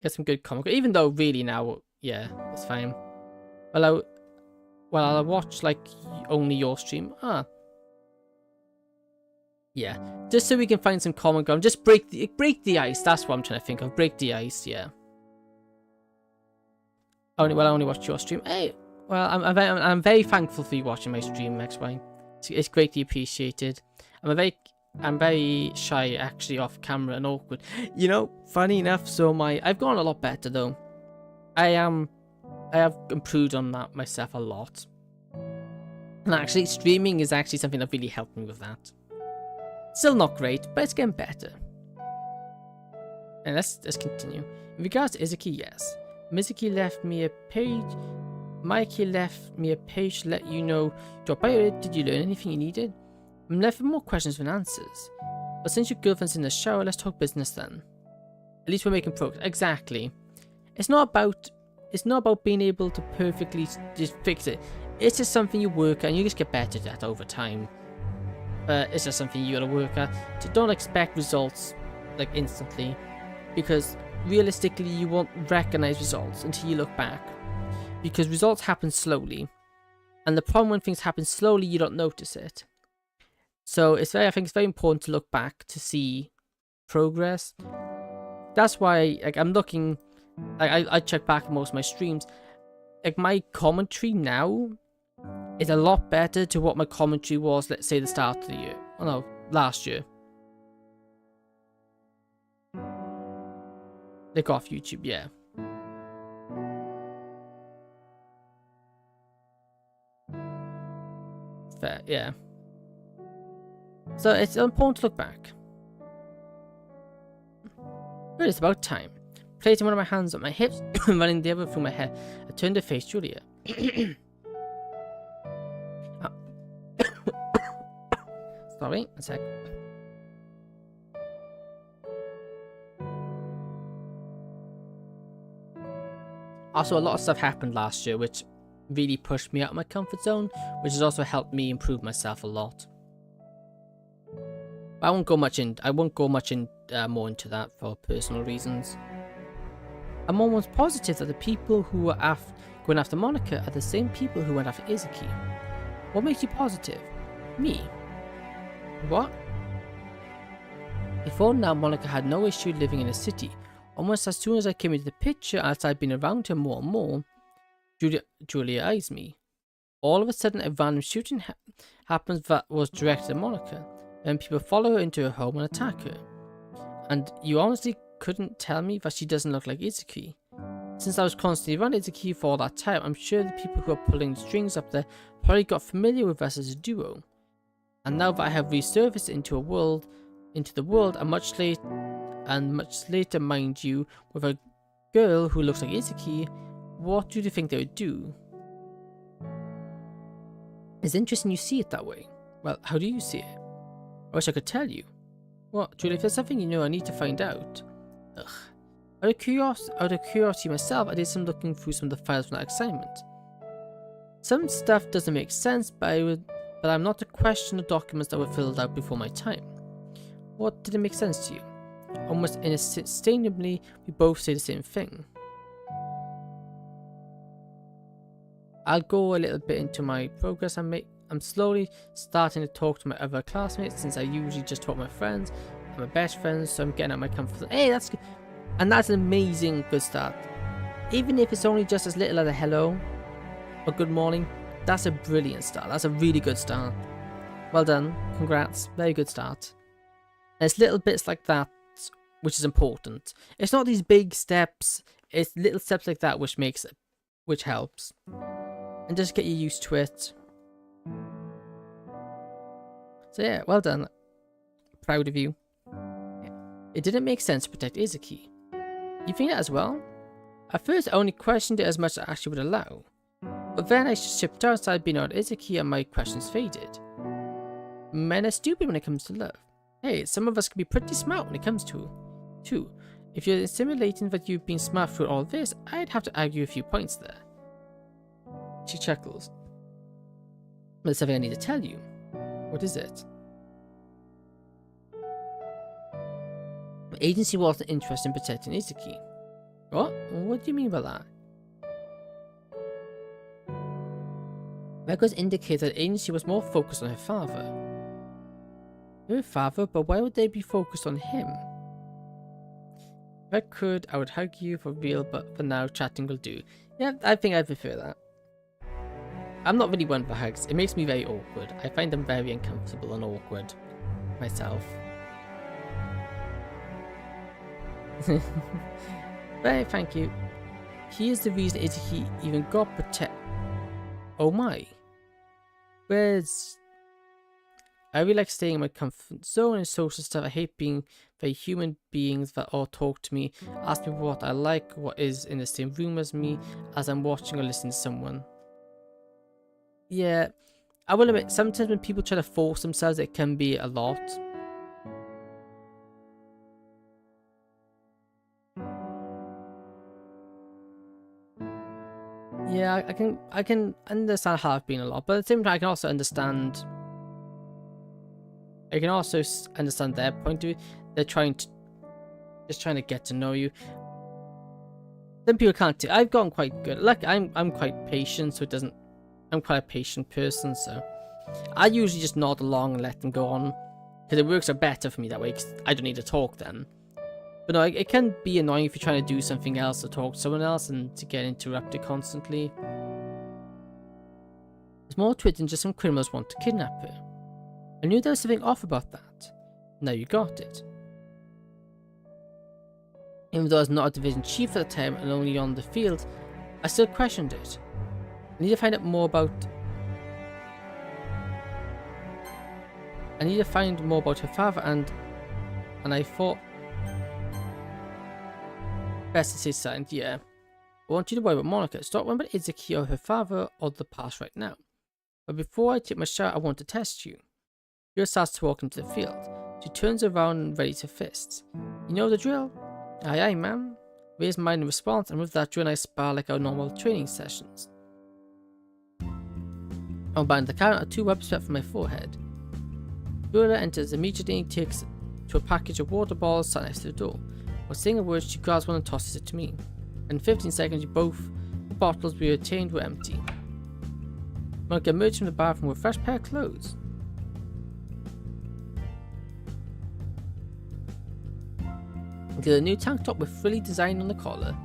get some good common ground. Even though really now, yeah, it's fine. Well, I'll watch like only your stream. Yeah, just so we can find some common ground. Just break the ice. That's what I'm trying to think of. Break the ice. Yeah. I only watched your stream. Hey, well, I'm very thankful for you watching my stream, XY. It's greatly appreciated. I'm very shy actually off camera and awkward. You know, funny enough, I've gone a lot better though. I have improved on that myself a lot. And actually, streaming is actually something that really helped me with that. Still not great, but it's getting better. And let's continue. In regards to Izuki, yes. Mizuki left me a page. Mikey left me a page to let you know. Drop by it. Did you learn anything you needed? I'm left with more questions than answers. But since your girlfriend's in the shower, let's talk business then. At least we're making progress. Exactly. It's not about being able to perfectly just fix it. It's just something you work at and you just get better at over time. It's just something you gotta work at. So don't expect results like instantly, because realistically you won't recognize results until you look back, because results happen slowly, and the problem when things happen slowly, you don't notice it. So I think it's very important to look back to see progress. That's why, like, I'm looking, like, I check back at most of my streams. Like, my commentary now is a lot better to what my commentary was, let's say, the start of the year. Oh no, last year. Like, off YouTube, yeah. Fair, yeah. So it's important to look back. But it's about time. Placing one of my hands on my hips and running the other through my hair, I turned to face Julia. Sorry, a sec. Also, a lot of stuff happened last year, which really pushed me out of my comfort zone, which has also helped me improve myself a lot. I won't go much more into that for personal reasons. I'm almost positive that the people who are going after Monica are the same people who went after Izuki. What makes you positive? Me. What? Before now, Monica had no issue living in a city. Almost as soon as I came into the picture, as I'd been around her more and more, Julia eyes me. All of a sudden, a random shooting happens that was directed at Monica, and people follow her into her home and attack her. And you honestly couldn't tell me that she doesn't look like Izuki? Since I was constantly around Izuki for all that time, I'm sure the people who are pulling the strings up there probably got familiar with us as a duo. And now that I have resurfaced into the world, and much later, mind you, with a girl who looks like Izuki, what do you think they would do? It's interesting you see it that way. Well, how do you see it? I wish I could tell you. What, Julie, if there's something you know, I need to find out. Ugh. Out of curiosity myself, I did some looking through some of the files from that assignment. Some stuff doesn't make sense, but I'm not to question the documents that were filled out before my time. What didn't make sense to you? Almost instinctively, we both say the same thing. I'll go a little bit into my progress I'm slowly starting to talk to my other classmates, since I usually just talk to my friends and my best friends, so I'm getting out my comfort zone. Hey, that's good. And that's an amazing good start. Even if it's only just as little as a hello or good morning, that's a brilliant start. That's a really good start. Well done. Congrats. Very good start. And it's little bits like that which is important. It's not these big steps, it's little steps like that which helps. And just get you used to it. So yeah, well done. Proud of you. It didn't make sense to protect Izuki. You think that as well? At first I only questioned it as much as I actually would allow. But then I shipped outside being on Izuki and my questions faded. Men are stupid when it comes to love. Hey, some of us can be pretty smart when it comes to too. If you're insinuating that you've been smart through all this, I'd have to argue a few points there. She chuckles. There's something I need to tell you. What is it? The agency wasn't interested in protecting Izuki. What? What do you mean by that? Records indicate that the agency was more focused on her father. Her father? But why would they be focused on him? If I could, I would hug you for real, but for now, chatting will do. Yeah, I think I prefer that. I'm not really one for hugs. It makes me very awkward. I find them very uncomfortable and awkward myself. But thank you. Here's the reason Izuki even got protect. Oh my. I really like staying in my comfort zone and social stuff. I hate being very human beings that all talk to me, ask me what I like, what is in the same room as me, as I'm watching or listening to someone. Yeah, I will admit, sometimes when people try to force themselves, it can be a lot. Yeah, I can understand how I've been a lot, but at the same time, I can also understand their point of view. They're trying to Just trying to get to know you. Some people can't do. I've gotten quite good. Like I'm quite patient, so it doesn't. I'm quite a patient person, so I usually just nod along and let them go on, because it works out better for me that way. Because I don't need to talk then. But no, it can be annoying if you're trying to do something else or talk to someone else and to get interrupted constantly. There's more to it than just some criminals want to kidnap her. I knew there was something off about that. Now you got it. Even though I was not a division chief at the time and only on the field, I still questioned it. I need to find out more about... I need to find more about her father and I thought... Best to stay silent, yeah. I want you to worry about Monica. Stop worrying about Izuki or her father or the past right now. But before I take my shower, I want to test you. Yura starts to walk into the field. She turns around and ready to fists. You know the drill? Aye aye, ma'am. Raise mine in response, and with that drill I spar like our normal training sessions. I'm behind the counter, 2 webs swept from my forehead. Yura enters immediately and takes to a package of water balls sat next to the door. Without saying a word, she grabs one and tosses it to me. In 15 seconds, both the bottles we obtained were empty. Monica emerged from the bathroom with a fresh pair of clothes. Included a new tank top with frilly design on the collar.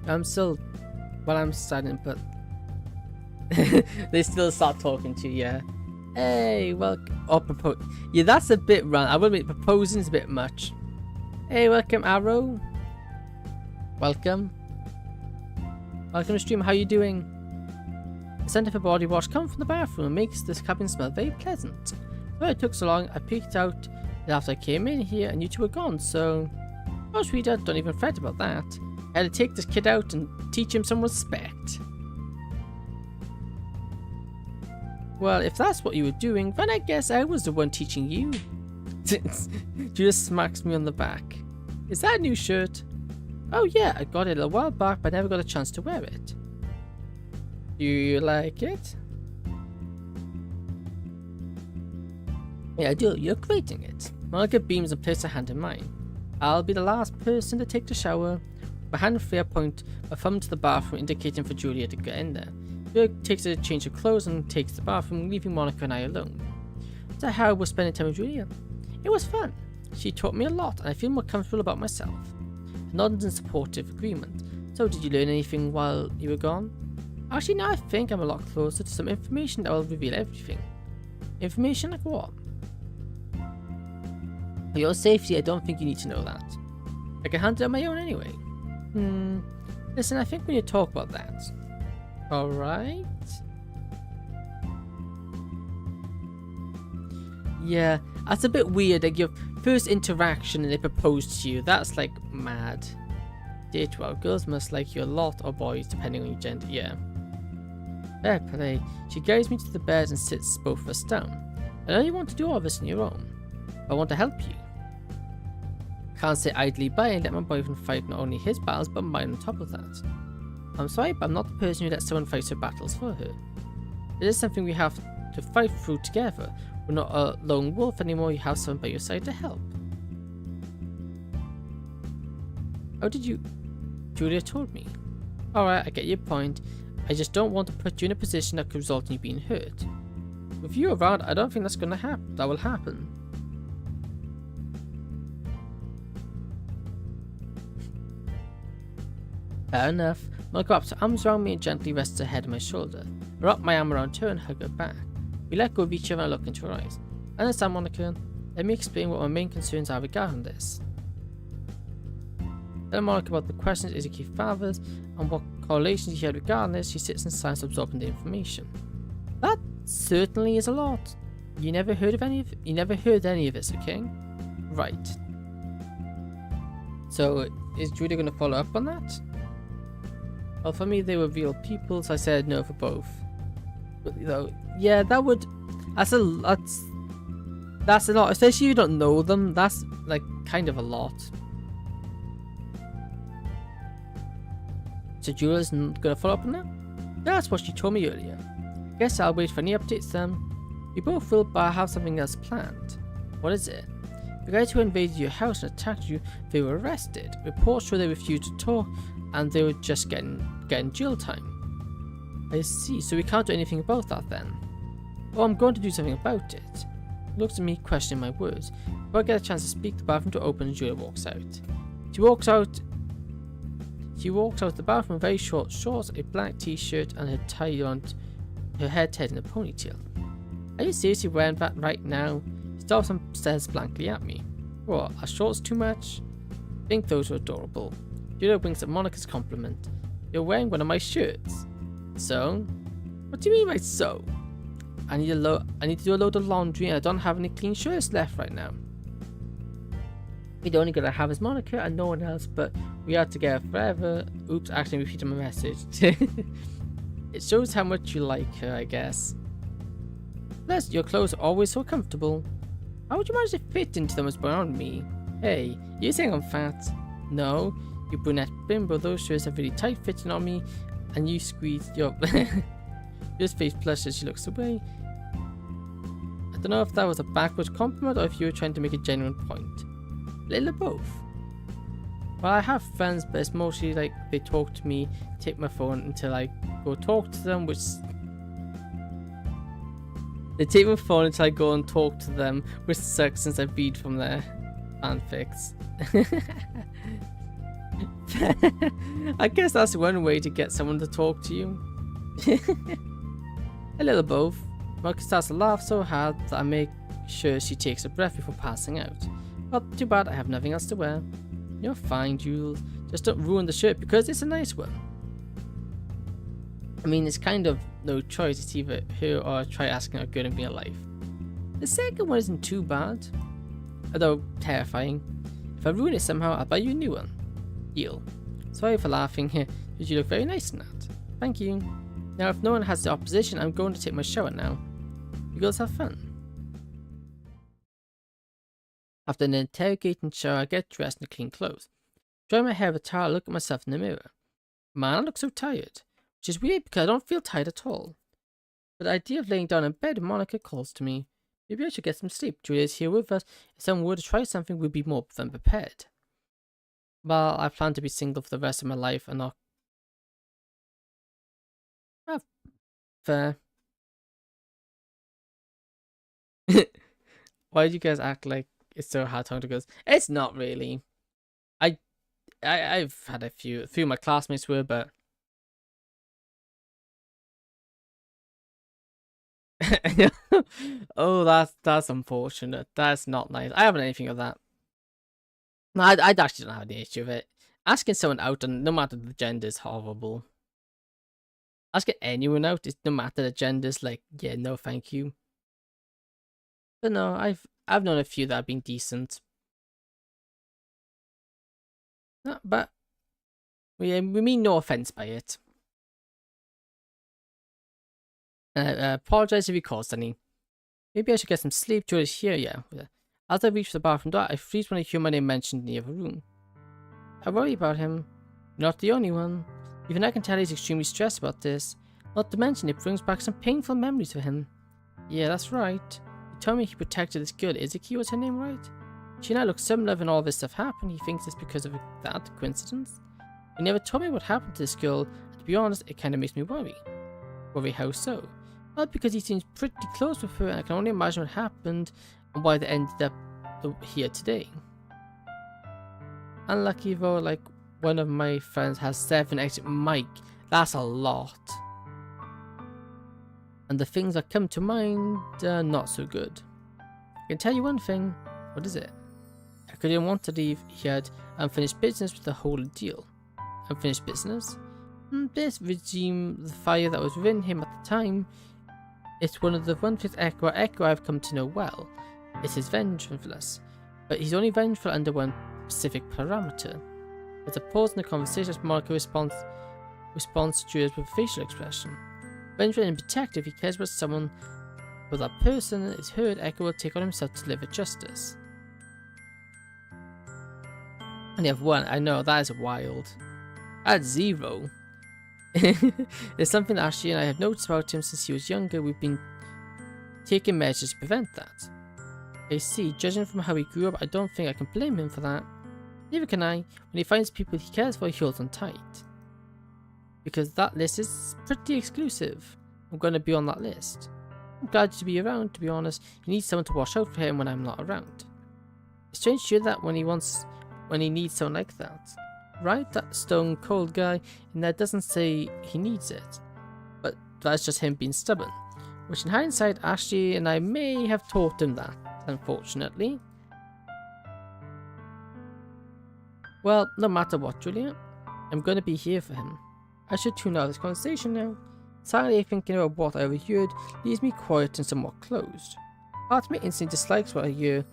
I'm still... Well, I'm silent, but... they still start talking to you, yeah. Hey, welcome. Oh, propose. Yeah, that's a bit random. I will admit, proposing is a bit much. Hey, welcome, Arrow. Welcome. Welcome to stream. How you doing? The scent of a body wash comes from the bathroom and makes this cabin smell very pleasant. Well, it took so long, I peeked out after I came in here and you two were gone, so... Oh, sweetheart, don't even fret about that. I had to take this kid out and teach him some respect. Well, if that's what you were doing, then I guess I was the one teaching you. Judas smacks me on the back. Is that a new shirt? Oh yeah, I got it a while back, but I never got a chance to wear it. Do you like it? Yeah, I do. You're great in it. Monica beams and places her hand in mine. I'll be the last person to take the shower. My hand free, I point my thumb to the bathroom, indicating for Julia to get in there. Julia takes a change of clothes and takes the bathroom, leaving Monica and I alone. So how was spending time with Julia? It was fun. She taught me a lot, and I feel more comfortable about myself. I nodded in supportive agreement. So, did you learn anything while you were gone? Actually, now I think I'm a lot closer to some information that will reveal everything. Information like what? For your safety, I don't think you need to know that. I can handle it on my own anyway. Listen, I think we need to talk about that. Alright? Yeah, that's a bit weird, like your first interaction and they propose to you, that's like mad. Day 12, girls must like you a lot, or boys, depending on your gender, yeah. Fair play. She guides me to the bed and sits both of us down. I know you want to do all this on your own. I want to help you. Can't sit idly by and let my boyfriend fight not only his battles but mine on top of that. I'm sorry, but I'm not the person who lets someone fight her battles for her. It is something we have to fight through together. We're not a lone wolf anymore, you have someone by your side to help. How did you... Julia told me. Alright, I get your point. I just don't want to put you in a position that could result in you being hurt. With you around, I don't think that's gonna happen. That will happen. Fair enough. Monica wraps her arms around me and gently rests her head on my shoulder. I wrap my arm around her and hug her back. We let go of each other and I look into her eyes. I understand, Monica. Let me explain what my main concerns are regarding this. Tell Monica about the questions Izuki fathers and what correlations he had regarding this. She sits in silence absorbing the information. That certainly is a lot. You never heard any of this, okay? Right. So is Julia gonna follow up on that? Well, for me they were real people, so I said no for both. But though, yeah, that would that's a lot, especially if you don't know them. That's like kind of a lot. So Julia's gonna follow up on that? That's what she told me earlier. Guess I'll wait for any updates then. We both will, but I have something else planned. What is it? The guys who invaded your house and attacked you, they were arrested. Reports show they refused to talk and they were just getting jail time. I see, so we can't do anything about that then. Oh, I'm going to do something about it. He looks at me, questioning my words. Before I get a chance to speak, the bathroom door opens and Julia walks out. She walks out the bathroom in very short shorts, a black t-shirt, and her tie on her head tied in a ponytail. Are you seriously wearing that right now? She stops and stares blankly at me. What, are shorts too much? I think those are adorable. Julia winks at Monica's compliment. You're wearing one of my shirts. So? What do you mean by so? I need to do a load of laundry and I don't have any clean shirts left right now. The only girl I have is Monica and no one else, but we are together forever. Oops, actually repeated my message. It shows how much you like her, I guess. Plus, your clothes are always so comfortable. How would you manage to fit into them as around me? Hey, you saying I'm fat? No, you brunette bimbo, those shirts are really tight fitting on me, and you squeeze your... Your face blushes as she looks away. I don't know if that was a backwards compliment or if you were trying to make a genuine point. A little of both. Well, I have friends, but it's mostly like they talk to me, take my phone until I go talk to them, which... They take my phone until I go and talk to them, which sucks since I read from their fanfics. I guess that's one way to get someone to talk to you. A little both. Monica starts to laugh so hard that I make sure she takes a breath before passing out. Well, too bad I have nothing else to wear. You're fine, Jules. Just don't ruin the shirt because it's a nice one. I mean, it's kind of no choice. It's either her or try asking her good in real life. The second one isn't too bad, although terrifying. If I ruin it somehow, I'll buy you a new one. Deal. Sorry for laughing here, but you look very nice in that. Thank you. Now, if no one has the opposition, I'm going to take my shower now. You girls have fun. After an interrogating shower, I get dressed in clean clothes. Dry my hair with a towel, look at myself in the mirror. Man, I look so tired. Which is weird because I don't feel tired at all. But the idea of laying down in bed, Monica calls to me. Maybe I should get some sleep. Julia's here with us. If someone were to try something, we'd be more than prepared. Well, I plan to be single for the rest of my life and not... Oh, fair. Why do you guys act like it's so hard talking to girls? It's not really. I've had a few of my classmates were, but oh, that's unfortunate. That's not nice. I haven't anything of that. No, I actually don't have any issue with it. Asking someone out, and no matter the gender, is horrible. Asking anyone out, is no matter the gender, is like, yeah, no, thank you. But no, I've known a few that have been decent. No, but we mean no offense by it. Apologize if you caused any. Maybe I should get some sleep. Julie's here, yeah. As I reach the bathroom door, I freeze when I hear my name mentioned in the other room. I worry about him. You're not the only one. Even I can tell he's extremely stressed about this. Not to mention it brings back some painful memories for him. Yeah, that's right. He told me he protected this girl. Izaki was her name, right? She and I look similar when all this stuff happened. He thinks it's because of that coincidence. He never told me what happened to this girl, and to be honest, it kind of makes me worry. Worry how so? Well, because he seems pretty close with her, and I can only imagine what happened and why they ended up here today. Unlucky though, like one of my friends has 7 exit Mike. That's a lot. And the things that come to mind are not so good. I can tell you one thing. What is it? I didn't want to leave. He had unfinished business with the whole deal. Unfinished business? This regime, the fire that was within him at the time, it's one of the ones with Echo I've come to know well. It's his vengefulness. But he's only vengeful under one specific parameter. There's a pause in the conversation as Monica responds to Julia's with a facial expression. Vengeful and protective, he cares about someone, but that person is hurt, Echo will take on himself to deliver justice. And you have 1, I know, that is wild. At 0. There's something that Ashley and I have noticed about him since he was younger. We've been taking measures to prevent that. I see, judging from how he grew up, I don't think I can blame him for that. Neither can I. When he finds people he cares for, he holds on tight. Because that list is pretty exclusive. I'm going to be on that list. I'm glad to be around, to be honest. He needs someone to watch out for him when I'm not around. It's strange to hear that when he needs someone like that. Right? That stone cold guy in there doesn't say he needs it. But that's just him being stubborn. Which in hindsight, Ashley and I may have taught him that, unfortunately. Well, no matter what, Julia, I'm going to be here for him. I should tune out this conversation now. Silently thinking about what I overheard leaves me quiet and somewhat closed. Part of me instantly dislikes what I hear.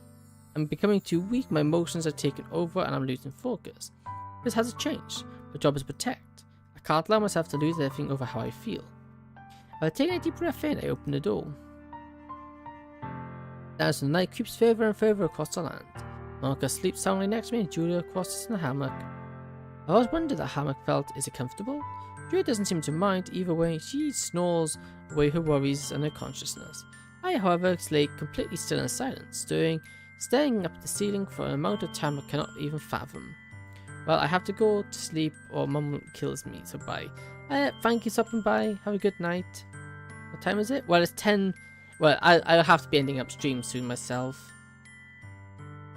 I'm becoming too weak, my emotions are taking over and I'm losing focus. This hasn't changed. My job is to protect. I can't allow myself to lose everything over how I feel. As I take a deep breath in, I open the door. As the night creeps further and further across the land. Monica sleeps soundly next to me and Julia crosses in the hammock. I always wondered that hammock felt. Is it comfortable? Julia doesn't seem to mind either way. She snores away her worries and her consciousness. I, however, lay completely still and silent, staring up at the ceiling for an amount of time I cannot even fathom. Well, I have to go to sleep or Mum kills me, so bye. Thank you for stopping by. Have a good night. What time is it? Well, it's 10. Well, I'll have to be ending up stream soon myself.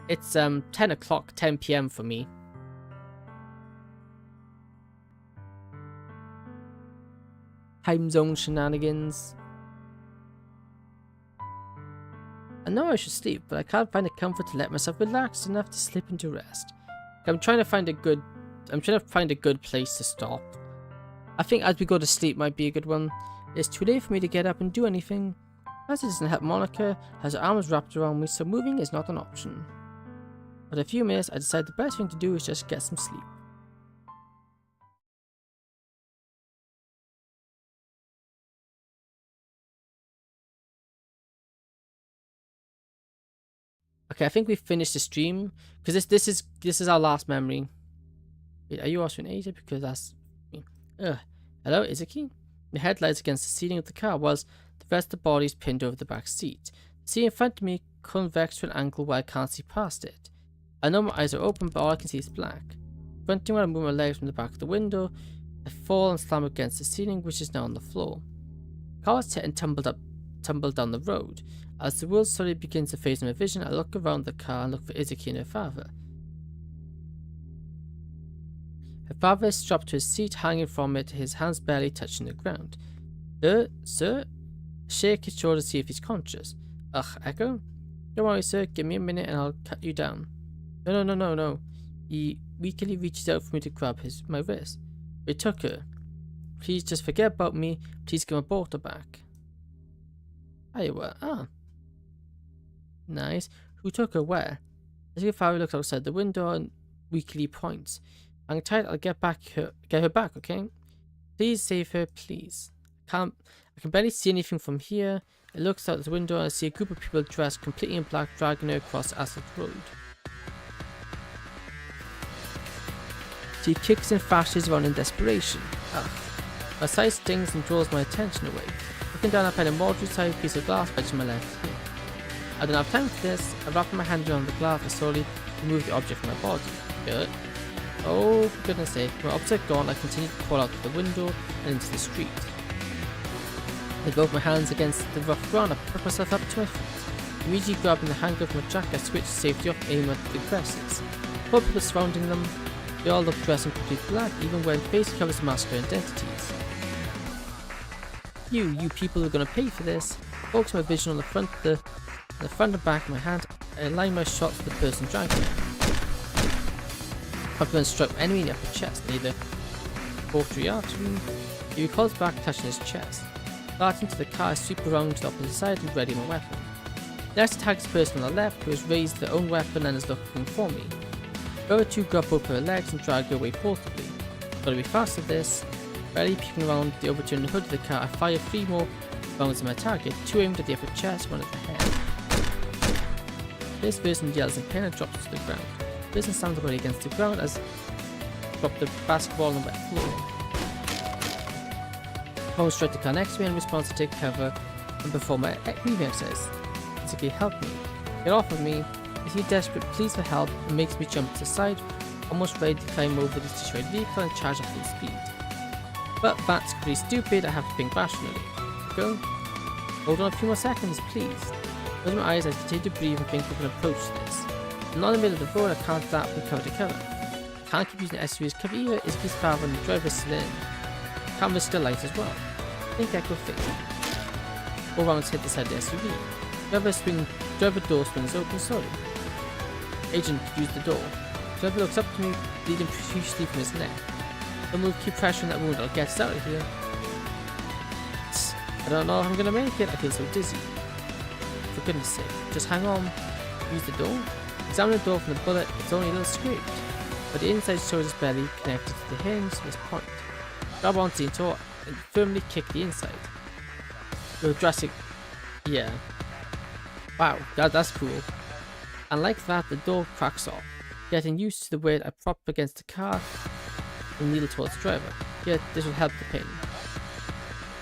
It's 10 o'clock, 10 PM for me. Time zone shenanigans. I know I should sleep, but I can't find the comfort to let myself relax enough to slip into rest. I'm trying to find a good place to stop. I think as we go to sleep might be a good one. It's too late for me to get up and do anything. As it doesn't help, Monica has her arms wrapped around me, so moving is not an option. After a few minutes, I decide the best thing to do is just get some sleep. Okay, I think we've finished the stream because this is our last memory. Wait, are you also in Asia? Because that's me. Hello, Izuki? The headlights against the ceiling of the car was the rest of the bodies pinned over the back seat. The seat in front of me convex to an angle where I can't see past it. I know my eyes are open, but all I can see is black. Grunting when I move my legs from the back of the window, I fall and slam against the ceiling, which is now on the floor. The car was hit and tumbled down the road. As the world slowly begins to fade in my vision, I look around the car and look for Izuki and her father. Her father is strapped to his seat, hanging from it, his hands barely touching the ground. Sir? I shake his shoulder to see if he's conscious. Ugh, Echo? Don't worry, sir. Give me a minute and I'll cut you down. No. He weakly reaches out for me to grab my wrist. We took her. Please just forget about me. Please give my daughter back. Nice. Who took her where? As your father looks outside the window and weakly points. Hang tight, I'll get her back, okay? Please save her, please. I can barely see anything from here. I look out the window and I see a group of people dressed completely in black dragging her across the asphalt road. She kicks and thrashes around in desperation. Ugh. Her sight stings and draws my attention away. Looking down, I find a moderate-sized piece of glass wedged in my left ear. I don't have time for this. I wrap my hand around the glass and slowly remove the object from my body. Good. Oh, for goodness sake. With my object gone, I continue to crawl out of the window and into the street. With both my hands against the rough ground, I pick myself up to my feet. Immediately grabbing the hanger from my jacket, I switch safety off, aim at the aggressors. Four people surrounding them. They all look dressed in complete black, even wearing face covers to mask their identities. You people are gonna pay for this. Focus my vision on the front and back of my hand. I align my shot to the person dragging me. I've been struck my enemy in the upper chest, near the aortary artery. He recalls back, touching his chest. Darting to the car, I sweep around to the opposite side and ready my weapon. Next attack is the person on the left, who has raised their own weapon and is looking for me. The other two grab both her legs and drag her away forcibly. Gotta be fast at this. Barely peeking around the overturned hood of the car, I fire 3 more rounds at my target, 2 aimed at the upper chest, 1 at the head. This person yells in pain and drops to the ground. The person stands away against the ground as I drop the basketball on the wet floor. I will strike the car next to me and responds to take cover and perform my breathing exercise. Izuki, help me. Get off of me. I see desperate pleas for help and makes me jump to the side, almost ready to climb over this destroyed vehicle and charge at full speed. But that's pretty stupid, I have to think rationally. Go. Hold on a few more seconds, please. Close my eyes as I continue to breathe and think we can approach this. I'm not in the middle of the road, I can't flap from cover to cover. I can't keep using the SUV as cover either, it's his power and the driver's still in. Can't risk the light as well. I think I could fix it. All around hit the side of the SUV. Driver door swings open slowly. Agent, use the door. Driver looks up to me, bleeding profusely from his neck. Don't move, keep pressuring that wound, I'll get us out of here. I don't know if I'm gonna make it, I feel so dizzy. For goodness sake, just hang on. Use the door. Examine the door from the bullet, it's only a little scraped. But the inside shows his belly connected to the hinge to this point. Grab onto the door and firmly kick the inside. Go drastic. Yeah. Wow, that's cool. And like that, the door cracks off. Getting used to the weight, I prop against the car and kneel towards the driver. Yet this will help the pain.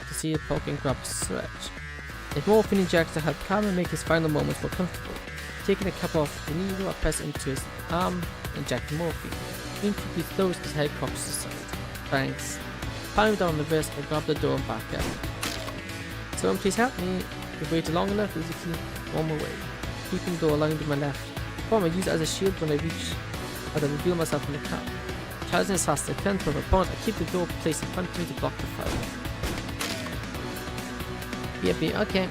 To see it poking grabs the stretch. If morphine injects to help calm and make his final moments more comfortable. Taking a cup off the needle, I press it into his arm and inject the morphine. Being quickly throws his head cocks to the side. Thanks. Palming down on the wrist, I grab the door and back out. Someone please help me. We've waited long enough, physically one more way. Keeping the door lying to my left. I use it as a shield when I reach as I reveal myself in the car. Challenging as fast as I can to my opponent, I keep the door placed in front of me to block the fire. Yeah, okay.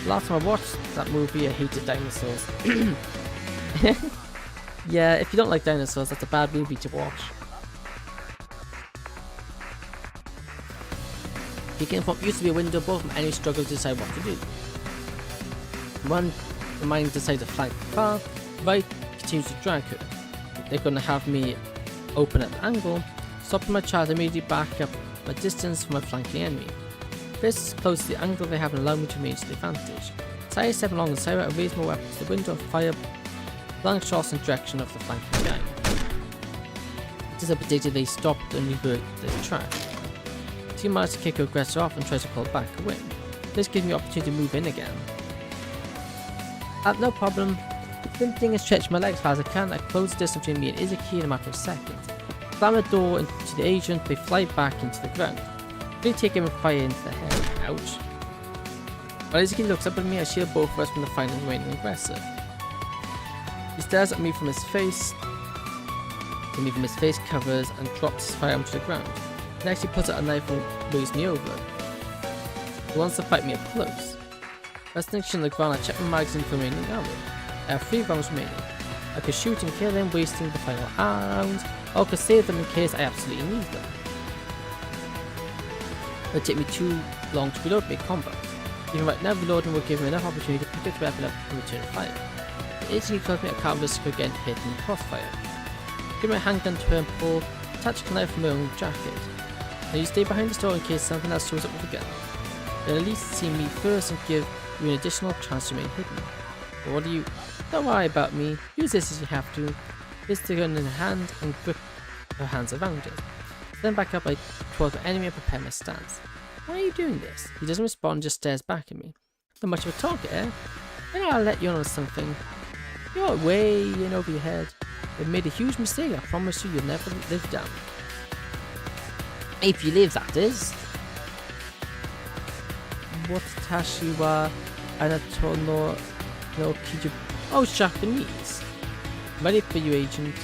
Last time I watched that movie, I hated dinosaurs. Yeah, if you don't like dinosaurs, that's a bad movie to watch. Peeking from used to be a window above and any struggle to decide what to do. One, the mind decides to flank the car, right continues to drag her. They're going to have me open at an angle, stopping my child immediately back up my distance from my flanking enemy. This is close to the angle they have and allow me to range the advantage. So I step along the side, I raise my weapon to the window and fire blank shots in the direction of the flanking guy. It is a predicted they stopped and revert the track. She managed to kick her aggressor off and tries to pull back away. This gives me the opportunity to move in again. No problem. Sprinting and stretching my legs as far as I can, I close the distance between me and Izaki in a matter of seconds. Slam the door into the agent, they fly back into the ground. Really take him and fire into the head. Ouch. While Izaki looks up at me, I shield both of us from the final remaining aggressor. He stares at me from his face. Covers and drops his firearm to the ground. Next he pulls out a knife and moves me over. He wants to fight me up close. Resting on the ground, I check my magazine for remaining ammo. I have 3 rounds remaining. I could shoot and kill them, wasting the final rounds, or I could save them in case I absolutely need them. It would take me too long to reload mid-combat. Even right now, reloading will give me enough opportunity to pick up the weapon up and return fire. It instantly tells me I can't risk again hit in the crossfire. Give my handgun to her and pull, attach the knife from my own jacket. Now you stay behind the store in case something else shows up with a gun. They'll at least see me first and give you an additional chance to remain hidden. But what do you... Don't worry about me, use this as you have to. Place the gun in her hand and grip her hands around it. Then back up towards my enemy and prepare my stance. Why are you doing this? He doesn't respond, just stares back at me. Not much of a target, eh? Then I'll let you in on something. You're way in over your head. You've made a huge mistake, I promise you'll never live down. If you live, that is. What Tashiwa Anatono no Kiju. Oh, Japanese. Ready for you, agent.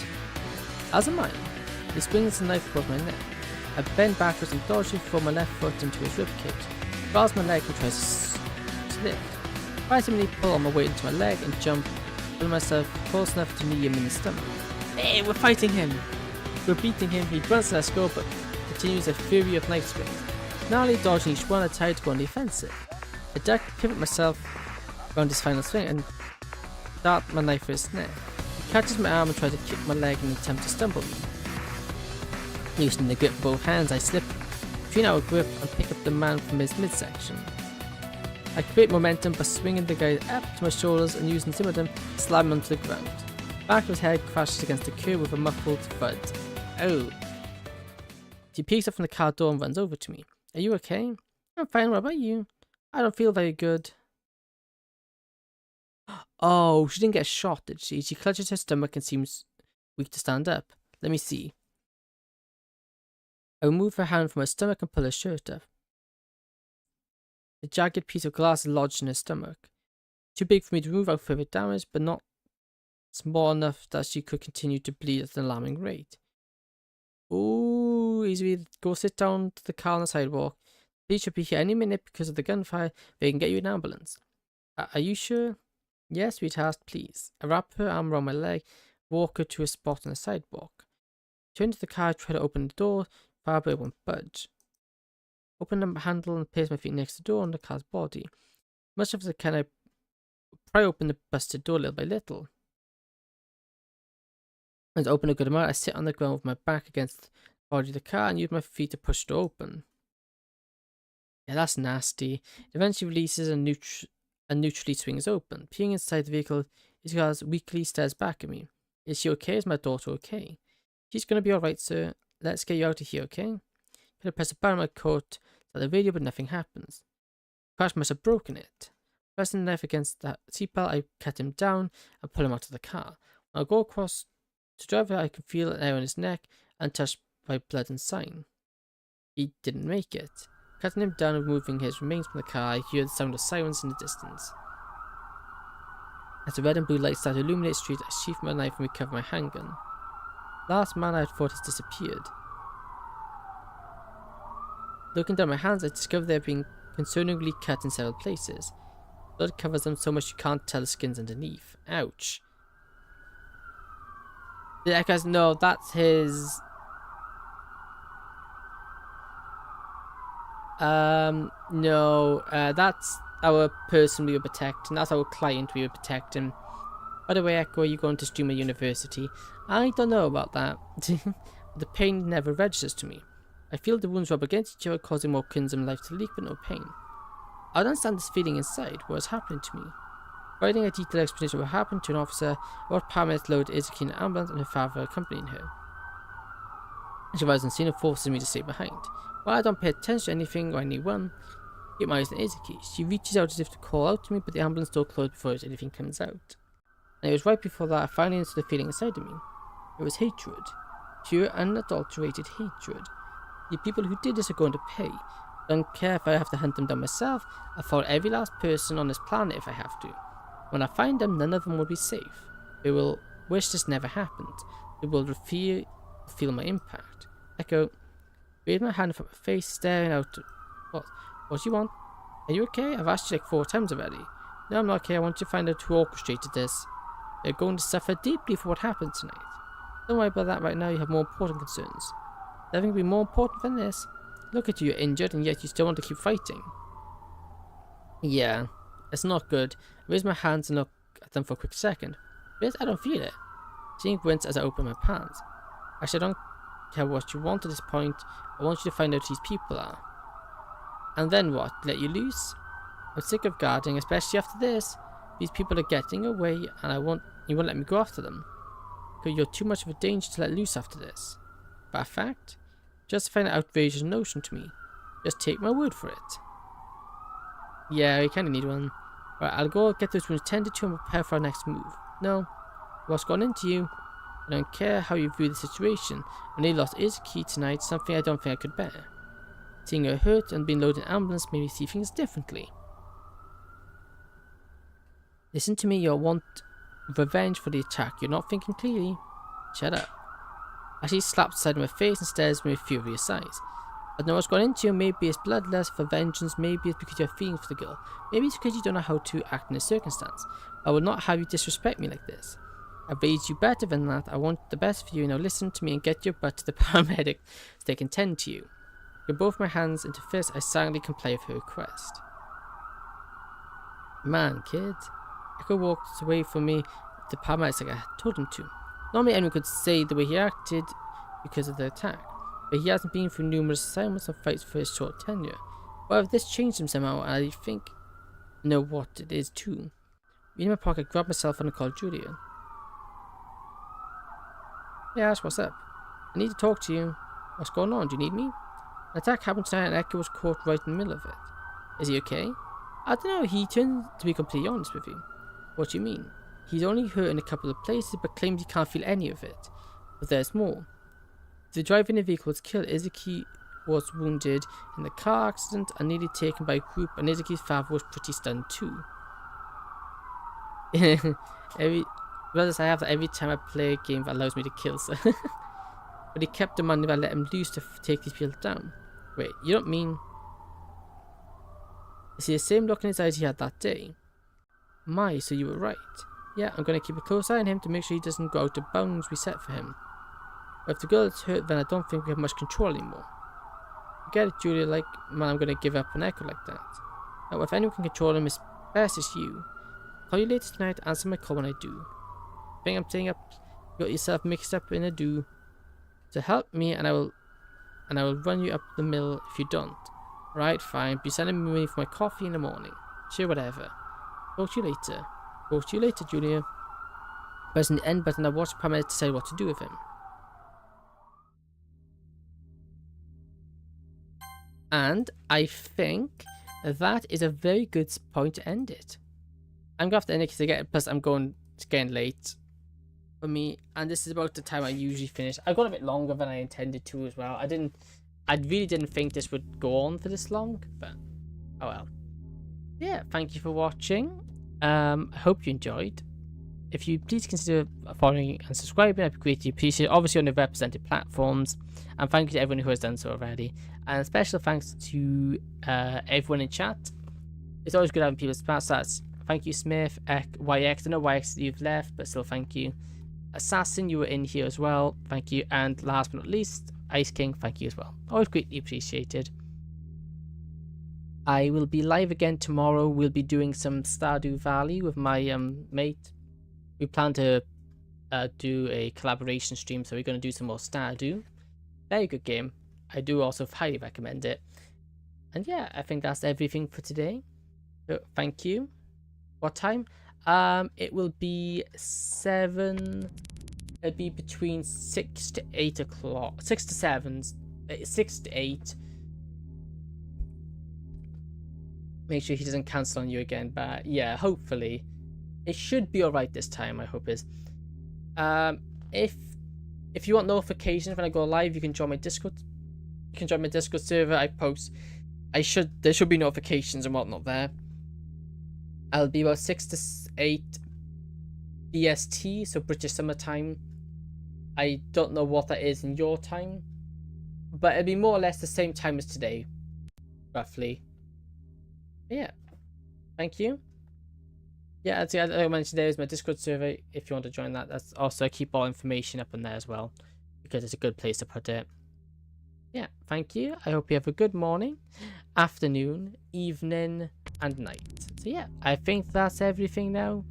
As am I. He swings the knife across my neck. I bend backwards and dodge him for my left foot into his ribcage. Grabs my leg and tries to lift. I simply pull on my weight into my leg and jump, putting myself close enough to knee him in the stomach. Hey, we're fighting him! We're beating him, he grunts and I score, but continues a fury of knife swings. Narrowly dodging each one, I try to go on the offensive. I duck, pivot myself around his final swing and dart my knife for his neck. He catches my arm and tries to kick my leg in an attempt to stumble me. Using the grip of both hands, I slip between our grip and pick up the man from his midsection. I create momentum by swinging the guy up to my shoulders and using some of them to slam him onto the ground. Back of his head crashes against the curb with a muffled thud. Oh. He peeks up from the car door and runs over to me. Are you okay? I'm fine, what about you? I don't feel very good. Oh, she didn't get shot, did she? She clutches her stomach and seems weak to stand up. Let me see. I remove her hand from her stomach and pull her shirt up. A jagged piece of glass is lodged in her stomach. Too big for me to remove without further damage, but not small enough that she could continue to bleed at an alarming rate. Ooh, easy. Go sit down to the car on the sidewalk. Police should be here any minute because of the gunfire. They can get you an ambulance. Are you sure? Yes, sweetheart, please. I wrap her arm around my leg, walk her to a spot on the sidewalk. Turn to the car, try to open the door, but it won't budge. Open the handle and place my feet next to the door on the car's body. Much as I can, I pry open the busted door little by little. As I open a good amount, I sit on the ground with my back against the body of the car and use my feet to push it open. Yeah, that's nasty. It eventually releases and neutrally swings open. Peering inside the vehicle, his eyes weakly stares back at me. Is she okay? Is my daughter okay? She's gonna be alright, sir. Let's get you out of here, okay? I press a button on my coat, start the radio, but nothing happens. The crash must have broken it. Pressing the knife against the seatbelt, I cut him down and pull him out of the car. When I go across to the driver, I can feel an air on his neck and touched by blood and sign. He didn't make it. Cutting him down and removing his remains from the car, I hear the sound of sirens in the distance. As the red and blue lights start to illuminate the street, I sheath my knife and recover my handgun. Last man I had fought has disappeared. Looking down my hands, I discover they're being concerningly cut in several places. Blood covers them so much you can't tell the skin's underneath. Ouch. Yeah, guys, no, that's his... no, that's our person we were protecting. That's our client we were protecting. By the way, Echo, are you going to stream at university? I don't know about that. The pain never registers to me. I feel the wounds rub against each other, causing more crimson life to leak, but no pain. I don't understand this feeling inside. What is happening to me? Writing a detailed explanation of what happened to an officer, what paramedics loaded Izuki in an ambulance, and her father accompanying her. She arrives on scene and forces me to stay behind. While I don't pay attention to anything or anyone, keep my eyes on Izuki. She reaches out as if to call out to me, but the ambulance door closed before anything comes out. And it was right before that I finally understood the feeling inside of me. It was hatred. Pure, unadulterated hatred. The people who did this are going to pay. I don't care if I have to hunt them down myself. I'll follow every last person on this planet if I have to. When I find them, none of them will be safe. They will wish this never happened. They will feel my impact. Echo, wave my hand from my face, staring out. What do you want? Are you okay? I've asked you like 4 times already. No, I'm not okay. I want you to find out who orchestrated this. They're going to suffer deeply for what happened tonight. Don't worry about that right now. You have more important concerns. Nothing will be more important than this. Look at you, you're injured, and yet you still want to keep fighting. Yeah, it's not good. I raise my hands and look at them for a quick second. But I don't feel it. Seeing wince as I open my palms. Actually, I don't care what you want at this point. I want you to find out who these people are. And then what? Let you loose? I'm sick of guarding, especially after this. These people are getting away, and you won't let me go after them. Because you're too much of a danger to let loose after this. But a fact? Justifying an outrageous notion to me. Just take my word for it. Yeah, we kinda need one. Right, I'll go get those wounds tended to and prepare for our next move. No, what's gone into you? I don't care how you view the situation. When they lost Izuki tonight, something I don't think I could bear. Seeing her hurt and being loaded in an ambulance made me see things differently. Listen to me, you want revenge for the attack. You're not thinking clearly. Shut up. As she slaps the side of my face and stares at me with furious eyes. I don't know what's gone into you. Maybe it's bloodlust for vengeance. Maybe it's because you have feelings for the girl. Maybe it's because you don't know how to act in this circumstance. I will not have you disrespect me like this. I've raised you better than that. I want the best for you. Now listen to me and get your butt to the paramedic so they can tend to you. With both my hands into fists, I silently comply with her request. Man, kid. Echo walked away from me with the paramedics like I told him to. Normally anyone could say the way he acted because of the attack, but he hasn't been through numerous assignments and fights for his short tenure. However, this changed him somehow, and I think I know what it is too. In my pocket, I grabbed myself and I called Julia. Hey Ash, what's up? I need to talk to you. What's going on? Do you need me? An attack happened tonight and Echo was caught right in the middle of it. Is he okay? I don't know, he turned to be completely honest with you. What do you mean? He's only hurt in a couple of places, but claims he can't feel any of it. But there's more. The driver in the vehicle was killed. Izuki was wounded in the car accident and nearly taken by a group, and Izuki's father was pretty stunned too. Brothers, I have that every time I play a game that allows me to kill, so. But he kept demanding that I let him loose to take these people down. Wait, you don't mean... Is he the same look in his eyes he had that day? My, so you were right. Yeah, I'm going to keep a close eye on him to make sure he doesn't go out of bounds we set for him. But if the girl is hurt, then I don't think we have much control anymore. Forget it, Julia, like, man, I'm going to give up on Echo like that. Now, if anyone can control him, it's best is you. Call you later tonight, answer my call when I do. Think I'm staying up, you got yourself mixed up in a do. So help me, and I will run you up the mill if you don't. Right, fine. Be sending me money for my coffee in the morning. Sure, whatever. Talk to you later. Talk to you later, Julia. Pressing the end button, I watch Pamela decide what to do with him. And I think that is a very good point to end it. I'm going to have to end it because plus it's getting late for me. And this is about the time I usually finish. I've gone a bit longer than I intended to as well. I really didn't think this would go on for this long, but oh well. Yeah, thank you for watching. I hope you enjoyed. If you please consider following and subscribing, I'd be greatly appreciated. Obviously on the represented platforms. And thank you to everyone who has done so already. And special thanks to everyone in chat. It's always good having people smash that. Thank you, Smith, YX. I know YX you've left, but still thank you. Assassin, you were in here as well. Thank you. And last but not least, Ice King, thank you as well. Always greatly appreciated. I will be live again tomorrow. We'll be doing some Stardew Valley with my mate. We plan to do a collaboration stream, so we're going to do some more Stardew. Very good game. I do also highly recommend it. And yeah, I think that's everything for today. So thank you. What time? It will be 7... It'll be between 6 to 8 o'clock. 6 to 7. 6 to 8. Make sure he doesn't cancel on you again. But yeah, hopefully. It should be alright this time, I hope is. If you want notifications when I go live, you can join my Discord. You can join my Discord server. I post. There should be notifications and whatnot there. I'll be about 6 to 8 BST, so British Summer Time. I don't know what that is in your time, but it'll be more or less the same time as today, roughly. But yeah, thank you. Yeah, as I mentioned, there is my Discord server. If you want to join that, that's also I keep all information up on there as well, because it's a good place to put it. Yeah, thank you. I hope you have a good morning, afternoon, evening, and night. So yeah, I think that's everything now,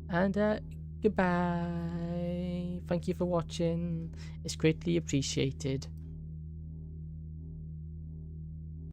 and goodbye. Thank you for watching. It's greatly appreciated.